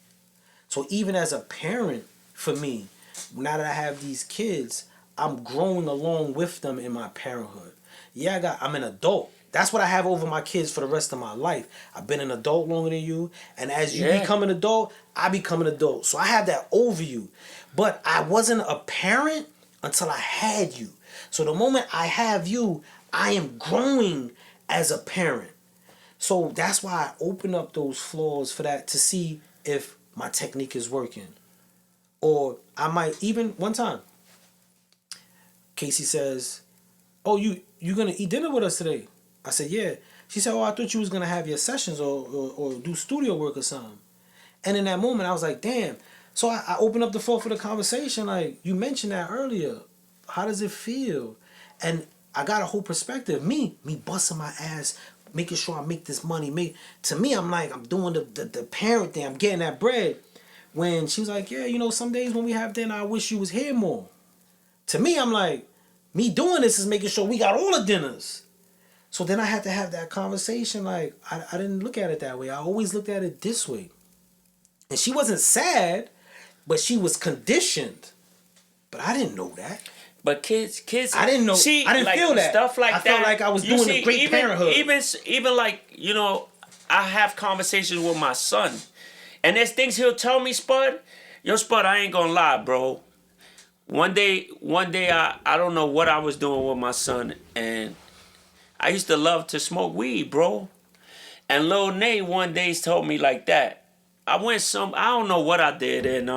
So even as a parent, for me, now that I have these kids, I'm growing along with them in my parenthood. Yeah, I'm an adult. That's what I have over my kids for the rest of my life. I've been an adult longer than you, and as you Yeah. become an adult, I become an adult. So I have that over you. But I wasn't a parent until I had you. So the moment I have you, I am growing as a parent. So that's why I open up those flaws for that to see if my technique is working. Or I might even one time, Casey says, "Oh, you gonna eat dinner with us today?" I said, "Yeah." She said, "Oh, I thought you was gonna have your sessions or do studio work or something." And in that moment, I was like, "Damn." So I opened up the floor for the conversation. Like you mentioned that earlier. How does it feel? And I got a whole perspective. Me busting my ass, making sure I make this money. To me, I'm like I'm doing the parent thing. I'm getting that bread. When she was like, "Yeah, you know, some days when we have dinner, I wish you was here more." To me, I'm like, me doing this is making sure we got all the dinners. So then I had to have that conversation. Like, I didn't look at it that way. I always looked at it this way. And she wasn't sad, but she was conditioned. But I didn't know that. But kids, I didn't know. I didn't like, feel that. Stuff like I that. felt like I was doing a great parenthood. Even like, you know, I have conversations with my son. And there's things he'll tell me, Spud. Yo, Spud, I ain't gonna lie, bro. One day, I don't know what I was doing with my son, and I used to love to smoke weed, bro. And Lil Nay one day told me like that. I don't know what I did, and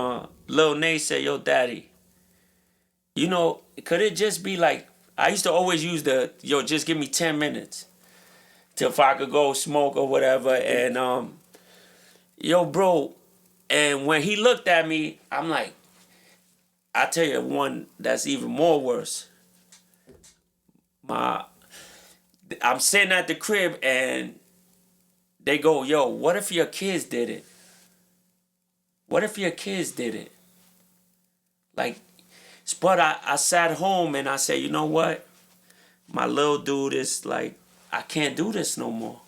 Lil Nay said, "Yo, Daddy, you know, could it just be like," I used to always use just give me 10 minutes till if I could go smoke or whatever, and yo, bro, and when he looked at me, I'm like, I tell you one that's even more worse. I'm sitting at the crib and they go, "Yo, what if your kids did it? What if your kids did it?" Like, but I sat home and I said, you know what? My little dude is like, I can't do this no more.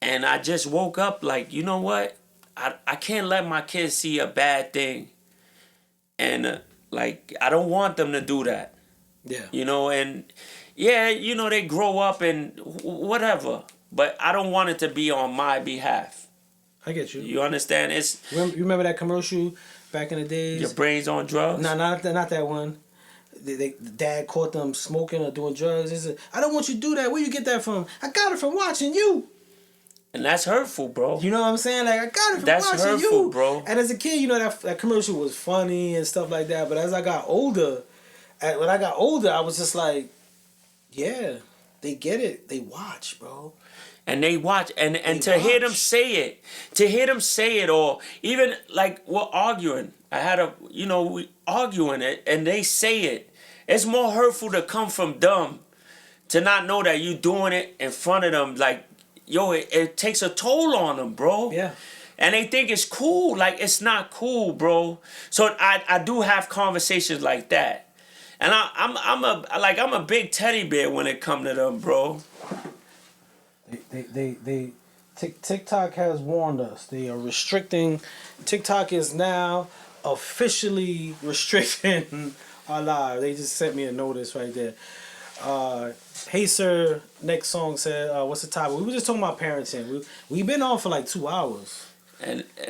And I just woke up like, you know what? I can't let my kids see a bad thing. And like, I don't want them to do that. Yeah. You know, and yeah, you know, they grow up and whatever. But I don't want it to be on my behalf. I get you. You understand? You remember that commercial back in the days? Your brain's on drugs? No, not that one. The dad caught them smoking or doing drugs. He said, "I don't want you to do that. Where you get that from?" "I got it from watching you." And that's hurtful, bro. You know what I'm saying? Like, I got it from That's watching hurtful, you, bro. And as a kid, you know that commercial was funny and stuff like that. But as I got older, I was just like, yeah, they get it. They watch, bro. And they watch, and to hear them say it, or even like we're arguing. We arguing it, and they say it. It's more hurtful to come from them, to not know that you doing it in front of them. Like, yo, it takes a toll on them, bro. Yeah. And they think it's cool. Like, it's not cool, bro. So I do have conversations like that, and I'm a big teddy bear when it come to them, bro. TikTok has warned us. They are restricting. TikTok is now officially restricting our lives. They just sent me a notice right there. Hey sir, next song said, what's the topic? We were just talking about parenting. We've been on for like 2 hours.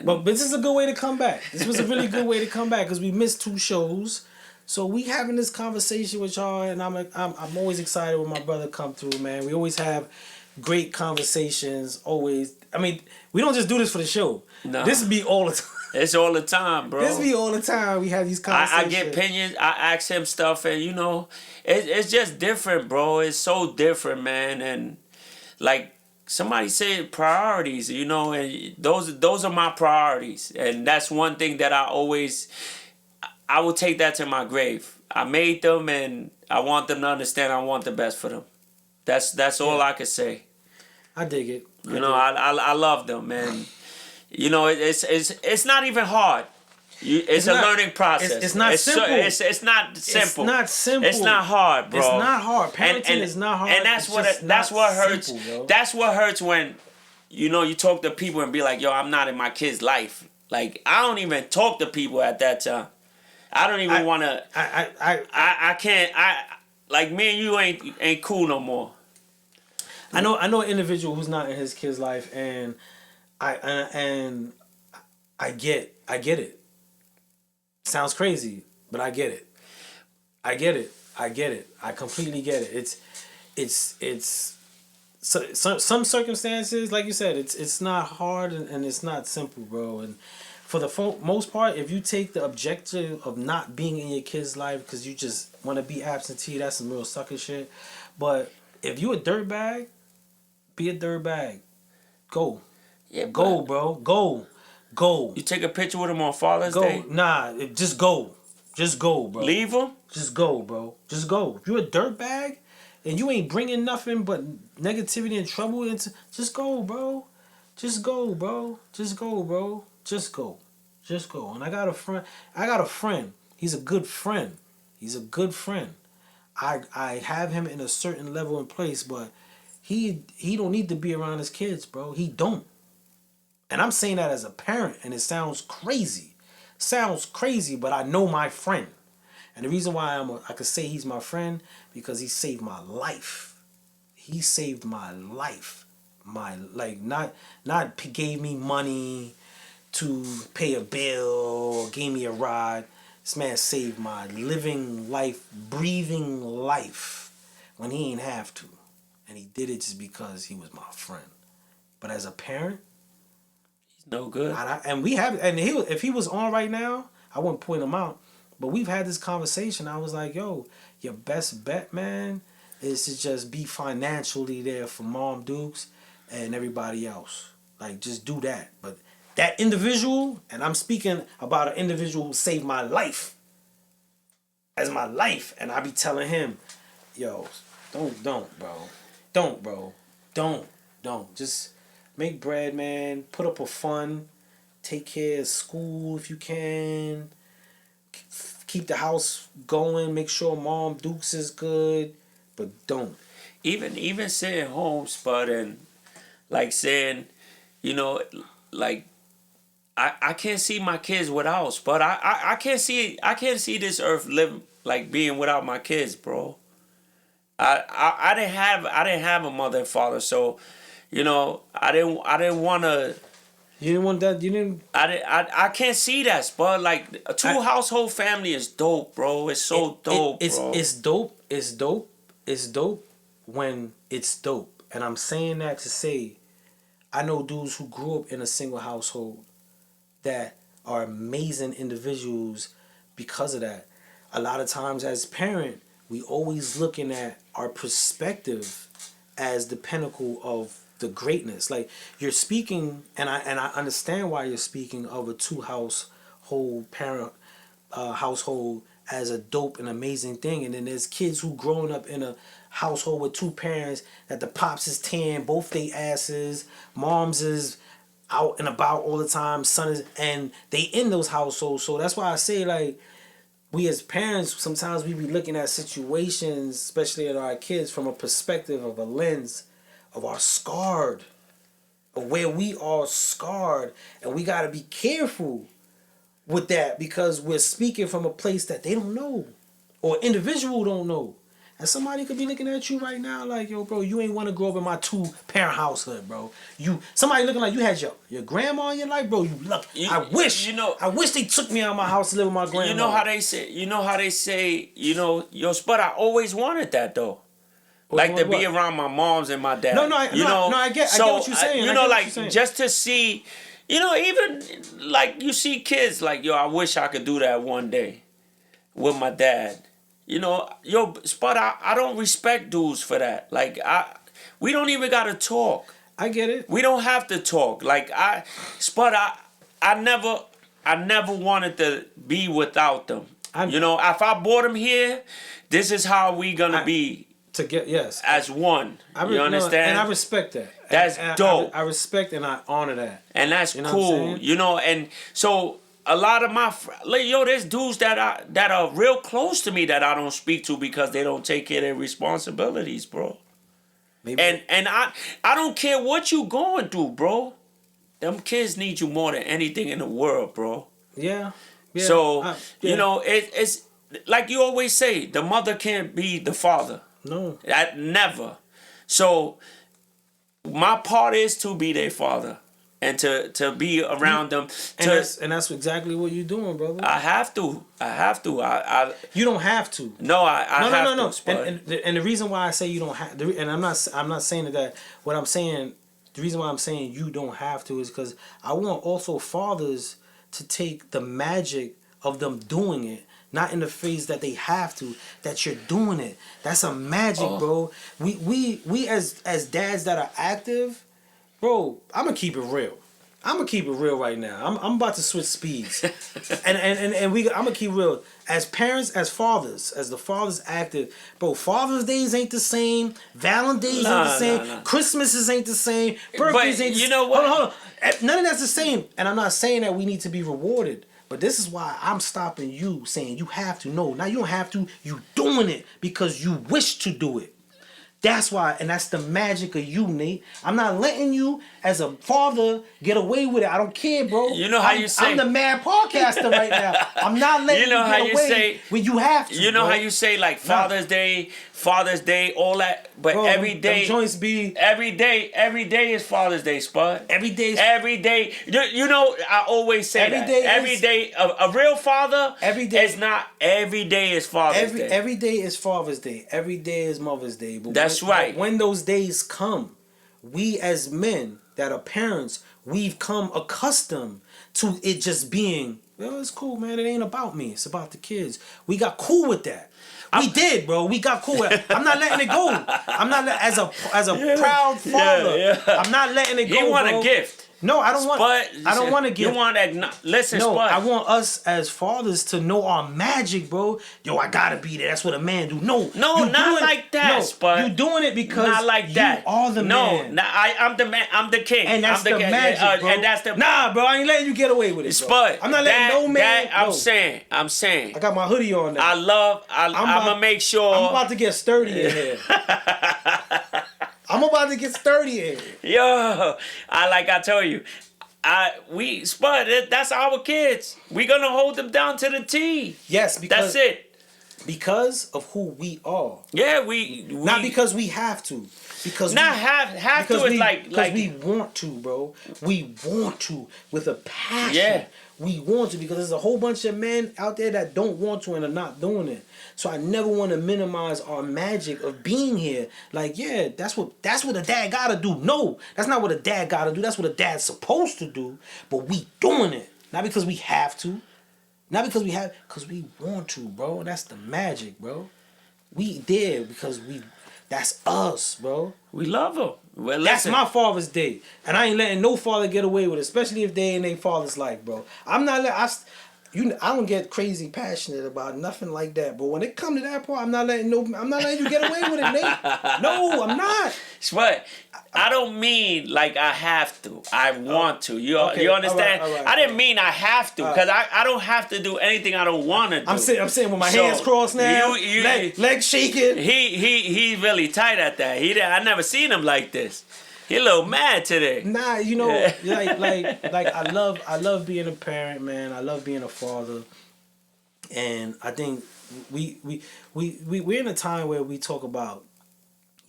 But this is a good way to come back. This was a really good way to come back because we missed 2 shows. So we having this conversation with y'all, and I'm always excited when my brother come through, man. We always have great conversations, always. I mean, we don't just do this for the show. No. This be all the time. It's all the time, bro. This be all the time. We have these conversations. I get opinions. I ask him stuff, and you know, it's just different, bro. It's so different, man. And like somebody said, priorities. You know, and those are my priorities, and that's one thing that I will take that to my grave. I made them, and I want them to understand I want the best for them. That's all I can say. I dig it. I love them, and you know it's not even hard. It's a learning process. It's not simple. It's not simple. It's not simple. It's not hard, bro. It's not hard. Parenting is not hard. And that's what hurts. Simple, that's what hurts when you talk to people and be like, "Yo, I'm not in my kid's life." Like, I don't even talk to people at that time. I don't even want to. I can't. Like, me and you ain't cool no more. I know an individual who's not in his kid's life, and I get it. Sounds crazy, but I get it. I get it. I get it. I completely get it. It's some circumstances, like you said, it's not hard and it's not simple, bro. And for the most part, if you take the objective of not being in your kid's life because you just want to be absentee, that's some real sucker shit. But if you a dirtbag, be a dirtbag. Go. Yeah, Go, bro. Go. You take a picture with him on Father's Go. Day? Nah, just go. Just go, bro. Leave him? Just go, bro. Just go. If you a dirtbag and you ain't bringing nothing but negativity and trouble into, just go, bro. Just go, bro. Just go, bro. Just go. Just go. And I got a friend. He's a good friend. He's a good friend. I have him in a certain level in place, but he don't need to be around his kids, bro. He don't. And I'm saying that as a parent, and it sounds crazy. Sounds crazy, but I know my friend. And the reason why I could say he's my friend, because he saved my life. He saved my life. Not gave me money to pay a bill or gave me a ride. This man saved my living life, breathing life when he ain't have to. And he did it just because he was my friend. But as a parent, he's no good. If he was on right now, I wouldn't point him out. But we've had this conversation. I was like, yo, your best bet, man, is to just be financially there for Mom Dukes and everybody else. Like, just do that. But that individual, and I'm speaking about an individual who saved my life. As my life. And I be telling him, yo, don't, bro. Don't, bro. Don't. Just make bread, man. Put up a fund. Take care of school if you can. Keep the house going. Make sure Mom Dukes is good. But don't. Even saying home, Spud, and like saying, like I can't see my kids without, Spud. I can't see this earth being without my kids, bro. I didn't have a mother and father, so I didn't want to. You didn't want that. You didn't. I can't see that, Spud. Like a household family is dope, bro. It's so dope, bro. It's dope. It's dope. It's dope when it's dope. And I'm saying that to say, I know dudes who grew up in a single household that are amazing individuals because of that. A lot of times as parent, we always looking at our perspective as the pinnacle of the greatness. Like you're speaking, and I understand why you're speaking of a household as a dope and amazing thing. And then there's kids who growing up in a household with two parents that the pops is 10, both they asses, moms is out and about all the time, son is, and they in those households. So that's why I say, like, we as parents, sometimes we be looking at situations, especially at our kids, from a perspective of a lens of our scarred, of where we are scarred, and we got to be careful with that because we're speaking from a place that they don't know or individual don't know. And somebody could be looking at you right now like, yo, bro, you ain't want to grow up in my 2-parent household, bro. Somebody looking like you had your grandma in your life, bro. You lucky. I wish they took me out of my house to live with my grandma. You know how they say, yo, Spud, I always wanted that though. Like to be around my moms and my dad. I get what you're saying. Just to see, even like you see kids like, yo, I wish I could do that one day with my dad. Spud, I don't respect dudes for that. Like we don't even gotta talk. I get it. We don't have to talk. Like Spud, I never wanted to be without them. If I brought them here, this is how we gonna be. As one. You understand? And I respect that. That's dope. I respect and I honor that. And that's cool. And so a lot of my there's dudes that are real close to me that I don't speak to because they don't take care of their responsibilities, bro. Maybe. And I don't care what you going through, bro. Them kids need you more than anything in the world, bro. Yeah. So it's like you always say, the mother can't be the father. No. Never. So my part is to be their father and to be around them. And that's exactly what you're doing, brother. I have to. You don't have to. No, I have to. No. Spud. And the reason why I say you don't have, and I'm not saying that. What I'm saying, the reason why I'm saying you don't have to is because I want also fathers to take the magic of them doing it, not in the phase that they have to, that you're doing it. That's a magic, bro. We as dads that are active, bro, I'm gonna keep it real. I'm gonna keep it real right now. I'm about to switch speeds, and I'm gonna keep it real. As parents, as fathers, as the fathers active, bro. Father's Days ain't the same. Valentine's ain't the same. Nah. Christmases ain't the same. Birthdays ain't the same. You know what? Hold on. None of that's the same. And I'm not saying that we need to be rewarded. But this is why I'm stopping you saying you have to. No, now you don't have to. You doing it because you wish to do it. That's why, and that's the magic of you, Nate. I'm not letting you, as a father, get away with it. I don't care, bro. You know how you say... I'm the mad podcaster right now. I'm not letting you get away when you have to. You know bro. how you say, like, Father's Day, all that, but Bro, every day... them joints be... Every day is Father's Day, Spud. Every day You know, I always say every day, a real father is not... Every day is Father's Day. Every day is Father's Day. Every day is Mother's Day. But That's right. When those days come, we as men that are parents, we've come accustomed to it just being, well, it's cool, man. It ain't about me. It's about the kids. We got cool with that. We did, bro. We got cool with it. I'm not letting it go. I'm not as a proud father. Yeah. I'm not letting it go. He want bro. a gift. No, I don't want. I don't want to give. You want to listen. No, Spud. I want us as fathers to know our magic, bro. Yo, I gotta be there. That's what a man do. No, not like that, no, Spud. You doing it because not like that. You are the man. No, I'm the man. I'm the king. And that's I'm the magic, bro. And that's the bro. I ain't letting you get away with it, bro. Spud. I'm not letting no man. I'm saying. I got my hoodie on now. I'm gonna make sure. I'm about to get sturdy in here. I'm about to get sturdy in here. Yo, I told you. Spud, that's our kids. We're gonna hold them down to the T. Yes, because that's it. Because of who we are. Yeah, we not because we have to. Because not have to is like we want to, bro. We want to with a passion. Yeah. We want to because there's a whole bunch of men out there that don't want to and are not doing it. So I never want to minimize our magic of being here. Like, yeah, that's what a dad gotta do. No, that's not what a dad gotta do. That's what a dad's supposed to do. But we doing it. Not because we have to. Not because because we want to, bro. That's the magic, bro. We did because that's us, bro. We love them. Well, that's my Father's Day. And I ain't letting no father get away with it, especially if they in their father's life, bro. I'm not I don't get crazy passionate about nothing like that. But when it come to that part, I'm not letting you get away with it, Nate. No, I'm not. But I don't mean like I have to. I want to. You understand? All right, I didn't mean I have to because I don't have to do anything I don't want to do. I'm saying with my hands crossed now, legs shaking. He's really tight at that. I never seen him like this. He a little mad today. Nah, like I love being a parent, man. I love being a father, and I think we're in a time where we talk about,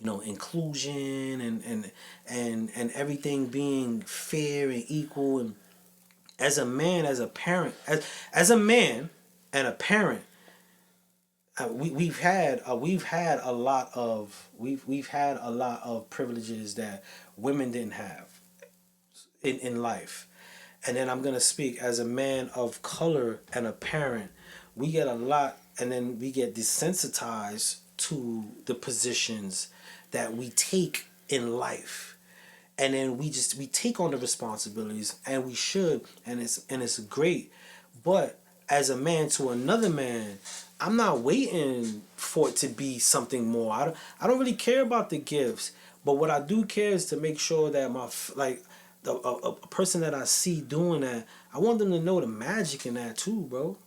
inclusion and everything being fair and equal. And as a man, as a parent, as a man and a parent, we've had a lot of privileges that women didn't have in life. And then I'm gonna speak as a man of color and a parent. We get a lot, and then we get desensitized to the positions that we take in life, and then we take on the responsibilities, and we should, and it's great. But as a man to another man, I'm not waiting for it to be something more. I don't really care about the gifts, but what I do care is to make sure that a person that I see doing that, I want them to know the magic in that too, bro.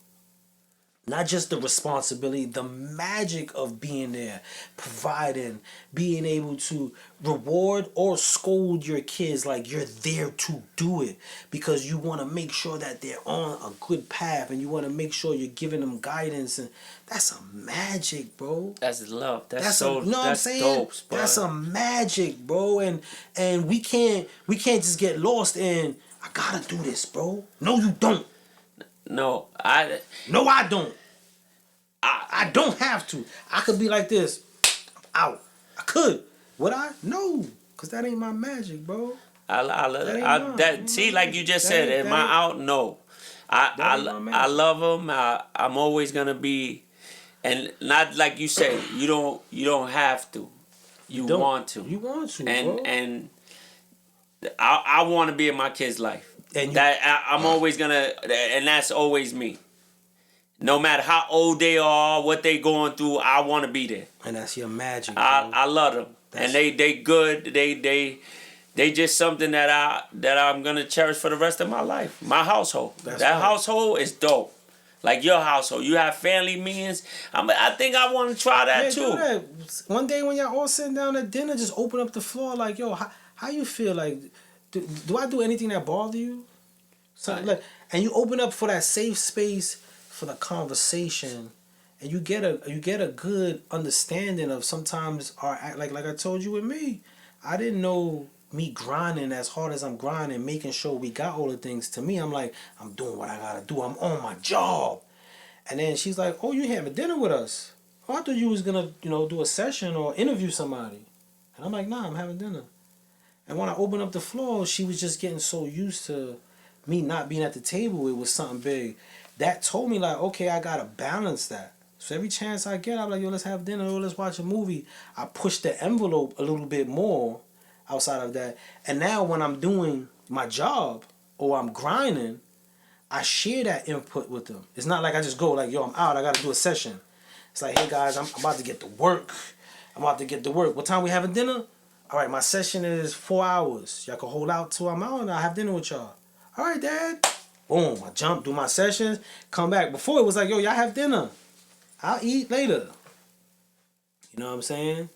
Not just the responsibility, the magic of being there, providing, being able to reward or scold your kids like you're there to do it because you want to make sure that they're on a good path and you want to make sure you're giving them guidance, and that's a magic, bro. That's love. That's a, you know what I'm That's saying? dope, That's a magic, bro. And we can't just get lost in I gotta do this, bro. No, you don't. No, No, I don't. I don't have to. I could be like this. I'm out. I could. Would I? No. Because that ain't my magic, bro. See, like you just said, am I out? No. I love them. I'm always gonna be, and not like you said. You don't have to. You want to. You want to, and bro. and I want to be in my kid's life. And I'm always gonna, and that's always me. No matter how old they are, what they going through, I want to be there. And that's your magic, bro. I love them, and they good. They just something that I'm gonna cherish for the rest of my life. My household. Household is dope. Like your household, you have family meetings. I think I want to try that too. Do that. One day when y'all all sitting down at dinner, just open up the floor like, yo, how you feel? Like, do I do anything that bother you? Something like, and you open up for that safe space for the conversation, and you get a good understanding of sometimes like I told you with me, I didn't know me grinding as hard as I'm grinding, making sure we got all the things. To me, I'm like, I'm doing what I gotta do. I'm on my job. And then she's like, oh, you having dinner with us? Oh, I thought you was gonna, do a session or interview somebody. And I'm like, nah, I'm having dinner. And when I opened up the floor, she was just getting so used to me not being at the table. It was something big. That told me like, okay, I gotta balance that. So every chance I get, I'm like, yo, let's have dinner or let's watch a movie. I push the envelope a little bit more outside of that. And now when I'm doing my job or I'm grinding, I share that input with them. It's not like I just go like, yo, I'm out, I gotta do a session. It's like, hey guys, I'm about to get to work. What time we having dinner? All right, my session is 4 hours. Y'all can hold out till I'm out and I'll have dinner with y'all. All right, Dad. Boom, I jump, do my sessions, come back. Before it was like, yo, y'all have dinner. I'll eat later. You know what I'm saying?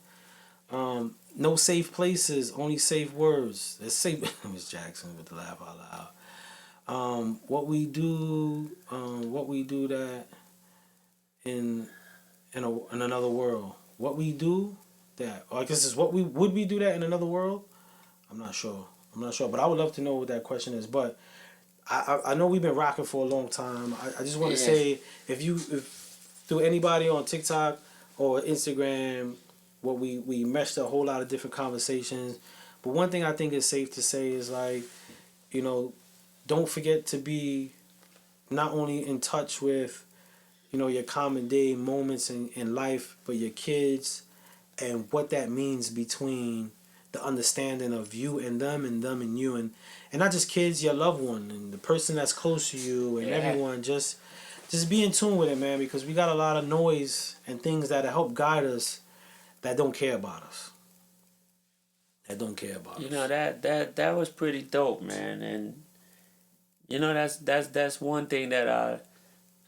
No safe places, only safe words. It's safe. Miss Jackson with the laugh out loud. What we do that in another world. What we do that, or I guess it's would we do that in another world? I'm not sure, but I would love to know what that question is. But I know we've been rocking for a long time. I just want to say, if through anybody on TikTok or Instagram, what we meshed a whole lot of different conversations. But one thing I think is safe to say is like, don't forget to be not only in touch with, your common day moments in life, but your kids and what that means between the understanding of you and them and you, and not just kids, your loved one and the person that's close to you and everyone. Just be in tune with it, man, because we got a lot of noise and things that help guide us that don't care about us. That was pretty dope, man. And that's one thing that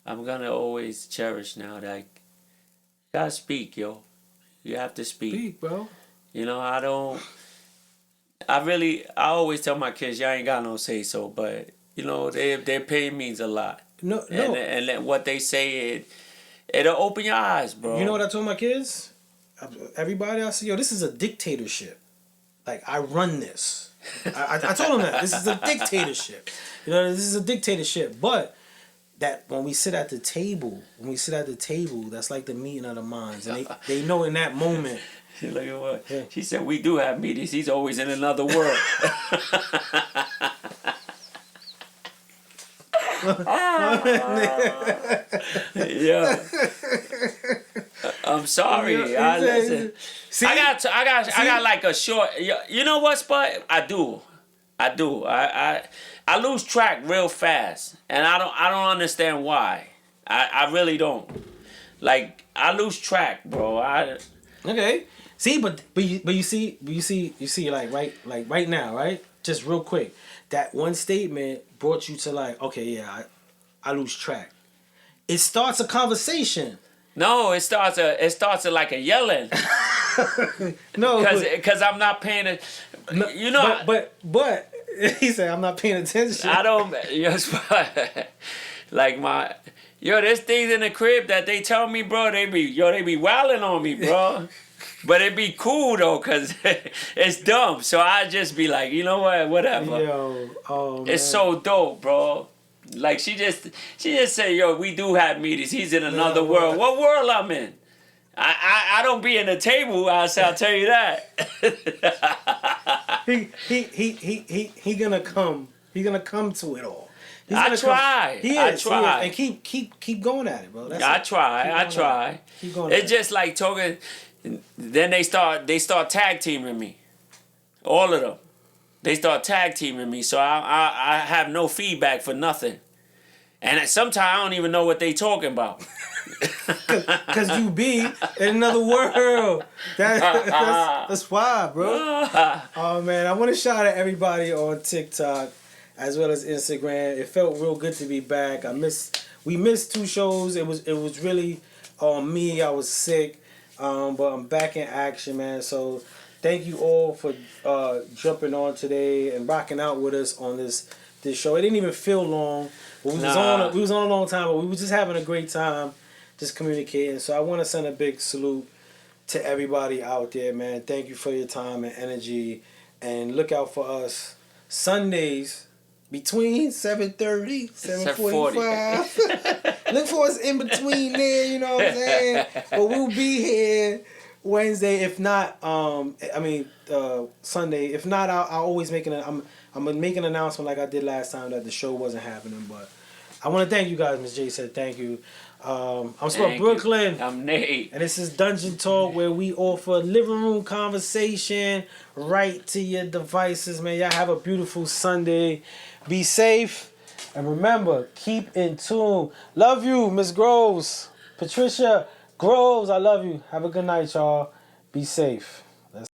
I'm gonna always cherish now. That you gotta speak, yo. You have to speak. Speak, bro. I always tell my kids, y'all ain't got no say so, but their pain means a lot. No. And what they say, it'll open your eyes, bro. You know what I told my kids? Everybody, I said, yo, this is a dictatorship. Like, I run this. I told them that. This is a dictatorship. This is a dictatorship. But that when we sit at the table, that's like the meeting of the minds. And they know in that moment. Look at what she said. We do have meetings. He's always in another world. Yeah. I'm sorry. Listen. See? I got like a short. You know what, Spud? I do. I lose track real fast, and I don't understand why. I really don't. Like, I lose track, bro. Okay. See, but you see like right now, right? Just real quick, that one statement brought you to like, okay, yeah, I lose track. it starts a conversation. No, it starts like a yelling. No, Because I'm not paying it. You know, but he said I'm not paying attention. I don't. Like there's things in the crib that they tell me, bro. They be wilding on me, bro. But it be cool though, cause it's dumb. So I just be like, you know what, whatever. Yo, oh man. It's so dope, bro. Like she just said, yo, we do have meetings. He's in another world. What world I'm in? I don't be in the table. I'll tell you that. He gonna come. He gonna come to it all. I try. I try. And keep going at it, bro. I try. Keep going. It's just like talking. Then they start tag teaming me. All of them. They start tag teaming me, so I have no feedback for nothing. And sometimes I don't even know what they talking about. Cause you be in another world. That's why, bro. Oh man, I want to shout out everybody on TikTok as well as Instagram. It felt real good to be back. We missed 2 shows. It was really on me. I was sick, but I'm back in action, man. So thank you all for jumping on today and rocking out with us on this show. It didn't even feel long. We was on a long time, but we were just having a great time, just communicating. So I want to send a big salute to everybody out there, man. Thank you for your time and energy, and look out for us Sundays between 7:30, 7:45. Look for us in between there, you know what I'm saying? But we'll be here Wednesday, if not, Sunday. If not, I'll always make I'm gonna make an announcement like I did last time that the show wasn't happening. But I want to thank you guys. Miss J said thank you. I'm from Brooklyn. I'm Nate. And this is Dungeon Talk, where we offer living room conversation right to your devices, man. Y'all have a beautiful Sunday. Be safe. And remember, keep in tune. Love you, Miss Groves. Patricia Groves, I love you. Have a good night, y'all. Be safe.